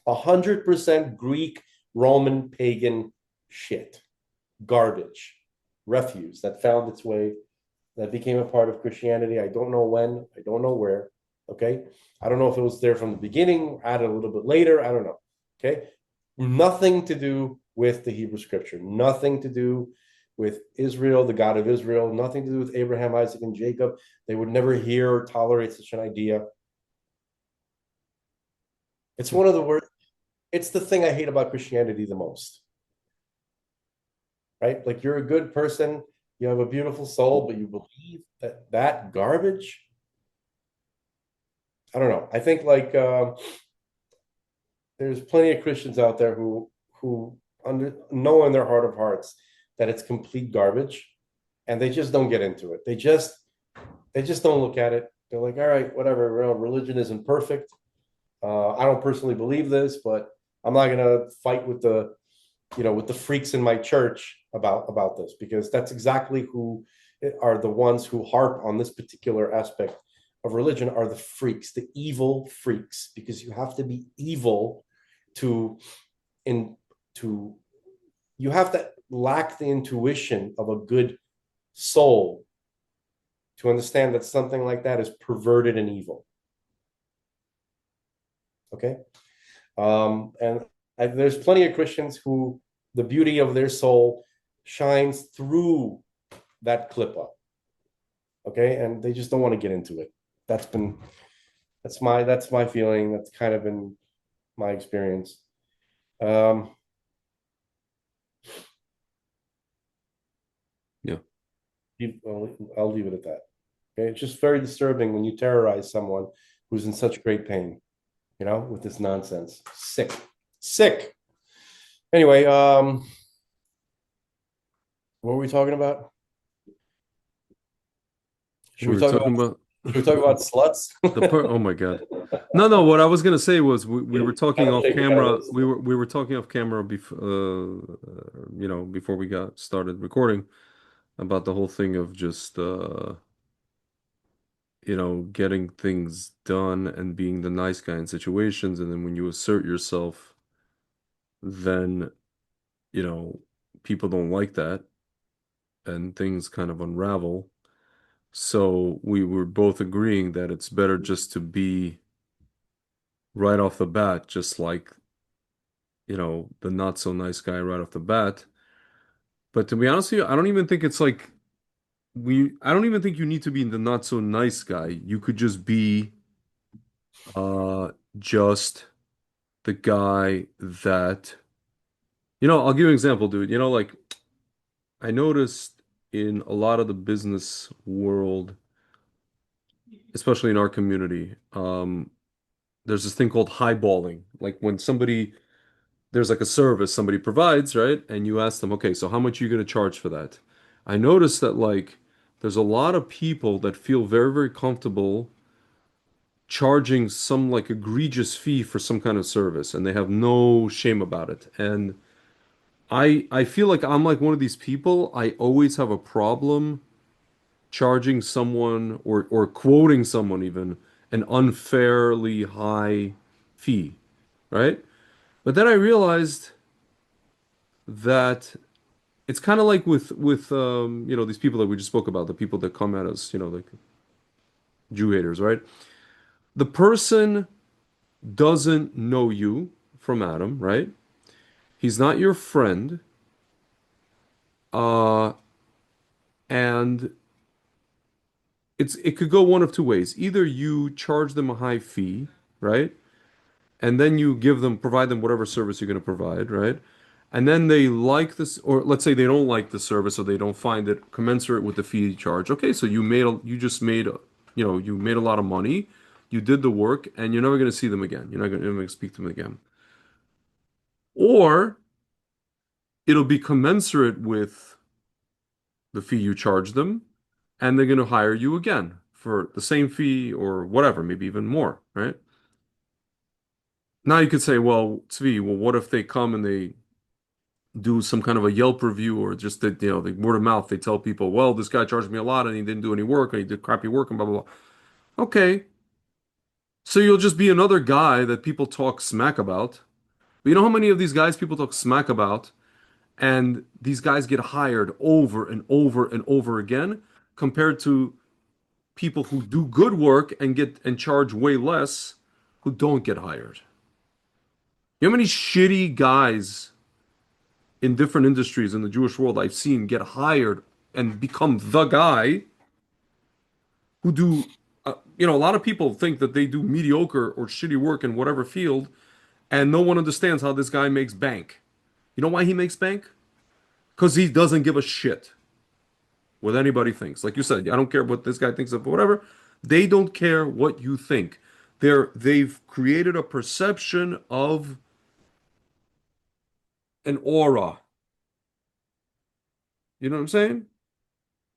100% Greek, Roman, pagan shit, garbage, refuse that found its way, that became a part of Christianity. I don't know when, I don't know where. Okay, I don't know if it was there from the beginning, added a little bit later. I don't know. Okay, nothing to do with the Hebrew scripture, nothing to do with Israel, the God of Israel, nothing to do with Abraham, Isaac, and Jacob. They would never hear or tolerate such an idea. It's one of the worst. It's the thing I hate about Christianity the most. Right? Like you're a good person, you have a beautiful soul, but you believe that garbage. I don't know. I think like there's plenty of Christians out there who know in their heart of hearts that it's complete garbage, and they just don't get into it. They just don't look at it. They're like, all right, whatever. Religion isn't perfect. I don't personally believe this, but I'm not gonna fight with the freaks in my church about this, because that's exactly who are the ones who harp on this particular aspect of religion, are the freaks, the evil freaks, because you have to be evil to you have to lack the intuition of a good soul to understand that something like that is perverted and evil. Okay, and there's plenty of Christians who the beauty of their soul shines through that clip-up. Okay, and they just don't want to get into it. That's my feeling. That's kind of been my experience. Yeah. I'll leave it at that. Okay, it's just very disturbing when you terrorize someone who's in such great pain, with this nonsense. Sick. Anyway, what were we talking about? Should we talk about sluts? Oh my God. No, what I was gonna say was we were talking off camera. We were talking off camera before before we got started recording about the whole thing of just getting things done and being the nice guy in situations, and then when you assert yourself, then you know people don't like that and things kind of unravel. So we were both agreeing that it's better just to be right off the bat, just like, the not so nice guy right off the bat. But to be honest with you, I don't even think it's like I don't even think you need to be the not so nice guy. You could just be just the guy that, I'll give you an example, dude. Like I noticed in a lot of the business world, especially in our community, there's this thing called highballing. Like when there's like a service somebody provides, right? And you ask them, okay, so how much are you going to charge for that? I noticed that like there's a lot of people that feel very, very comfortable charging some like egregious fee for some kind of service, and they have no shame about it. And I feel like I'm like one of these people. I always have a problem charging someone or quoting someone even an unfairly high fee, right? But then I realized that it's kind of like with these people that we just spoke about, the people that come at us, like Jew haters, right? The person doesn't know you from Adam, right? He's not your friend, uh, and it could go one of two ways. Either you charge them a high fee, right? And then you provide them whatever service you're going to provide, right? And then they like this, or let's say they don't like the service or they don't find it commensurate with the fee you charge. Okay, so you made a lot of money, you did the work, and you're never going to see them again. You're not going to speak to them again. Or it'll be commensurate with the fee you charge them, and they're going to hire you again for the same fee or whatever, maybe even more, right? Now you could say, well, Tzvi, well, what if they come and they do some kind of a Yelp review or just that, the word of mouth, they tell people, well, this guy charged me a lot and he didn't do any work and he did crappy work and blah, blah, blah. Okay. So you'll just be another guy that people talk smack about. But you know how many of these guys people talk smack about and these guys get hired over and over and over again compared to people who do good work and get and charge way less who don't get hired. You know how many shitty guys in different industries in the Jewish world I've seen get hired and become the guy who do, a lot of people think that they do mediocre or shitty work in whatever field, and no one understands how this guy makes bank. You know why he makes bank? Because he doesn't give a shit what anybody thinks. Like you said, I don't care what this guy thinks of whatever. They don't care what you think. They've created a perception of an aura. You know what I'm saying?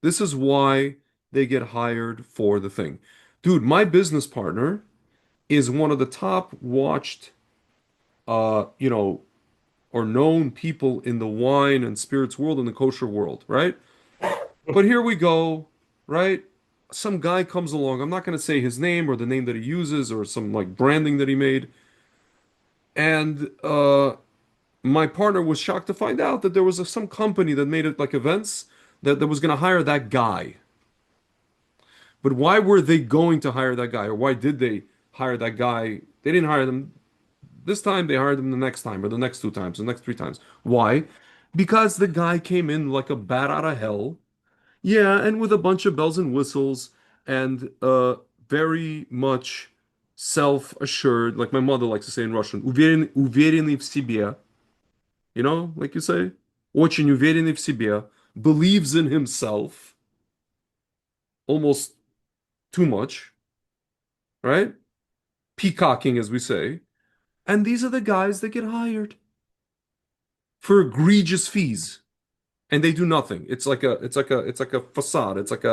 This is why they get hired for the thing. Dude, my business partner is one of the top watched, uh, you know, or known people in the wine and spirits world, in the kosher world, right? But here we go, right? Some guy comes along. I'm not going to say his name or the name that he uses or some like branding that he made. And my partner was shocked to find out that there was some company that made it like events that was going to hire that guy. But why were they going to hire that guy, or why did they hire that guy? They didn't hire them this time, they hired them the next time, or the next two times, the next three times. Why? Because the guy came in like a bat out of hell. Yeah, and with a bunch of bells and whistles and very much self-assured, like my mother likes to say in Russian, уверенный в себе. Like you say, очень уверенный в себе, believes in himself almost too much, right? Peacocking, as we say. And these are the guys that get hired for egregious fees, and they do nothing. It's like a facade. It's like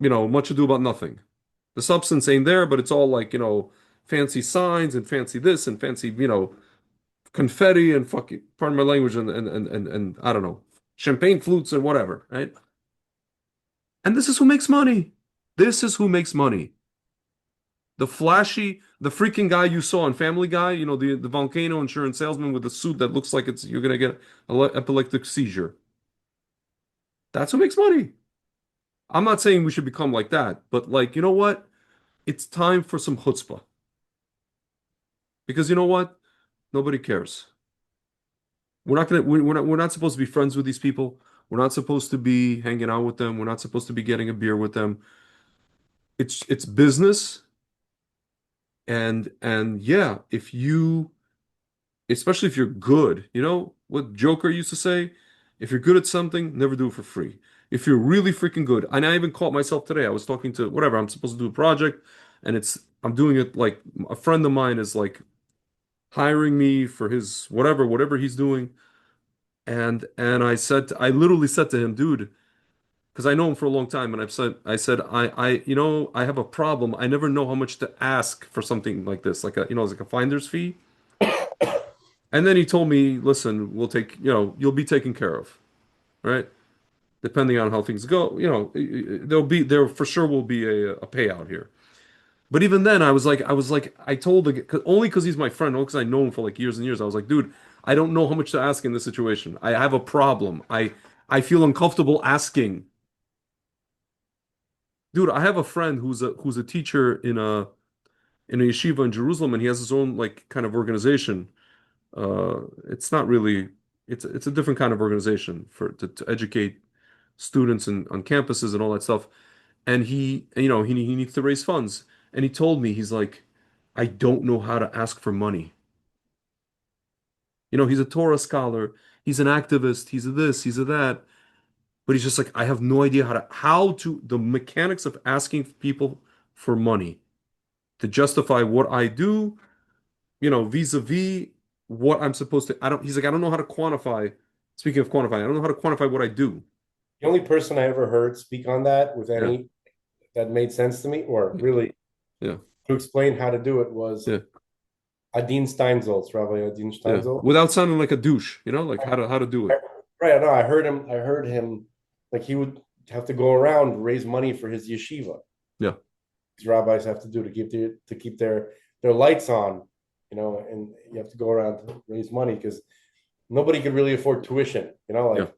much ado about nothing. The substance ain't there, but it's all like, fancy signs and fancy this and fancy, confetti and fucking, pardon my language, and I don't know, champagne flutes and whatever, right? And this is who makes money. This is who makes money. The freaking guy you saw on Family Guy, the volcano insurance salesman with the suit that looks like you're gonna get an epileptic seizure. That's who makes money. I'm not saying we should become like that, but like, you know what? It's time for some chutzpah. Because you know what? Nobody cares. We're not supposed to be friends with these people. We're not supposed to be hanging out with them. We're not supposed to be getting a beer with them. It's business. And yeah, if you especially if you're good, you know what Joker used to say? If you're good at something, never do it for free. If you're really freaking good, and I even caught myself today. I was talking to whatever, I'm supposed to do a project, and I'm doing it like a friend of mine is like hiring me for his whatever he's doing. And I literally said to him, dude, because I know him for a long time, and I said, I have a problem. I never know how much to ask for something like this, like it's like a finder's fee. And then he told me, listen, you'll be taken care of, right? Depending on how things go, there for sure will be a payout here. But even then, I told the only because he's my friend, only because I know him for like years and years. I was like, dude, I don't know how much to ask in this situation. I have a problem. I feel uncomfortable asking. Dude, I have a friend who's a teacher in a yeshiva in Jerusalem, and he has his own like kind of organization. It's not really it's a different kind of organization to educate students on campuses and all that stuff. And he needs to raise funds. And he told me he's like, I don't know how to ask for money. He's a Torah scholar, he's an activist, he's a this, he's a that, but he's just like, I have no idea how to the mechanics of asking people for money to justify what I do, vis-a-vis what I'm supposed to. He's like, I don't know how to quantify. Speaking of quantifying, I don't know how to quantify what I do. The only person I ever heard speak on that with Yeah. any that made sense to me, or really Yeah. to explain how to do it, was Yeah. Adin Steinsaltz, Rabbi Adin Yeah. Steinsaltz. Without sounding like a douche, like how to do it. Right. No, I heard him like he would have to go around raise money for his yeshiva. Yeah. These rabbis have to do to keep their lights on, and you have to go around to raise money because nobody could really afford tuition, like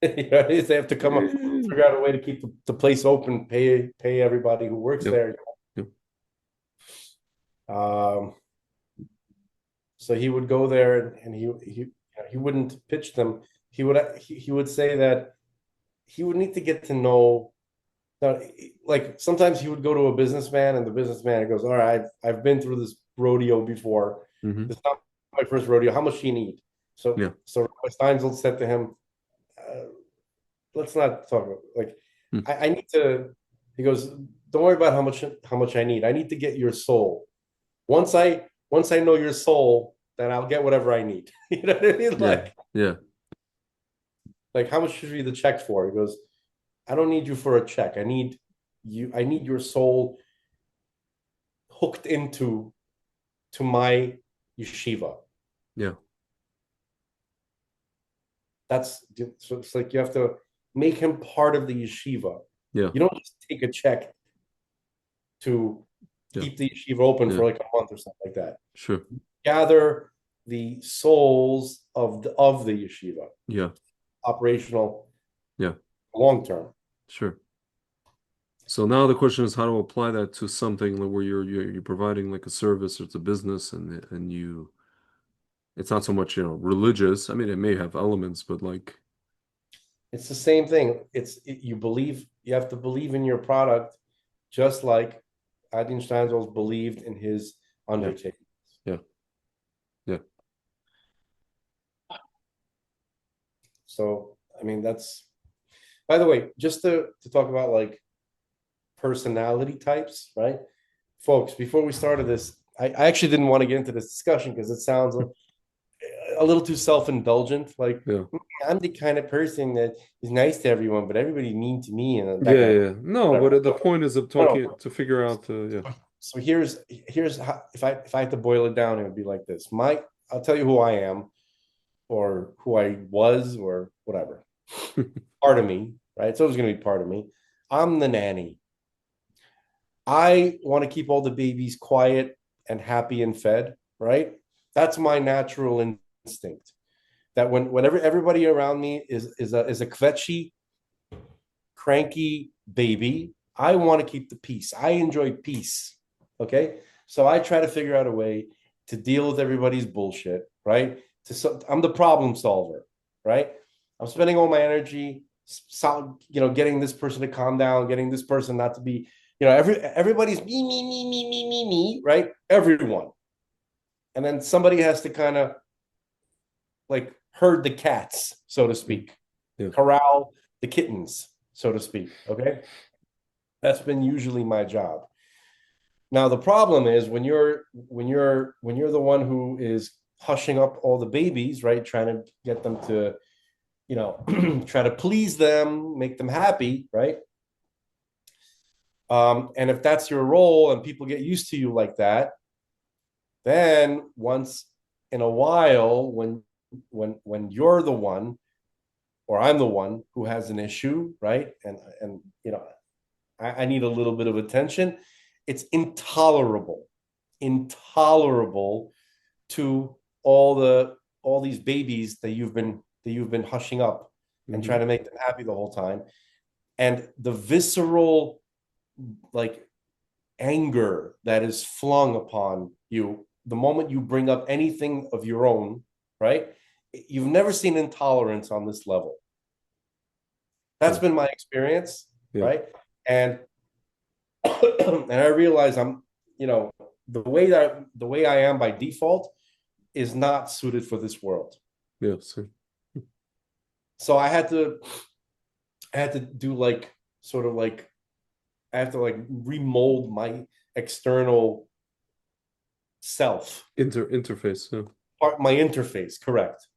they have to come up, figure out a way to keep the place open, pay everybody who works there. Yep. So he would go there and he wouldn't pitch them. He would say that he would need to get to know. Like sometimes he would go to a businessman and the businessman goes, all right, I've been through this rodeo before. Mm-hmm. It's not my first rodeo. How much do you need? So Rabbi Steinsaltz said to him, let's not talk about like I need to. He goes, don't worry about how much I need. I need to get your soul. Once I know your soul, then I'll get whatever I need. You know what I mean? Like how much should be the check for? He goes, I don't need you for a check. I need your soul hooked into my yeshiva. Yeah. So it's like you have to make him part of the yeshiva. Yeah. You don't just take a check to keep the yeshiva open for like a month or something like that. Sure. Gather the souls of the yeshiva. Yeah. Operational. Yeah. Long term. Sure. So now the question is how to apply that to something where you're providing like a service or it's a business and it's not so much, religious. I mean, it may have elements, but like it's the same thing. You have to believe in your product just like Adin Steinsaltz believed in his undertaking. Yeah. Yeah. So, I mean, that's, by the way, just to talk about like personality types, right? Folks, before we started this, I actually didn't want to get into this discussion because it sounds a little too self-indulgent. Like, I'm the kind of person that is nice to everyone, but everybody's mean to me. And no, but the point is of talking to figure out. So here's how, if I had to boil it down, it would be like this. I'll tell you who I am, or who I was, or whatever. Part of me, right? It's always going to be part of me. I'm the nanny. I want to keep all the babies quiet and happy and fed, right? That's my natural instinct. That whenever everybody around me is a kvetchy, cranky, baby. I want to keep the peace. I enjoy peace. Okay. So I try to figure out a way to deal with everybody's bullshit, right? I'm the problem solver, right? I'm spending all my energy, getting this person to calm down, getting this person not to be, everybody's me, right? Everyone. And then somebody has to kind of like herd the cats, so to speak, corral the kittens, so to speak. Okay. That's been usually my job. Now the problem is when you're the one who is hushing up all the babies, right? Trying to get them to, try to please them, make them happy, right? And if that's your role and people get used to you like that, then once in a while, when you're the one, or I'm the one who has an issue, right? And I need a little bit of attention. It's intolerable to all these babies that you've been hushing up and trying to make them happy the whole time. And the visceral like anger that is flung upon you the moment you bring up anything of your own, right? You've never seen intolerance on this level. That's been my experience, right? And and I realize I'm, the way I am by default is not suited for this world. Yes. So I had to do like sort of like I have to like remold my external self. Interface. My interface, correct.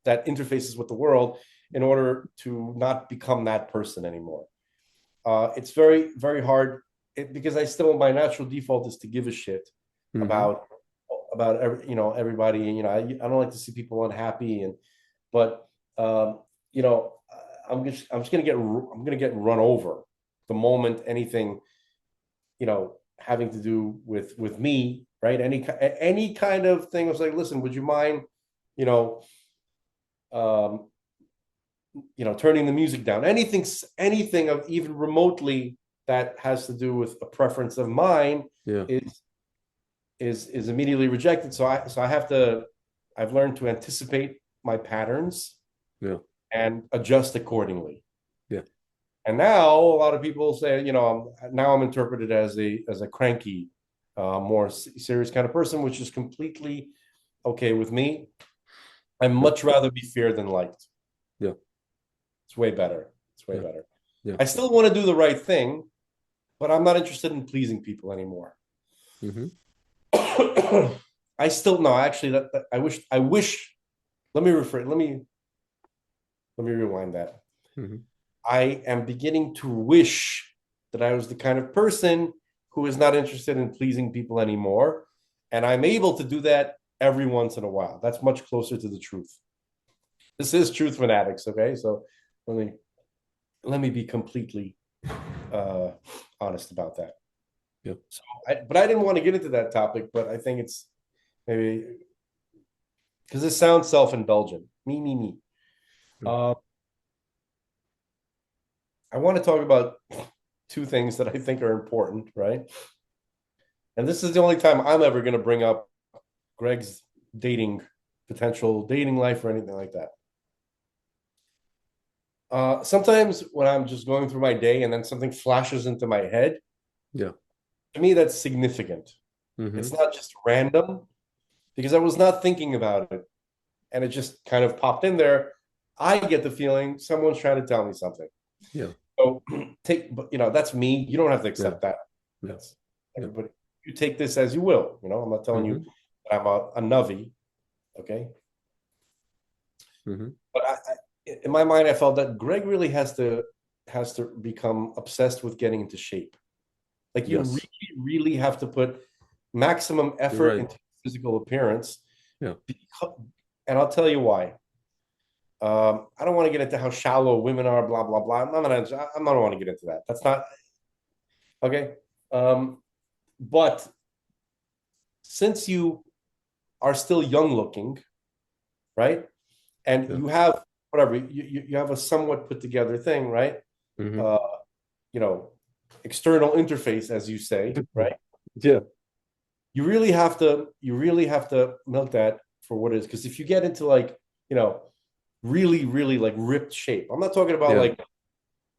That interfaces with the world in order to not become that person anymore. It's very, very hard because my natural default is to give a shit about everybody. And, I don't like to see people unhappy. But I'm just gonna get run over the moment anything, having to do with me, right? Any kind of thing was like, listen, would you mind, turning the music down? Anything of even remotely that has to do with a preference of mine is immediately rejected. So I've learned to anticipate my patterns and adjust accordingly. And now a lot of people say, now I'm interpreted as a cranky, more serious kind of person, which is completely okay with me. I'd much rather be feared than liked. It's way better. I still want to do the right thing, but I'm not interested in pleasing people anymore. I still no, actually, I wish. Let me rewind that. I am beginning to wish that I was the kind of person who is not interested in pleasing people anymore, and I'm able to do that every once in a while. That's much closer to the truth. This is Truth Fanatics, okay? So let me be completely honest about that. So but I didn't want to get into that topic, but I think it's maybe because it sounds self-indulgent. Me. I want to talk about two things that I think are important, right? And this is the only time I'm ever going to bring up Greg's potential dating life or anything like that. Sometimes when I'm just going through my day and then something flashes into my head, to me, that's significant. It's not just random because I was not thinking about it and it just kind of popped in there. I get the feeling someone's trying to tell me something. So that's me. You don't have to accept that. That's everybody. You take this as you will. I'm not telling you that I'm a Navi. Okay. But in my mind, I felt that Greg really has to become obsessed with getting into shape. Like you really, really have to put maximum effort into physical appearance. And I'll tell you why. I don't want to get into how shallow women are, blah, blah, blah. I don't want to get into that. That's not okay. But since you are still young looking, right? And you have whatever, you have a somewhat put together thing, right? external interface, as you say, right? Yeah. You really have to milk that for what it is. Because if you get into like, really, really like ripped shape, I'm not talking about Yeah. like,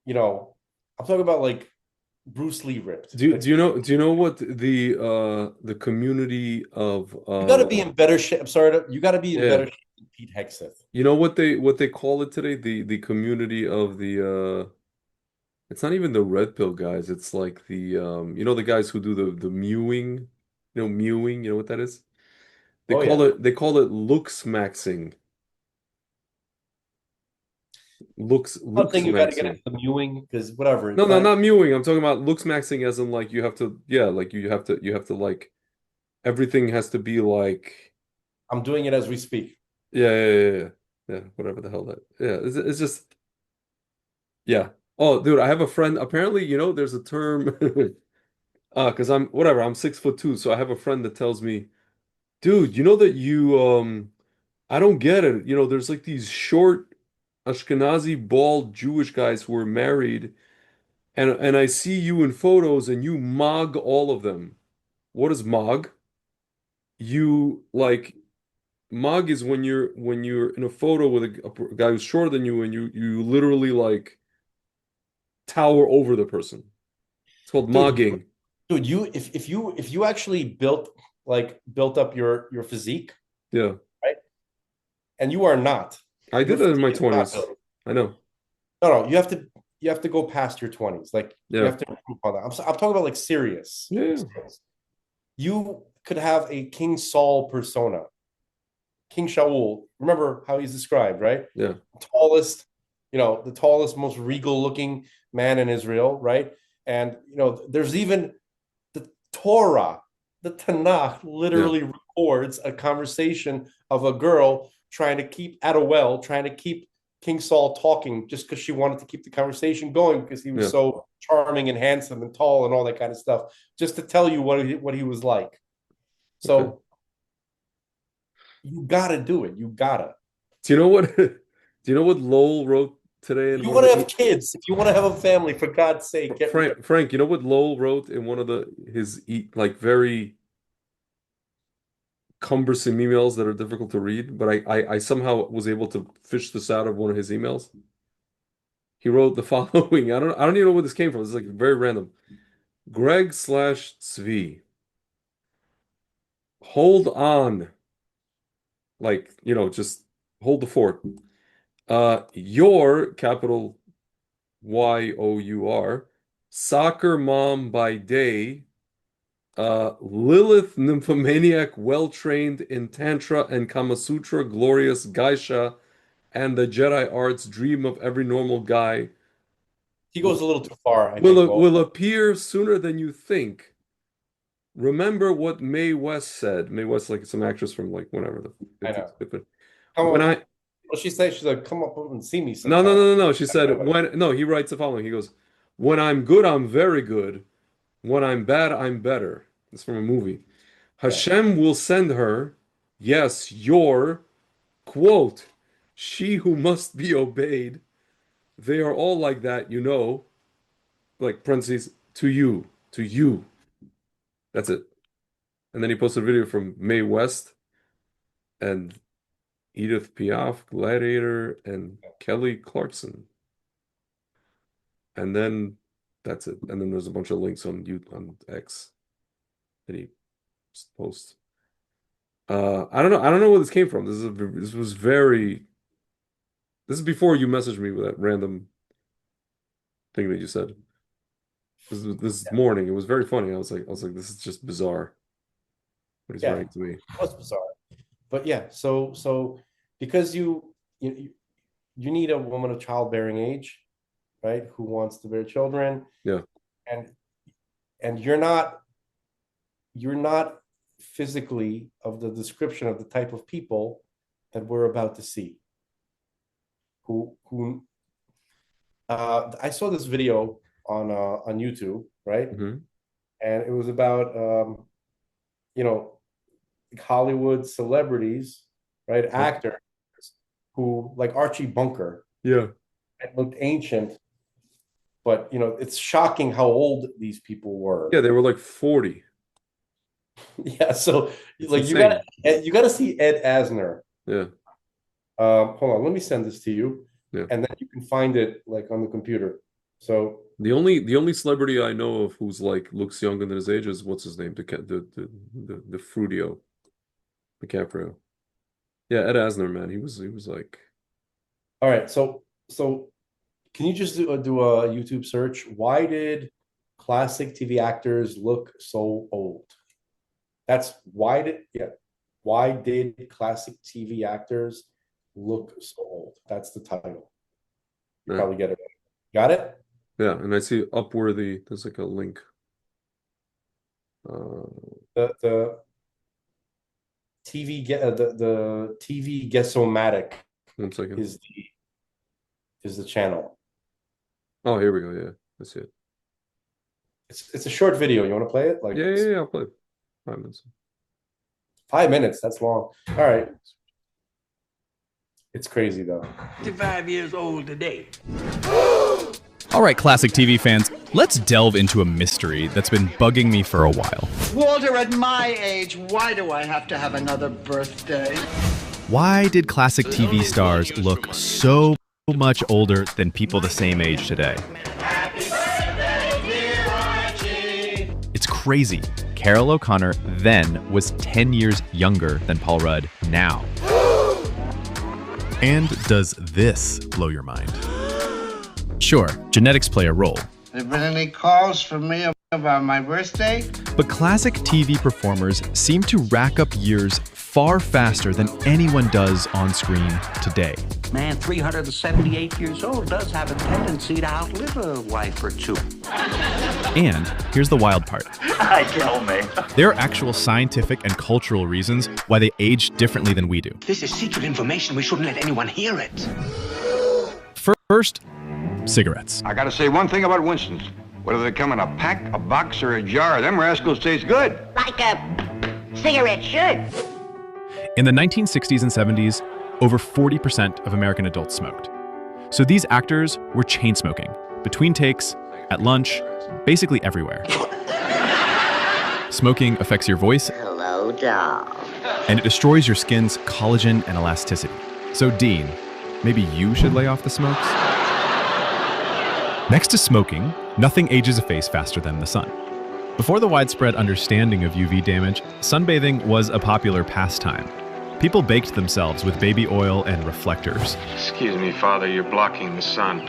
I'm talking about like Bruce Lee ripped. Do you, Like, do you know what the community of you got to be in better shape. I'm sorry, you got to be in yeah. better shape than Pete Hegseth. You know what they call it today? The community of the it's not even the red pill guys. It's like the you know the guys who do the mewing, mewing, you know what that is? Oh yeah. They call it looks maxing. One Looks thing you got to get maxing. into the mewing because whatever. No, no, not mewing. I'm talking about looks maxing as in like you have to yeah, like you have to like everything has to be like I'm doing it as we speak. yeah, whatever the hell that. Yeah, it's just yeah. Oh, dude, I have a friend. Apparently, there's a term because I'm whatever, I'm 6'2", so I have a friend that tells me, dude, you know that I don't get it. There's like these short Ashkenazi bald Jewish guys who are married, and I see you in photos and you mog all of them. What is mog? You like mog is when you're in a photo with a guy who's shorter than you and you literally like tower over the person. It's called Dude, mogging. dude, if you actually built up your physique, Yeah. right? And you are not. I Your did that in my physique is not 20s. built. I know. No, you have to go past your 20s. Like you Yeah. have to improve on that. I'm talking about like serious. Yeah. You could have a King Saul persona. King Shaul. Remember how he's described, right? Yeah. Tallest, the tallest, most regal looking man in Israel, right? And there's even the Torah, the Tanakh Yeah. literally records a conversation of a girl trying to keep King Saul talking just because she wanted to keep the conversation going because he was Yeah. so charming and handsome and tall and all that kind of stuff, just to tell you what he was like. Okay. So you gotta do it. You gotta. Do you know what do you know what Lowell wrote today If in you one of want to the have kids, if you want to have a family, for God's sake, get rid of Frank, you know what Lowell wrote in one of his like very cumbersome emails that are difficult to read, but I somehow was able to fish this out of one of his emails. He wrote the following. I don't even know where this came from. It's like very random. Greg/Zvi. Hold on. Like, just hold the fort. Your capital YOUR soccer mom by day, Lilith nymphomaniac, well-trained in Tantra and Kama Sutra, glorious Geisha, and the Jedi arts, dream of every normal guy, He goes a little too far, I think. Well, will appear sooner than you think. Remember what Mae West said. Mae West, like some actress from like whenever the I 50s. know. But Come when on. I Well, she said she's like, come up and see me no no sometime. no no no, she said when no, he writes the following. He goes, "When I'm good, I'm very good. When I'm bad, I'm better." It's from a movie. Yeah. Hashem will send her, yes, your quote, she who must be obeyed. They are all like that, like parentheses, to you, to you. That's it. And then he posted a video from Mae West and Edith Piaf, Gladiator, and Kelly Clarkson. And then that's it. And then there's a bunch of links on X that he posts. I don't know. I don't know where this came from. This is before you messaged me with that random thing that you said. This morning. It was very funny. I was like, this is just bizarre. What he's Yeah, writing to me. it was bizarre. But yeah, so because you need a woman of childbearing age, right, who wants to bear children, Yeah. and you're not physically of the description of the type of people that we're about to see. Who I saw this video on YouTube, right? Hmm. And it was about you know Hollywood celebrities, right? Actors who like Archie Bunker Yeah. and looked ancient but it's shocking how old these people were. Yeah, they were like 40. Yeah, so It's like insane. you gotta see Ed Asner. Yeah. Hold on, let me send this to you, Yeah. and then you can find it like on the computer. So The only celebrity I know of who's like looks younger than his age is what's his name? The Frudio DiCaprio. Yeah, Ed Asner, man. He was like, all right, so can you just do a YouTube search? Why did classic TV actors look so old? Why did classic TV actors look so old? That's the title. yeah. Probably get it. Got it? Yeah, and I see Upworthy. There's like a link. The the TV Guessomatic 1 second. is the channel. Oh, here we go. Yeah, I see it. It's a short video. You want to play it? Like Yeah. I'll play it. 5 minutes. 5 minutes. That's long. All right. It's crazy though. 55 years old today. All right, classic TV fans, let's delve into a mystery that's been bugging me for a while. Walter, at my age, why do I have to have another birthday? Why did classic TV stars look so much older than people the same age today? It's crazy. Carol O'Connor then was 10 years younger than Paul Rudd now. And does this blow your mind? Sure, genetics play a role. There been any calls from me about my birthday? But classic TV performers seem to rack up years far faster than anyone does on screen today. Man, 378 years old does have a tendency to outlive a wife or two. And here's the wild part. I tell me. There are actual scientific and cultural reasons why they age differently than we do. This is secret information. We shouldn't let anyone hear it. First, cigarettes. I gotta say one thing about Winston's. Whether they come in a pack, a box, or a jar, them rascals taste good. Like a cigarette should. In the 1960s and 70s, over 40% of American adults smoked. So these actors were chain smoking, between takes, at lunch, basically everywhere. Smoking affects your voice. Hello, doll. And it destroys your skin's collagen and elasticity. So Dean, maybe you should lay off the smokes? Next to smoking, nothing ages a face faster than the sun. Before the widespread understanding of UV damage, sunbathing was a popular pastime. People baked themselves with baby oil and reflectors. Excuse me, Father, you're blocking the sun.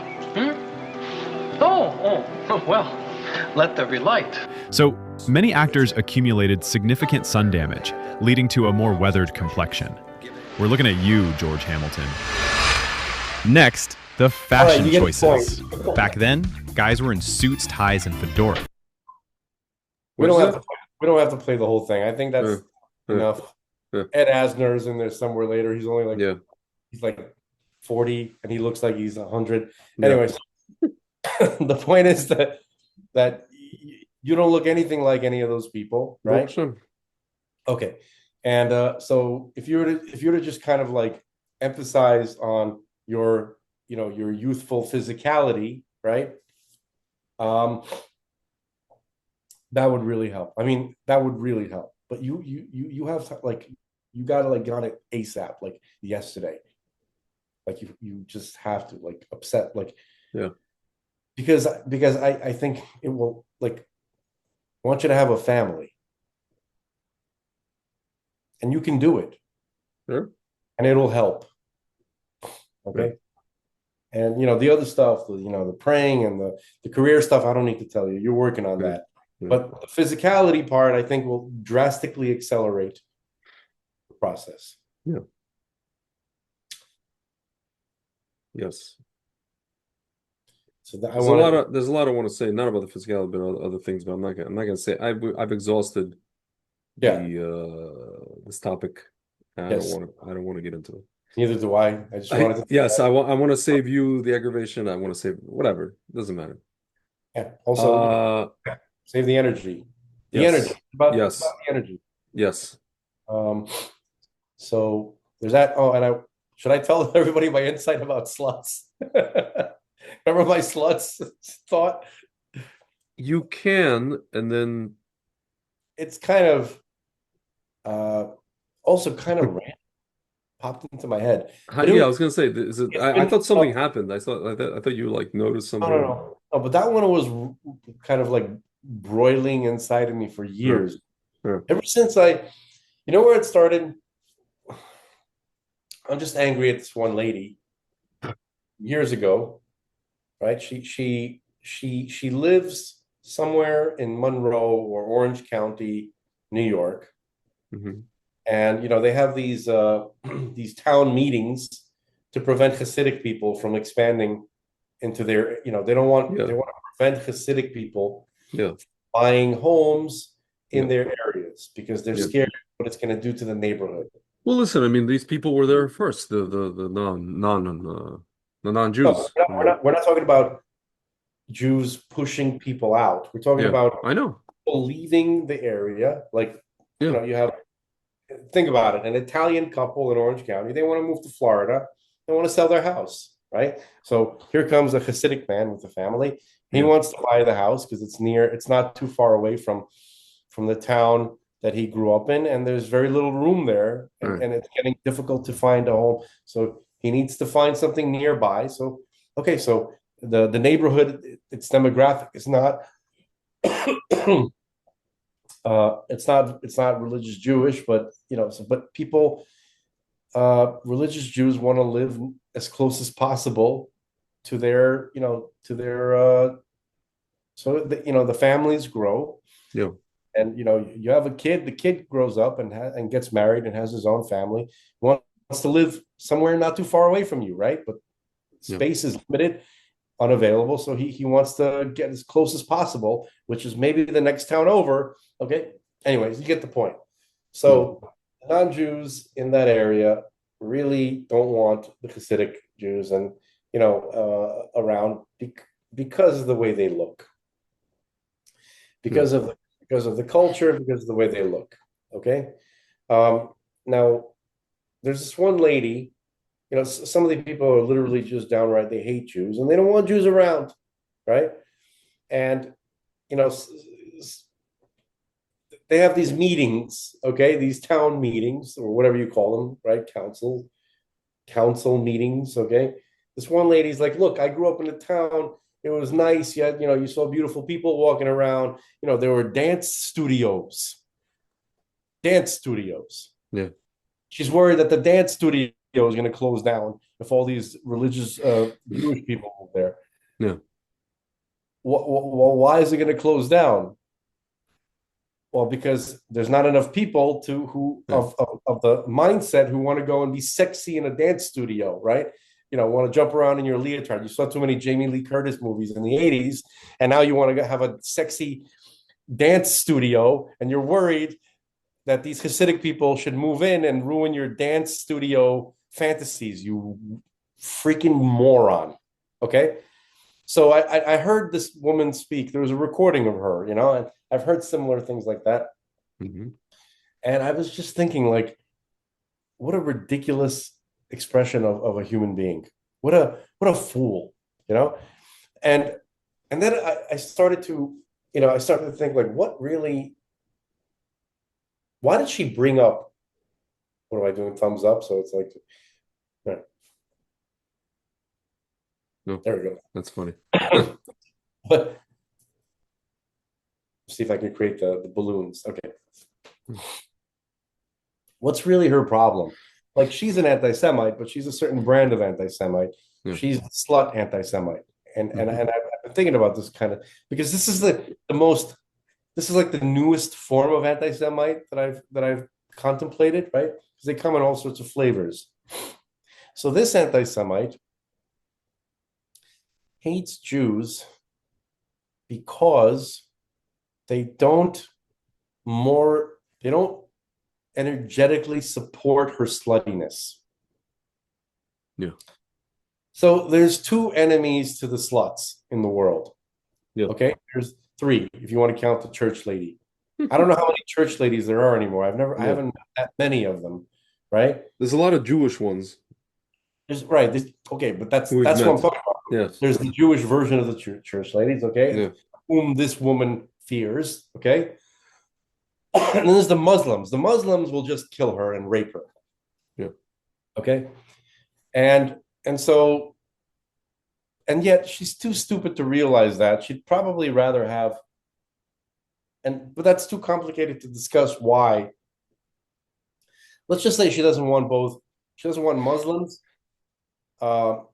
Oh, well, let there be light. So many actors accumulated significant sun damage, leading to a more weathered complexion. We're looking at you, George Hamilton. Next, the fashion choices. Back then, guys were in suits, ties, and fedora. We don't have to play the whole thing. I think that's enough. Ed Asner's in there somewhere later. He's only like he's like 40 and he looks like he's 100. Anyways, the point is that you don't look anything like any of those people, right? Okay. And so if you were to just kind of like emphasize on your your youthful physicality, right? That would really help. I mean, that would really help. But you have to, like, you gotta like get on it ASAP, like yesterday. Like you just have to like upset, like because I think it will, like, I want you to have a family. And you can do it. Sure. And it'll help. Okay. And the other stuff, the praying and the career stuff, I don't need to tell you. You're working on that. But the physicality part, I think, will drastically accelerate the process. Yeah. Yes. So there's a lot I want to say, not about the physicality, but other things. But I'm not gonna say I've exhausted this topic. I don't want to get into it. Neither do I. I just wanted to. Yes, I want to save you the aggravation. I want to save whatever. Doesn't matter. Yeah. Also, save the energy. The energy. About the energy. Yes. So there's that. Oh, and should I tell everybody my insight about sluts? Remember my sluts thought? You can, and then it's kind of also kind of popped into my head. But yeah, I was gonna say, I thought something no, happened. I thought you like noticed no, something. no, no, no. But that one was kind of like broiling inside of me for Yeah. years. Yeah. Ever since you know where it started? I'm just angry at this one lady years ago, right? She lives somewhere in Monroe or Orange County, New York. Mhm. And they have these these town meetings to prevent Hasidic people from expanding into their, they don't want they want to prevent Hasidic people buying homes in their areas because they're scared what it's going to do to the neighborhood. Well, listen, I mean, these people were there first, the non-Jews. No, we're not talking about Jews pushing people out. We're talking Yeah, about I know. people leaving the area. Like, Yeah. you have, think about it, an Italian couple in Orange County, they want to move to Florida, they want to sell their house, right? So here comes a Hasidic man with a family. He wants to buy the house because it's not too far away from the town that he grew up in, and there's very little room there, and it's getting difficult to find a home. So he needs to find something nearby. So okay, so the neighborhood, its demographic is not it's not religious Jewish, but but people, religious Jews want to live as close as possible to their so the families grow. Yeah. And you have a kid, the kid grows up and gets married and has his own family, wants to live somewhere not too far away from you, right? But space is limited, unavailable, so he wants to get as close as possible, which is maybe the next town over. Okay, anyways, you get the point. So non-Jews in that area really don't want the Hasidic Jews and around because of the way they look, because of the culture, because of the way they look. Okay, now there's this one lady. Some of the people are literally just downright, they hate Jews and they don't want Jews around, right? And they have these meetings, okay, these town meetings or whatever you call them, right? Council meetings, okay. This one lady's like, look, I grew up in a town, it was nice, yet you saw beautiful people walking around, there were dance studios. Yeah. She's worried that the dance studio is going to close down if all these religious Jewish people move there. Yeah. Why is it going to close down? Well, because there's not enough people of the mindset who want to go and be sexy in a dance studio, right? Want to jump around in your leotard. You saw too many Jamie Lee Curtis movies in the 80s, and now you want to have a sexy dance studio, and you're worried that these Hasidic people should move in and ruin your dance studio fantasies, you freaking moron. Okay? So I heard this woman speak. There was a recording of her, and I've heard similar things like that. Mm-hmm. And I was just thinking, like, what a ridiculous expression of a human being. What a fool, And then I started to, think, like, why did she bring up, what am I doing? Thumbs up. So it's like, right. No, there we go. That's funny. But see if I can create the balloons. Okay. What's really her problem? Like, she's an anti-Semite, but she's a certain brand of anti-Semite. Yeah. She's a slut anti-Semite. And I've been thinking about this kind of, because this is this is like the newest form of anti-Semite that I've contemplated, right? Because they come in all sorts of flavors. So this anti-Semite hates Jews because they don't energetically support her sluttiness. Yeah. So there's two enemies to the sluts in the world. Yeah. Okay. There's three, if you want to count the church lady. I don't know how many church ladies there are anymore. I haven't met that many of them. Right. There's a lot of Jewish ones. Okay, but that's what I'm talking about. Yes. There's the Jewish version of the church ladies, okay, Yeah. whom this woman fears, okay. And then there's the Muslims. The Muslims will just kill her and rape her. Yeah. Okay. And so, and yet she's too stupid to realize that. She'd probably rather have, but that's too complicated to discuss why. Let's just say she doesn't want both. She doesn't want Muslims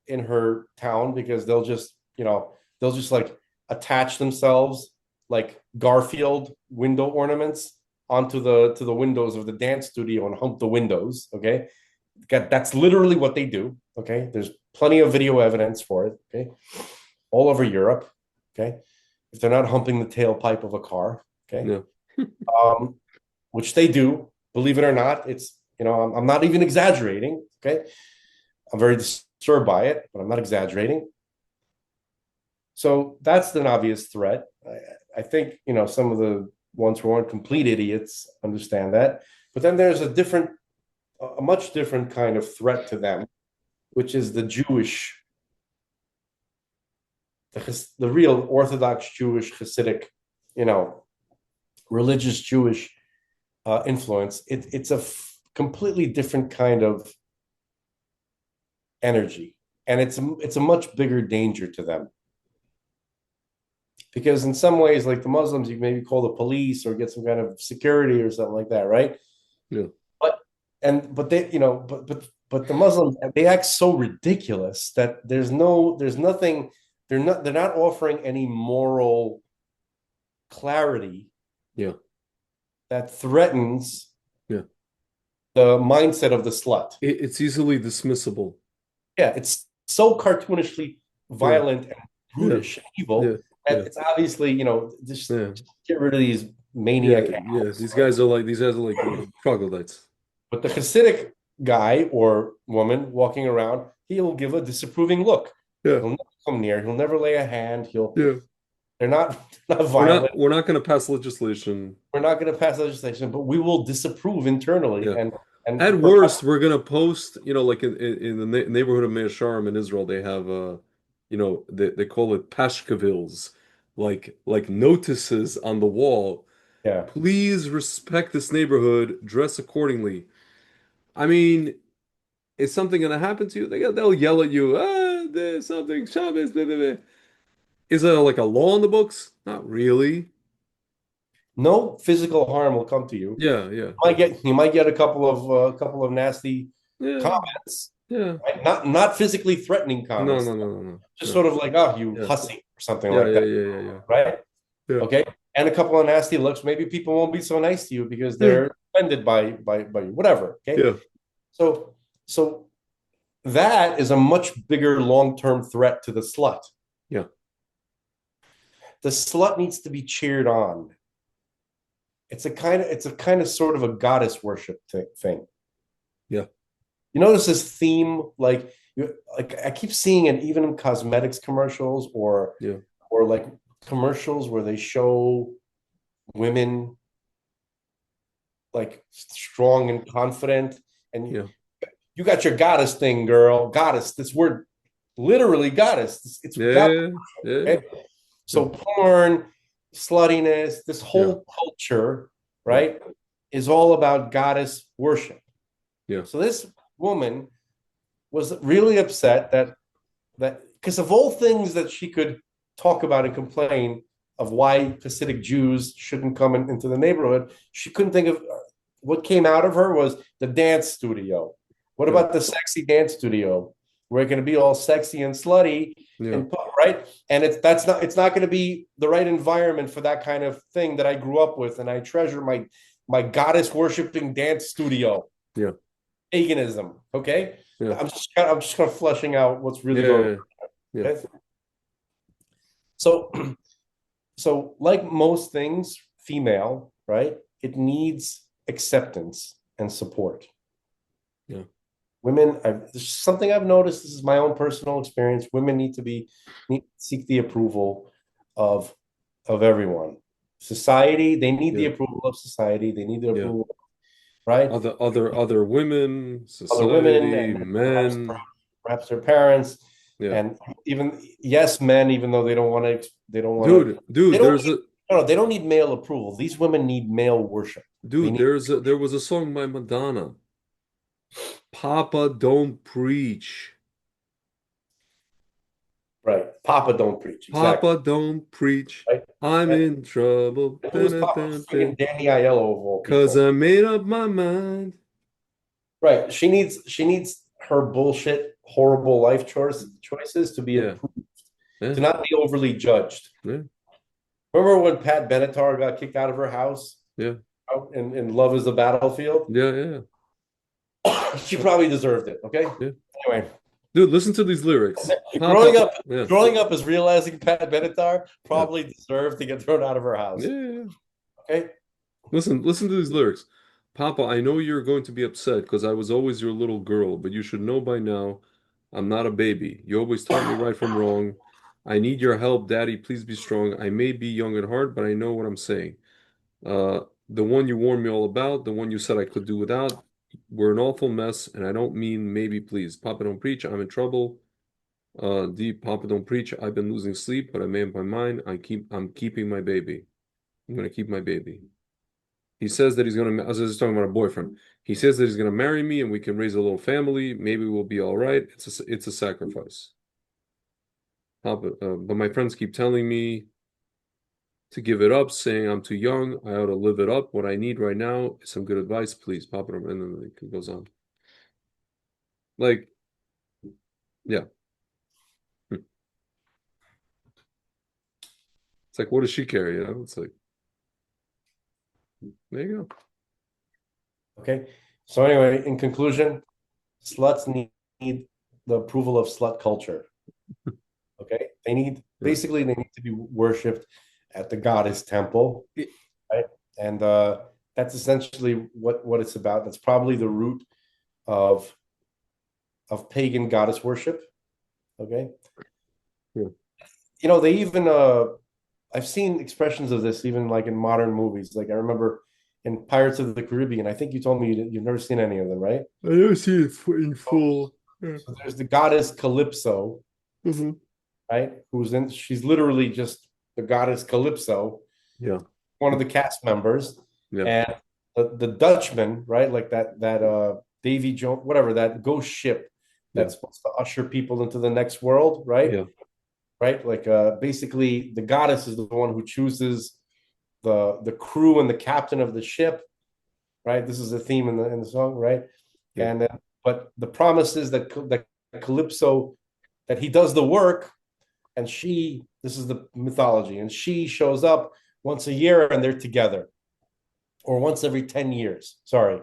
in her town because they'll just, they'll just like attach themselves like Garfield window ornaments onto the windows of the dance studio and hump the windows. Okay. That's literally what they do. Okay. There's plenty of video evidence for it. Okay. All over Europe. Okay. If they're not humping the tailpipe of a car. Okay. Yeah. Which they do, believe it or not. It's, I'm not even exaggerating. Okay. I'm very disturbed by it, but I'm not exaggerating. So that's an obvious threat. I think, some of the ones who aren't complete idiots understand that. But then there's a much different kind of threat to them, which is the Jewish, the real Orthodox Jewish Hasidic, religious Jewish influence. It's a completely different kind of energy, and it's a much bigger danger to them. Because in some ways, like the Muslims, you maybe call the police or get some kind of security or something like that, right? Yeah. But they, but the Muslims, they act so ridiculous that there's nothing, they're not offering any moral clarity. Yeah. That threatens. Yeah. The mindset of the slut. It's easily dismissible. Yeah, it's so cartoonishly violent and brutish and evil. Yeah. And it's obviously, just get rid of these maniac. Yeah, these guys are like troglodytes. But the Hasidic guy or woman walking around, he'll give a disapproving look. Yeah. He'll never come near. He'll never lay a hand. Yeah. They're not violent. We're not going to pass legislation. We're not going to pass legislation, but we will disapprove internally. Yeah. And at worst, we're going to post, like in the neighborhood of Mea Sharm in Israel, they have they call it pashkavils, like notices on the wall. Yeah. Please respect this neighborhood, dress accordingly. I mean, is something going to happen to you? They'll yell at you. There's something. Shabbos. Blah, blah, blah. Is there like a law in the books? Not really. No physical harm will come to you. Yeah. You might get a couple of nasty comments. Yeah. Right? Not physically threatening comments. No. Just sort of like, oh, you hussy or something like that. Yeah. Right? Yeah. Okay. And a couple of nasty looks. Maybe people won't be so nice to you because they're offended by you. Whatever. Okay. Yeah. So that is a much bigger long-term threat to the slut. Yeah. The slut needs to be cheered on. It's a kind of sort of a goddess worship thing. Yeah. You notice this theme, like I keep seeing it even in cosmetics commercials or like commercials where they show women like strong and confident, and you got your goddess thing, girl. Goddess. This word, literally goddess. It's goddess, okay? So porn, sluttiness, this whole culture, right, is all about goddess worship. Yeah. So this woman was really upset that because of all things that she could talk about and complain of why Hasidic Jews shouldn't come into the neighborhood, she couldn't think of what came out of her was the dance studio. What about the sexy dance studio? We're going to be all sexy and slutty, right? And it's not going to be the right environment for that kind of thing that I grew up with, and I treasure my goddess worshiping dance studio. Yeah, paganism. Okay, yeah. I'm just kind of fleshing out what's really going on. Yeah. Okay? So like most things, female, right? It needs acceptance and support. Yeah. Women, there's something I've noticed. This is my own personal experience. Women need to seek the approval of everyone. Society, they need the approval of society. They need the approval, right? Other women, society, other women, and men, perhaps their parents. Yeah. And even yes, men, even though they don't want to, they don't want to. Dude, They don't there's need, a no, they don't need male approval. These women need male worship. They dude, need there was a song by Madonna. Papa Don't Preach. right. Papa don't preach. Exactly. Papa Don't Preach. Right. I'm And in trouble. who was Papa? Freaking Danny Aiello of all Cause people. I made up my mind. Right. She needs her bullshit, horrible life choices to be Yeah. approved, Yeah. to not be overly judged. Yeah. Remember when Pat Benatar got kicked out of her house? Yeah. Out in Love is the Battlefield? Yeah. She probably deserved it. Okay. Yeah. Anyway, Dude, listen to these lyrics. Yeah. growing up is realizing Pat Benatar probably deserved to get thrown out of her house. Yeah. Okay. Listen to these lyrics. Papa, I know you're going to be upset because I was always your little girl, but you should know by now I'm not a baby. You always taught me right from wrong. I need your help, Daddy. Please be strong. I may be young at heart, but I know what I'm saying. The one you warned me all about, the one you said I could do without, we're an awful mess, and I don't mean maybe, please. Papa, don't preach. I'm in trouble. Deep, Papa, don't preach. I've been losing sleep, but I made up my mind. I'm keeping my baby. I'm gonna keep my baby. He says that he's gonna. I was just talking about a boyfriend. He says that he's gonna marry me, and we can raise a little family. Maybe we'll be all right. It's a sacrifice. Papa, but my friends keep telling me to give it up, saying I'm too young. I ought to live it up. What I need right now is some good advice, please, Papa. And then it goes on. Like, yeah. It's like, what does she care? You know, it's like, there you go. Okay. So anyway, in conclusion, sluts need the approval of slut culture. Okay. Basically they need to be worshipped at the goddess temple, right? And that's essentially what it's about. That's probably the root of pagan goddess worship. Okay. Yeah. You know, they even I've seen expressions of this even like in modern movies. Like I remember in Pirates of the Caribbean, I think you told me you've never seen any of them, right? I never see it in full. Yeah. So there's the goddess Calypso, right? She's literally just the goddess Calypso. Yeah. One of the cast members. Yeah. And the Dutchman, right? Like that Davy Jones, whatever, that ghost ship that's supposed to usher people into the next world, right? Yeah. Right? Like basically the goddess is the one who chooses the crew and the captain of the ship, right? This is a theme in the song, right? Yeah. And but the promise is that Calypso, that he does the work, and this is the mythology, and she shows up once a year and they're together, or once every 10 years. Sorry.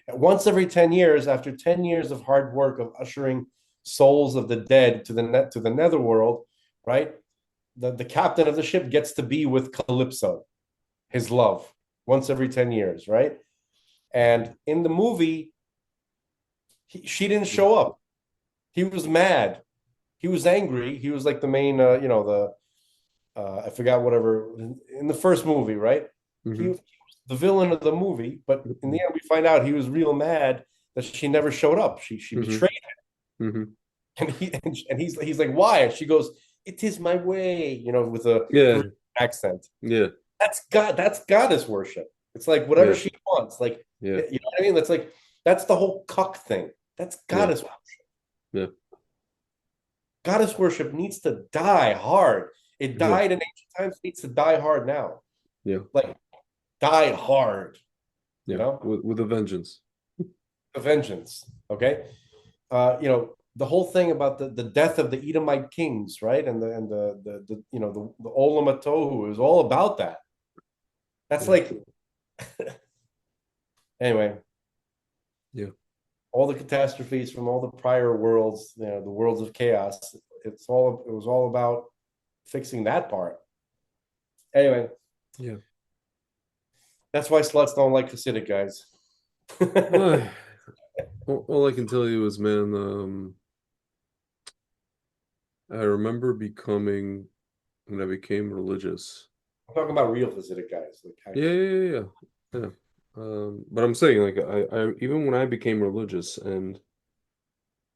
Once every 10 years, after 10 years of hard work of ushering souls of the dead to the netherworld, right? The captain of the ship gets to be with Calypso, his love, once every 10 years, right? And in the movie, she didn't show up. He was mad. He was angry. He was like the main, I forgot whatever, in the first movie, right? He was the villain of the movie, but in the end, we find out he was real mad that she never showed up. She betrayed him. And he's like, why? And she goes, it is my way, with a accent. Yeah. That's goddess worship. It's like whatever she wants. Like, you know what I mean? That's the whole cuck thing. That's goddess worship. Yeah. Goddess worship needs to die hard. It died in ancient times, it needs to die hard now. Yeah. Like, die hard. Yeah. You know? With a vengeance. A vengeance. Okay. The whole thing about the death of the Edomite kings, right? And the Olam Tohu is all about that. That's like anyway. Yeah. All the catastrophes from all the prior worlds, the worlds of chaos. It was all about fixing that part. Anyway. Yeah. That's why sluts don't like Hasidic guys. All I can tell you is, man, I remember when I became religious. I'm talking about real Hasidic guys. Yeah. But I'm saying, like, I even when I became religious, and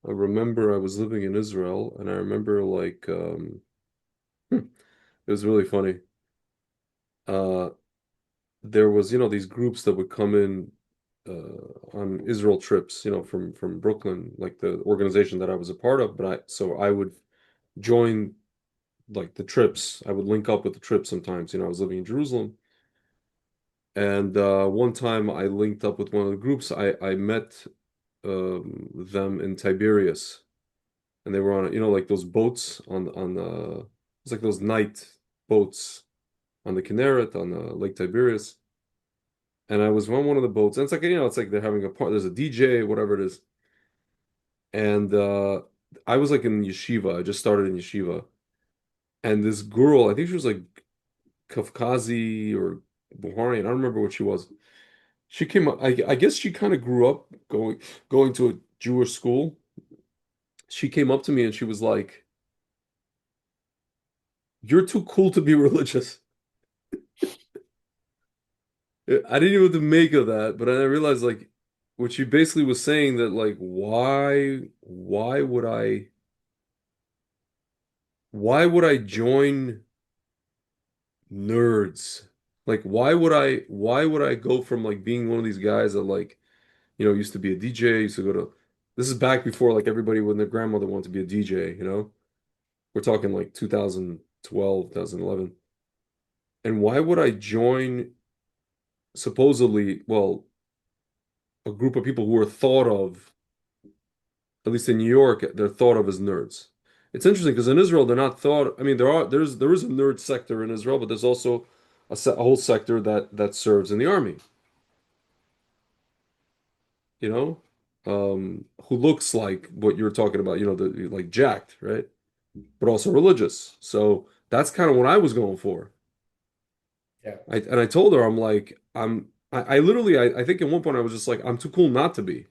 I remember I was living in Israel, and I remember like it was really funny. Uh, there was, these groups that would come in on Israel trips, from Brooklyn, like the organization that I was a part of. So I would join like the trips. I would link up with the trips sometimes. I was living in Jerusalem, and one time I linked up with one of the groups. I met them in Tiberias, and they were on, like those boats on it's like those night boats on the Kinneret on Lake Tiberias. And I was on one of the boats, and it's like, it's like they're having a part. There's a DJ, whatever it is, and I was like in yeshiva. I just started in yeshiva, and this girl, I think she was like Kafkazi or Buharian. I don't remember what she was. She came up. I guess she kind of grew up going to a Jewish school. She came up to me and she was like, "You're too cool to be religious." I didn't know what to make of that, but I realized like what she basically was saying that like why would I join nerds? Like why would I go from like being one of these guys that like, used to be a DJ, used to go to this is back before like everybody when their grandmother wanted to be a DJ. We're talking like 2012, 2011. And why would I join supposedly, well, a group of people who are thought of, at least in New York, they're thought of as nerds. It's interesting because in Israel they're not thought. I mean, there is a nerd sector in Israel, but there's also a whole sector that serves in the army. You know, who looks like what you're talking about. Like jacked, right? But also religious. So that's kind of what I was going for. Yeah. And I told her I'm like I literally I think at one point I was just like I'm too cool not to be.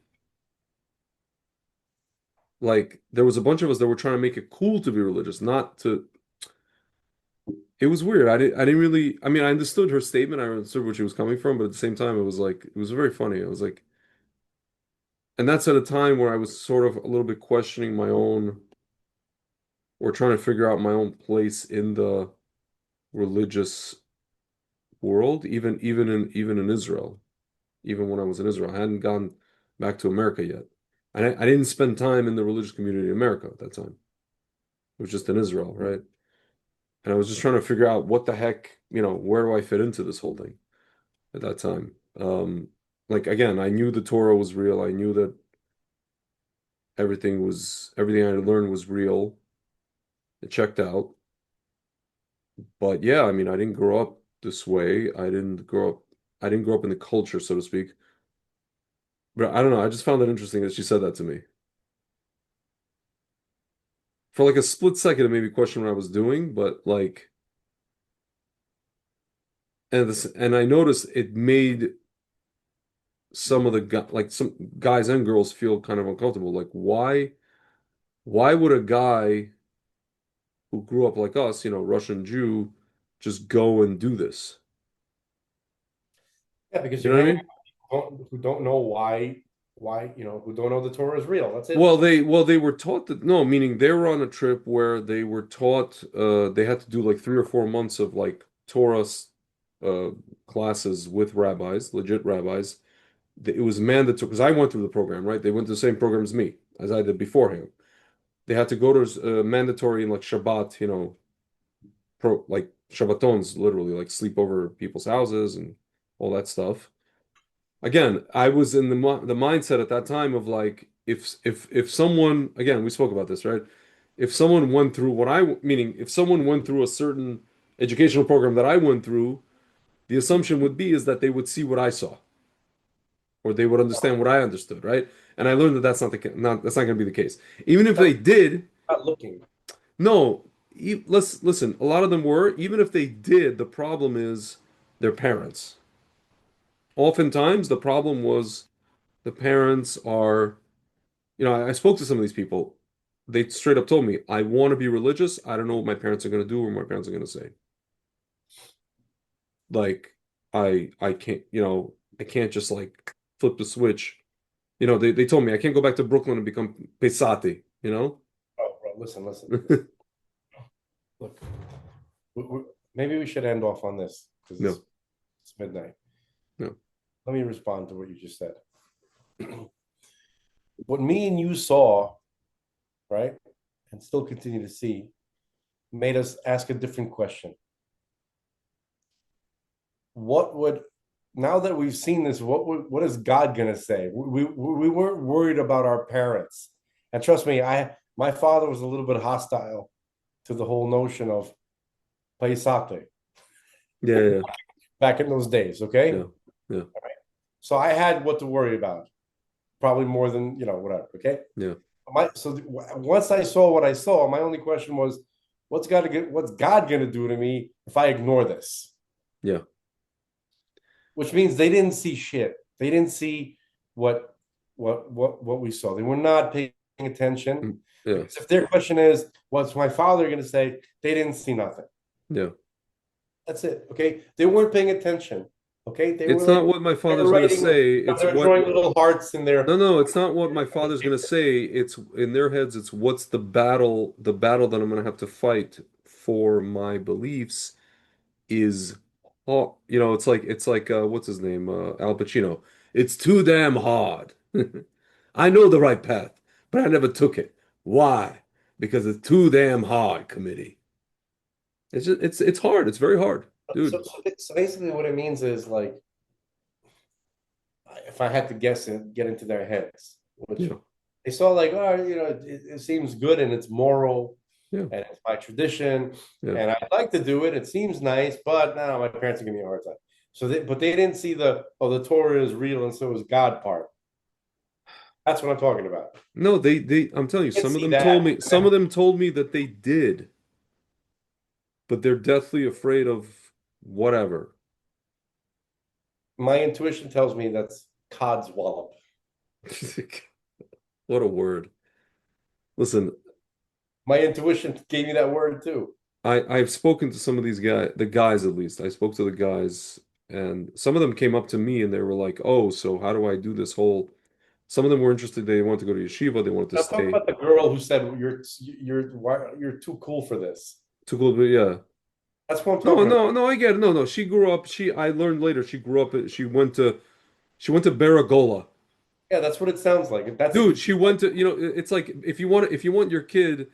Like there was a bunch of us that were trying to make it cool to be religious, not to. It was weird. I didn't really. I mean, I understood her statement. I understood where she was coming from, but at the same time, it was very funny. I was like, and that's at a time where I was sort of a little bit questioning my own, or trying to figure out my own place in the religious world, even in Israel, even when I was in Israel, I hadn't gone back to America yet. I didn't spend time in the religious community in America at that time. It was just in Israel, right? And I was just trying to figure out what the heck, where do I fit into this whole thing at that time? Like again, I knew the Torah was real. I knew that everything I had learned was real. It checked out. But yeah, I mean, I didn't grow up this way. I didn't grow up in the culture, so to speak. But I don't know. I just found it interesting that she said that to me. For like a split second, it made me question what I was doing, but like, and I noticed it made some of the like some guys and girls feel kind of uncomfortable. Like, why would a guy who grew up like us, Russian Jew, just go and do this? Yeah, because You you're know what I hanging mean? out with people who don't know who don't know the Torah is real. That's it. Well, they were taught that no, meaning they were on a trip where they were taught they had to do like 3 or 4 months of like Torah uh classes with rabbis, legit rabbis. It was mandatory because I went through the program, right? They went to the same program as me, as I did beforehand. They had to go to mandatory like Shabbat, like Shabbatons, literally like sleep over people's houses and all that stuff. Again, I was in the mindset at that time of like if someone, again, we spoke about this, right? If someone went through meaning if someone went through a certain educational program that I went through, the assumption would be is that they would see what I saw, or they would understand what I understood, right? And I learned that that's not going to be the case. Even if they did, Not looking. no, let's listen. A lot of them were. Even if they did, the problem is their parents. Oftentimes, the problem was the parents are. I spoke to some of these people. They straight up told me, "I want to be religious. I don't know what my parents are going to do or what my parents are going to say." Like, I can't, I can't just like flip the switch, You know, they told me I can't go back to Brooklyn and become pesati, you know? Oh, bro, listen. Look, maybe we should end off on this because No, it's midnight. no. Let me respond to what you just said. What me and you saw, right, and still continue to see, made us ask a different question. What would Now that we've seen this, what is God gonna say? We weren't worried about our parents, and trust me, my father was a little bit hostile to the whole notion of paisate Yeah. back in those days. Okay, Yeah. so I had what to worry about, probably more than whatever. Okay, Yeah. Once I saw what I saw, my only question was, what's God gonna do to me if I ignore this? Yeah. Which means they didn't see shit. They didn't see what we saw. They were not paying attention. Yeah. Because if their question is, what's my father going to say? They didn't see nothing. Yeah. That's it. Okay. They weren't paying attention. Okay. They It's were not what my they were father's going to writing, say. It's they're what. drawing little hearts in there. No, it's not what my father's going to say. It's in their heads. It's what's the battle that I'm going to have to fight for my beliefs is, oh, it's like what's his name? Al Pacino. It's too damn hard. I know the right path, but I never took it. Why? Because it's too damn hard, committee. It's hard. It's very hard, dude. So basically, what it means is like, if I had to guess and get into their heads, which Yeah. they saw like, oh, it seems good and it's moral, Yeah. and it's my tradition, Yeah. and I'd like to do it. It seems nice, but no, my parents are giving me a hard time. But they didn't see the Torah is real and so is God part. That's what I'm talking about. No, I'm telling you, Can't some of see them that. told me that they did, but they're deathly afraid of whatever. My intuition tells me that's codswallop. What a word. Listen, my intuition gave me that word too. I've spoken to some of these the guys at least. I spoke to the guys, and some of them came up to me and they were like, "Oh, so how do I do this whole?" Some of them were interested. They wanted to go to yeshiva. They wanted to Let's talk stay. about the girl who said you're too cool for this. Too cool, but yeah. That's what I'm talking about. No, I get it. No. She grew up. I learned later. She grew up. She went to Baragola. Yeah, that's what it sounds like. Dude, she went to, it's like if you want your kid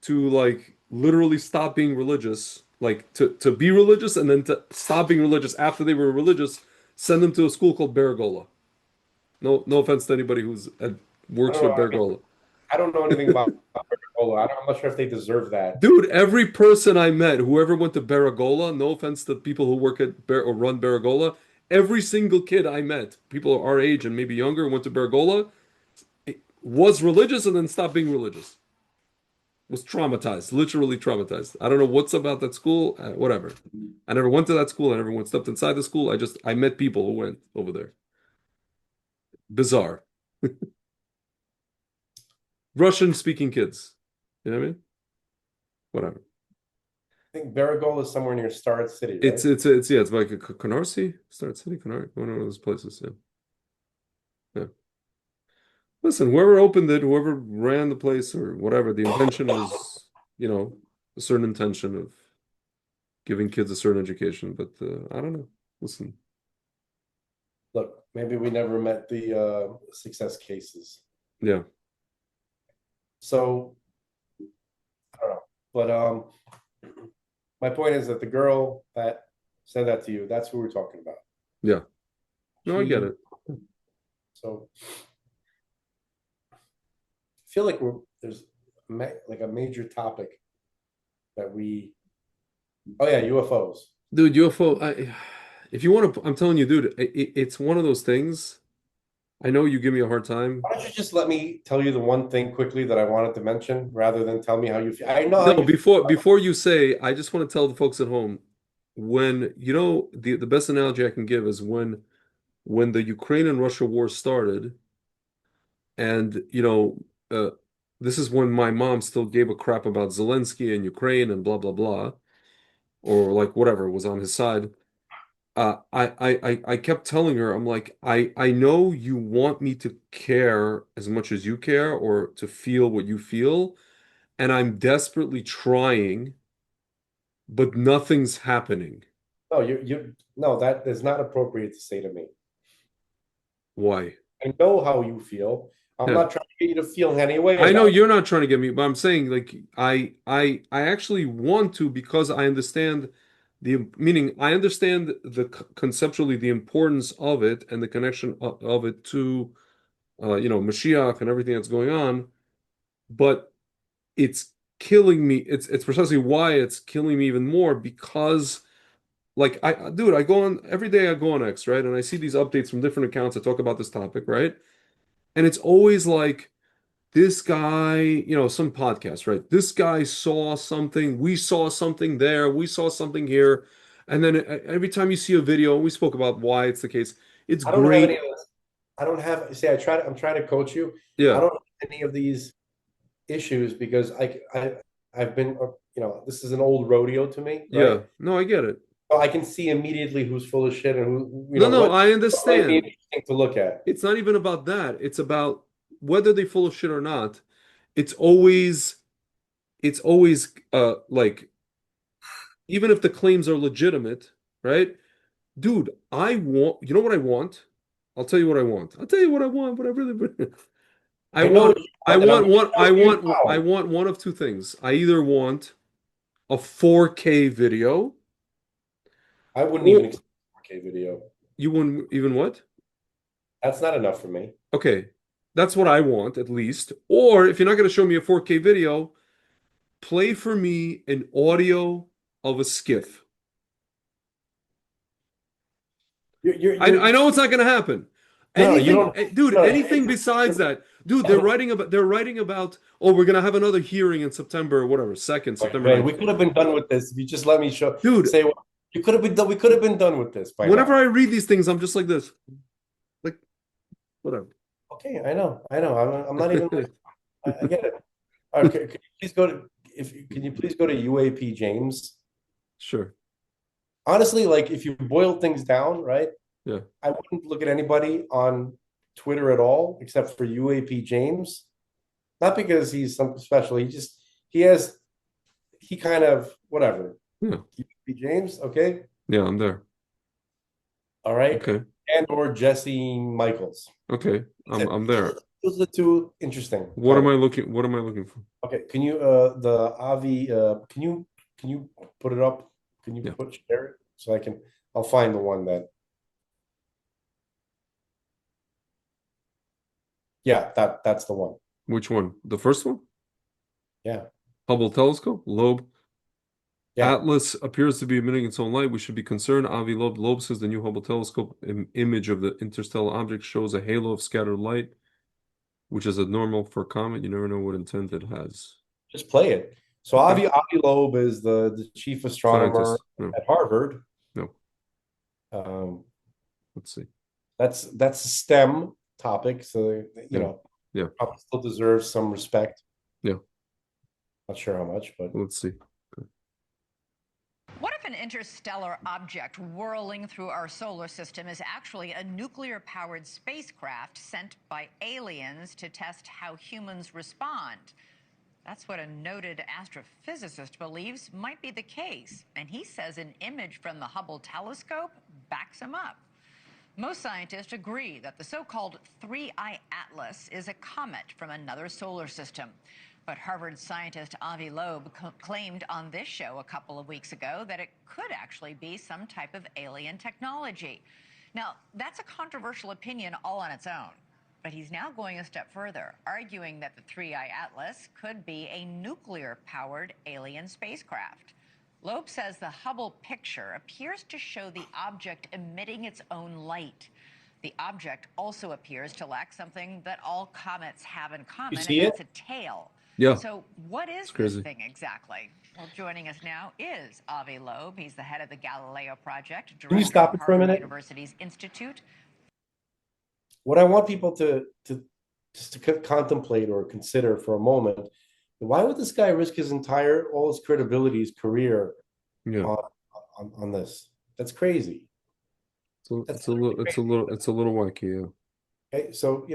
to like literally stop being religious, like to be religious and then to stop being religious after they were religious, send them to a school called Baragola. No offense to anybody works for Baragola. I don't know anything about Baragola. I'm not sure if they deserve that. Dude, every person I met, whoever went to Baragola, no offense to people who work at or run Baragola, every single kid I met, people our age and maybe younger, went to Baragola, was religious and then stopped being religious. Was traumatized, literally traumatized. I don't know what's about that school, whatever. I never went to that school. I never stepped inside the school. I met people who went over there. Bizarre. Russian speaking kids. You know what I mean? Whatever. I think Baragola is somewhere near Star City, right? It's like a Canarsie, Start City, Canarsie, one of those places. Yeah. Listen, whoever opened it, whoever ran the place or whatever, the intention was, a certain intention of giving kids a certain education. But I don't know. Listen. Look, maybe we never met the success cases. Yeah. So I don't know. But my point is that the girl that said that to you, that's who we're talking about. Yeah. No, I get it. So I feel like there's like a major topic that oh yeah, UFOs. Dude, UFO, if you want to, I'm telling you, dude, it's one of those things. I know you give me a hard time. Why don't you just let me tell you the one thing quickly that I wanted to mention rather than tell me how you feel? I know. No, before you say, I just want to tell the folks at home, when, the best analogy I can give is when the Ukraine and Russia war started, and, this is when my mom still gave a crap about Zelensky and Ukraine and blah, blah, blah, or like whatever was on his side. I kept telling her, I'm like, I know you want me to care as much as you care or to feel what you feel, and I'm desperately trying, but nothing's happening. No, no, that is not appropriate to say to me. Why? I know how you feel. I'm Yeah. not trying to get you to feel any way I know about it. you're not trying to get me, but I'm saying like I actually want to because I understand the meaning I understand conceptually the importance of it and the connection of it to Mashiach and everything that's going on, but it's killing me. It's precisely why it's killing me even more because like I go on every day I go on X, right? And I see these updates from different accounts that talk about this topic, right? And it's always like this guy, some podcast, right? This guy saw something, we saw something there, we saw something here. And then every time you see a video, we spoke about why it's the case. It's I don't have any great. of this. I don't have, see, I'm trying to coach you. I Yeah. don't have any of these issues because I've been, this is an old rodeo to me, Yeah. right? No, I get it. So I can see immediately who's full of shit and who, No, no, I what might be understand. interesting to look at. It's not even about that. It's about whether they full of shit or not. It's always, like, even if the claims are legitimate, right? Dude, you know what I want? I'll tell you what I want. I'll tell you what I want, but I really, I I know want, what you want, and I'm giving you I how. want one of two things. I either want a 4K video, I wouldn't even or expect 4K video. you wouldn't even what? That's not enough for me. Okay, that's what I want at least. Or if you're not going to show me a 4K video, play for me an audio of a skiff. I know it's not going to happen. No, you Anything, don't. dude, No, anything besides that. Dude, they're writing about, oh, we're going to have another hearing in September or whatever, 2nd, September man, 9th. we could have been done with this if you just let me Dude, say what you could have been done. We could have been done with this by whenever now. I read these things, I'm just like this. Like, whatever. Okay, I know. I'm not even. I get it. Okay, can you please go to can you please go to UAP James? Sure. Honestly, like if you boil things down, right? Yeah. I wouldn't look at anybody on Twitter at all except for UAP James. Not because he's something special. He kind of whatever. Yeah. UAP James, okay? Yeah, I'm there. All right. Okay. And or Jesse Michaels. Okay. I'm there. Those are the two interesting. What am I looking for? Okay, can you the Avi can you put it up? Can you share it so I'll find the one that that's the one. Which one? The first one? Yeah. Hubble telescope? Loeb. Yeah. Atlas appears to be emitting its own light. We should be concerned. Avi Loeb. Loeb says the new Hubble telescope image of the interstellar object shows a halo of scattered light, which is abnormal for a comet. You never know what intent it has. Just play it. So Avi Loeb is the chief astronomer at Harvard. No. Let's see. That's a STEM topic, so yeah, probably still deserves some respect. Yeah. Not sure how much, but let's see. What if an interstellar object whirling through our solar system is actually a nuclear-powered spacecraft sent by aliens to test how humans respond? That's what a noted astrophysicist believes might be the case, and he says an image from the Hubble telescope backs him up. Most scientists agree that the so-called 3I Atlas is a comet from another solar system. But Harvard scientist Avi Loeb claimed on this show a couple of weeks ago that it could actually be some type of alien technology. Now, that's a controversial opinion all on its own. But he's now going a step further, arguing that the 3I Atlas could be a nuclear-powered alien spacecraft. Loeb says the Hubble picture appears to show the object emitting its own light. The object also appears to lack something that all comets have in common, and that's a tail. Yeah. So what is this thing exactly? Well, joining us now is Avi Loeb. He's the head of the Galileo Project, Can you stop of it for a Harvard minute? University's Institute. What I want people to contemplate or consider for a moment, why would this guy risk all his credibility, his career on this? That's crazy. So That's it's a little wacky, yeah. okay. So,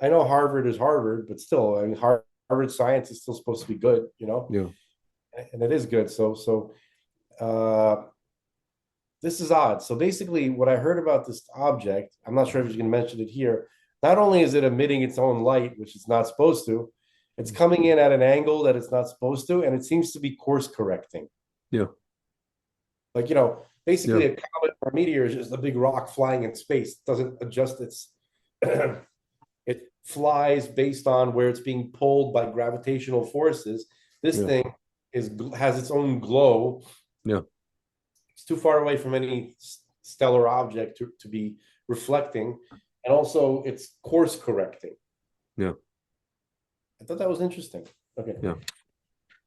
I know Harvard is Harvard, but still, I mean, Harvard science is still supposed to be good, Yeah. and it is good. Uh, this is odd. So basically, what I heard about this object, I'm not sure if he's going to mention it here. Not only is it emitting its own light, which it's not supposed to, it's coming in at an angle that it's not supposed to, and it seems to be course correcting. Yeah. Like, basically a comet or a meteor is just a big rock flying in space. It doesn't adjust its it flies based on where it's being pulled by gravitational forces. This thing has its own glow. Yeah. It's too far away from any stellar object to be reflecting, and also it's course correcting. Yeah. I thought that was interesting. Okay. Yeah.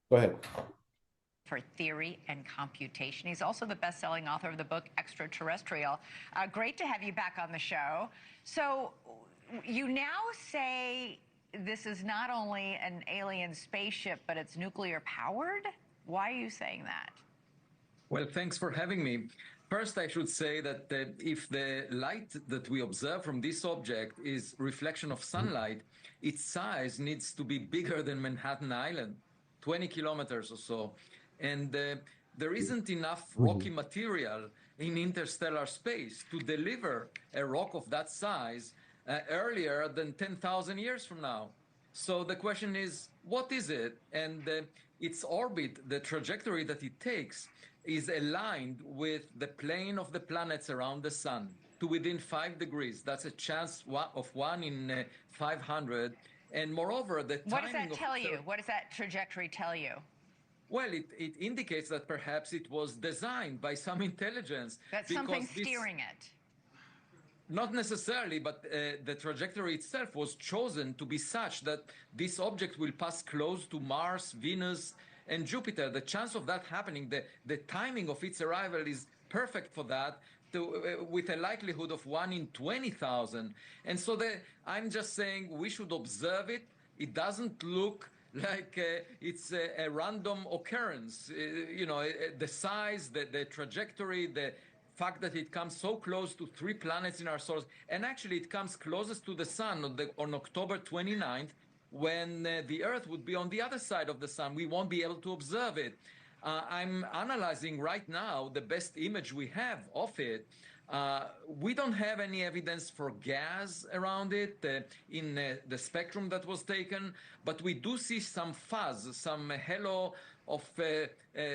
Go ahead. For theory and computation. He's also the best-selling author of the book Extraterrestrial. Great to have you back on the show. So you now say this is not only an alien spaceship, but it's nuclear powered? Why are you saying that? Well, thanks for having me. First, I should say that if the light that we observe from this object is reflection of sunlight, its size needs to be bigger than Manhattan Island, 20 kilometers or so. And there isn't enough rocky material in interstellar space to deliver a rock of that size earlier than 10,000 years from now. So the question is, what is it? And its orbit, the trajectory that it takes, is aligned with the plane of the planets around the sun to within 5 degrees. That's a chance of 1 in 500. And moreover, the timing. What does that tell you? What does that trajectory tell you? Well, it indicates that perhaps it was designed by some intelligence. That's something steering it. Not necessarily, but the trajectory itself was chosen to be such that this object will pass close to Mars, Venus, and Jupiter. The chance of that happening, the timing of its arrival is perfect for that, with a likelihood of 1 in 20,000. And so I'm just saying we should observe it. It doesn't look like it's a random occurrence. The size, the trajectory, the fact that it comes so close to 3 planets in our solar system, and actually it comes closest to the sun on October 29th, when the Earth would be on the other side of the sun. We won't be able to observe it. I'm analyzing right now the best image we have of it. We don't have any evidence for gas around it in the spectrum that was taken, but we do see some fuzz, some halo of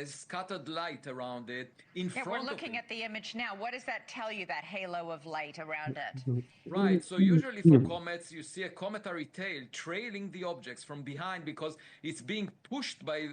scattered light around it in front of it. We're looking at the image now. What does that tell you, that halo of light around it? Right. So usually for comets, you see a cometary tail trailing the objects from behind because it's being pushed by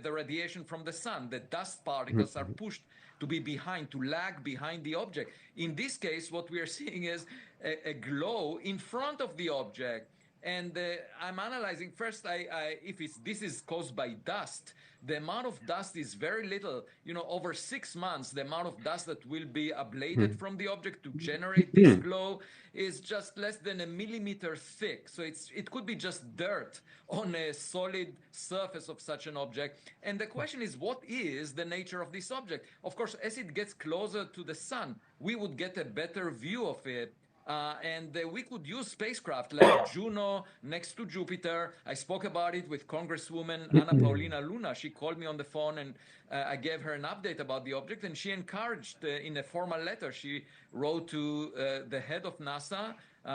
the radiation from the sun. The dust particles are pushed to be behind, to lag behind the object. In this case, what we are seeing is a glow in front of the object. And I'm analyzing first, if this is caused by dust. The amount of dust is very little. Over 6 months, the amount of dust that will be ablated from the object to generate this glow is just less than a millimeter thick. So it could be just dirt on a solid surface of such an object. And the question is, what is the nature of this object? Of course, as it gets closer to the sun, we would get a better view of it. And we could use spacecraft like Juno next to Jupiter. I spoke about it with Congresswoman Anna Paulina Luna. She called me on the phone and I gave her an update about the object. And she encouraged in a formal letter she wrote to the head of NASA,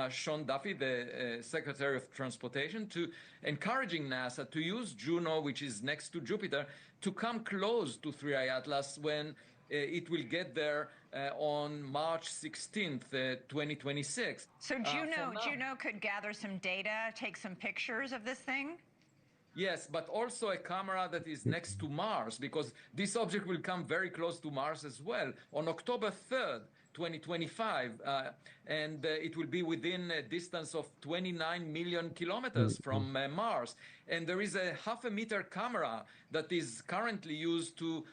Sean Duffy, the Secretary of Transportation, to encouraging NASA to use Juno, which is next to Jupiter, to come close to 3I Atlas when it will get there on March 16th, 2026. So Juno could gather some data, take some pictures of this thing? Yes, but also a camera that is next to Mars, because this object will come very close to Mars as well on October 3rd, 2025, and it will be within a distance of 29 million kilometers from Mars. And there is a 0.5 meter camera that is currently used to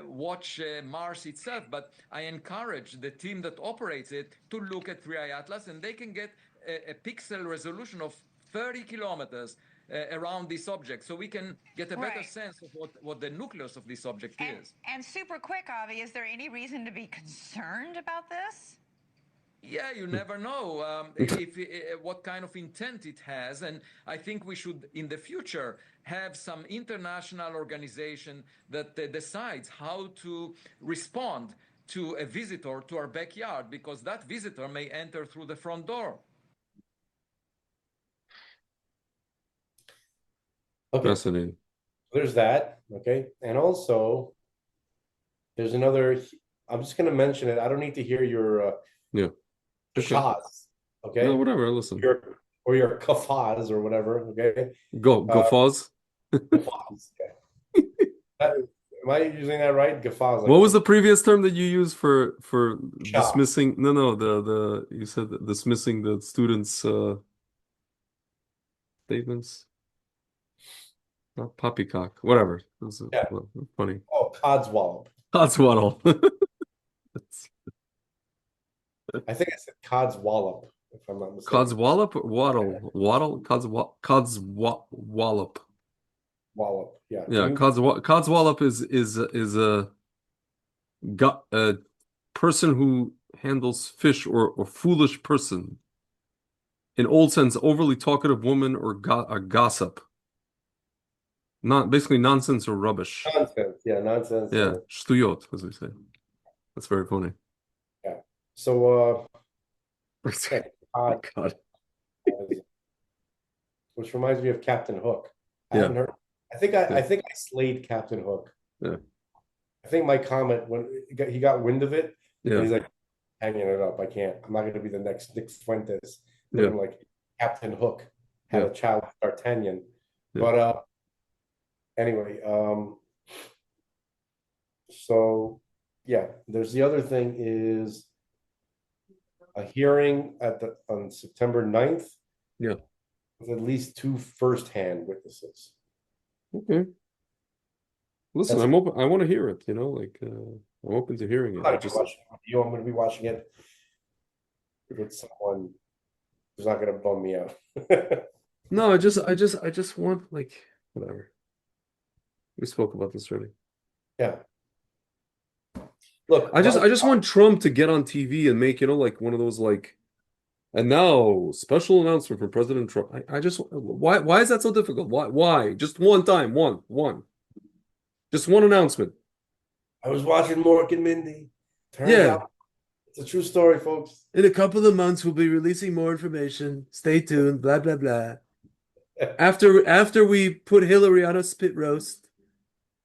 watch Mars itself. But I encourage the team that operates it to look at 3I Atlas, and they can get a pixel resolution of 30 kilometers. around this object, so we can get a better Right. sense of what the nucleus of this object is. And super quick, Avi, is there any reason to be concerned about this? Yeah, you never know if what kind of intent it has, and I think we should, in the future, have some international organization that decides how to respond to a visitor to our backyard, because that visitor may enter through the front door. Okay. Fascinating. There's that. Okay. And also, there's another. I'm just going to mention it. I don't need to hear your Yeah. Okay. kashaz. Okay. No, whatever. Listen. Or your kafaz or whatever. Okay. Gauffaz. Gauffaz. Okay. Am I using that right? Gauffaz. What was the previous term that you used for Shah. dismissing? No, the you said that dismissing the students' statements. Not poppycock. Whatever. This is funny. Oh, codswallop. Codswaddle. I think I said codswallop, if I'm not mistaken. Codswallop or waddle? Waddle? Codswallop. Wallop. Yeah. Yeah, codswallop is a person who handles fish, or foolish person. In old sense, overly talkative woman or a gossip. Not basically nonsense or rubbish. Nonsense. Yeah, nonsense. Yeah, shtuyot, as we say. That's very funny. Yeah. So God. Which reminds me of Captain Hook. I Yeah. haven't heard. I think I slayed Captain Hook. Yeah. I think my comment when he got wind of it, Yeah. he's like hanging it up. I can't. I'm not going to be the next Nick Fuentes. Yeah. Looking like Captain Hook had a child with D'Artagnan. Yeah. But anyway, so yeah, there's the other thing is a hearing on September 9th. Yeah. With at least 2 first-hand witnesses. Okay. Listen, I'm open. I want to hear it. I'm open to hearing it. I'm going to be watching it with someone who's not going to bum me out. No, I just want whatever. We spoke about this already. Yeah. Look, I just want Trump to get on TV and make one of those and now special announcement from President Trump. I just why is that so difficult? Why? Just one time, one. Just one announcement. I was watching Mork and Mindy. Turns out it's a true story, folks. In a couple of months, we'll be releasing more information. Stay tuned. Blah blah blah. After we put Hillary on a spit roast,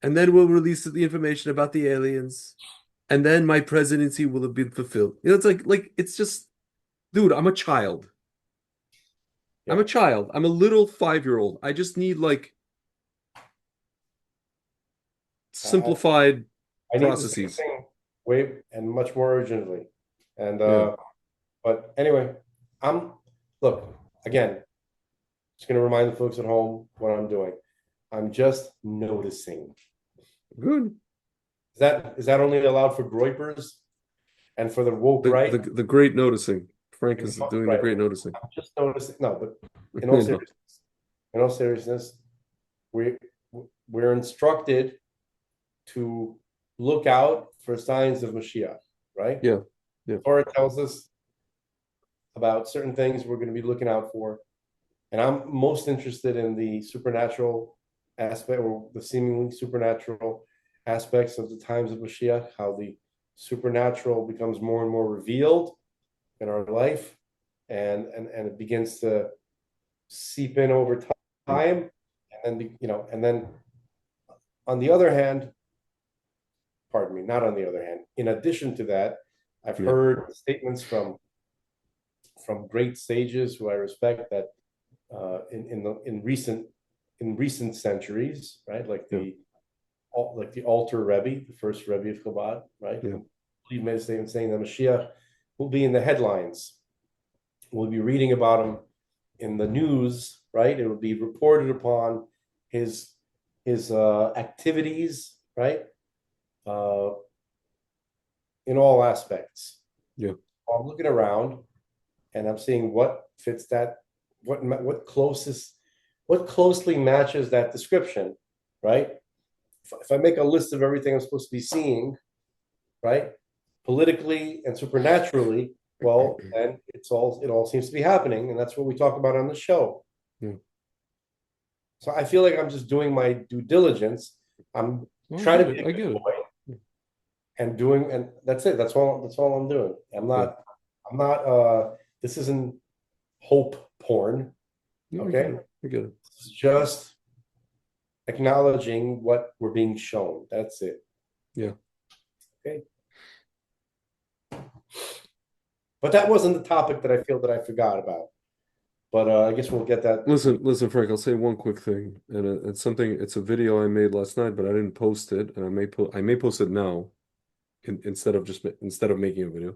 and then we'll release the information about the aliens, and then my presidency will have been fulfilled. It's it's just, dude, I'm a child. Yeah. I'm a child. I'm a little 5-year-old. I just need simplified processes. Way and much more urgently. And but anyway, look again. Just going to remind the folks at home what I'm doing. I'm just noticing. Good. Is that only allowed for groypers and for the woke right? The great noticing. Frank is doing the great noticing. I'm just noticing. No, but in all seriousness, we're instructed to look out for signs of Mashiach, right? Yeah. Torah tells us about certain things we're going to be looking out for. And I'm most interested in the supernatural aspect, or the seemingly supernatural aspects of the times of Mashiach, how the supernatural becomes more and more revealed in our life, and it begins to seep in over time. And then on the other hand, pardon me, not on the other hand, in addition to that, I've heard statements from great sages who I respect that in recent centuries, right? Like the Alter Rebbe, the first Rebbe of Chabad, right? Yeah. He made a statement saying that Mashiach will be in the headlines. We'll be reading about him in the news, right? It will be reported upon his activities, right? In all aspects. Yeah. I'm looking around and I'm seeing what fits that, what closest what closely matches that description, right? If I make a list of everything I'm supposed to be seeing, right, politically and supernaturally, well, then it all seems to be happening, and that's what we talk about on the show. Yeah. So I feel like I'm just doing my due diligence. I'm Well, trying to be a I good get it. boy and doing, and that's it. That's all I'm doing. I'm not this isn't hope porn. No, Okay. I get it. It's just acknowledging what we're being shown. That's it. Yeah. Okay. But that wasn't the topic that I feel that I forgot about. But I guess we'll get that. Listen, Frank. I'll say one quick thing, and it's something. It's a video I made last night, but I didn't post it, and I may post it now, instead of making a video.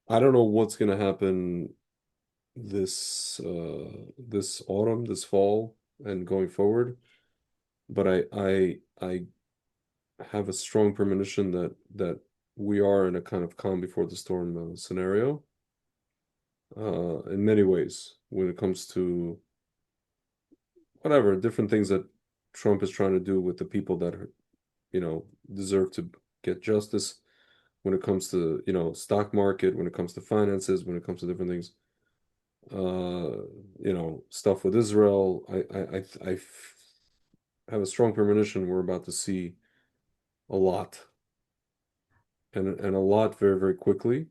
I don't know what's gonna happen this autumn, this fall, and going forward, but I have a strong premonition that we are in a kind of calm before the storm scenario. In many ways, when it comes to whatever different things that Trump is trying to do with the people that are, deserve to get justice, when it comes to, stock market, when it comes to finances, when it comes to different things, stuff with Israel. I have a strong premonition we're about to see a lot, and a lot very, very quickly,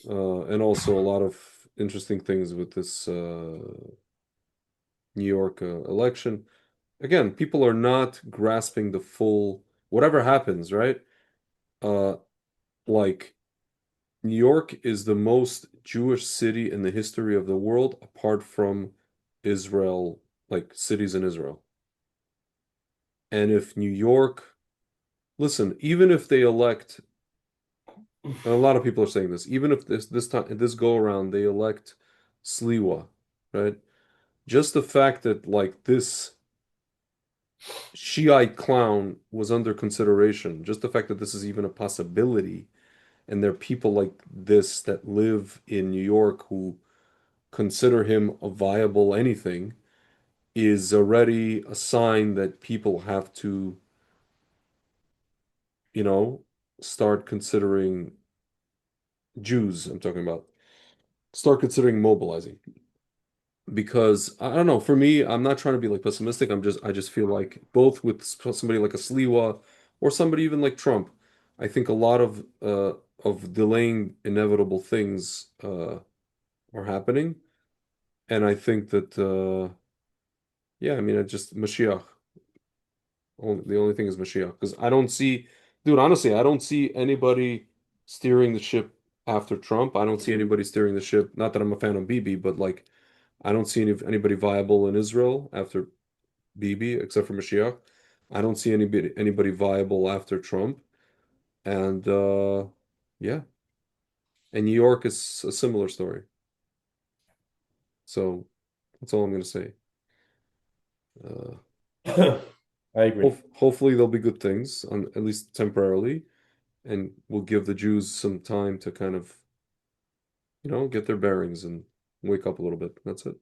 and also a lot of interesting things with this New York election. Again, people are not grasping the full, whatever happens, right? Uh, like New York is the most Jewish city in the history of the world, apart from Israel, like cities in Israel. And if New York, listen, even if they elect, and a lot of people are saying this, even if this go around they elect Sliwa, right? Just the fact that like this Shiite clown was under consideration, just the fact that this is even a possibility, and there are people like this that live in New York who consider him a viable anything, is already a sign that people have to, you know, start considering Jews, I'm talking about, start considering mobilizing. Because I don't know, for me, I'm not trying to be like pessimistic. I just feel like both with somebody like a Sliwa or somebody even like Trump, I think a lot of delaying inevitable things are happening. And I think that yeah, I mean, it just Mashiach. The only thing is Mashiach, because I don't see, dude, honestly, I don't see anybody steering the ship after Trump. I don't see anybody steering the ship. Not that I'm a fan of Bibi, but like, I don't see anybody viable in Israel after Bibi, except for Mashiach. I don't see anybody viable after Trump. And yeah, and New York is a similar story. So that's all I'm gonna say. I agree. Hopefully there'll be good things, at least temporarily, and we'll give the Jews some time to kind of, get their bearings and wake up a little bit. That's it.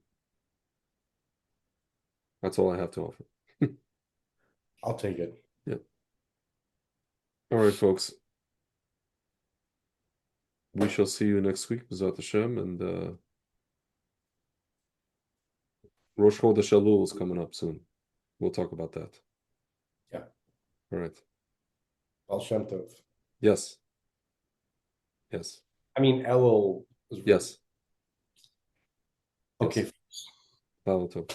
That's all I have to offer. I'll take it. Yeah. All right, folks. We shall see you next week, B'ezrat Hashem, and Rosh Chodesh Elul is coming up soon. We'll talk about that. Yeah. All right. Baal Shem Tov. Yes. Yes. I mean, Elul. Yes. Okay. Yes. Baal Tov.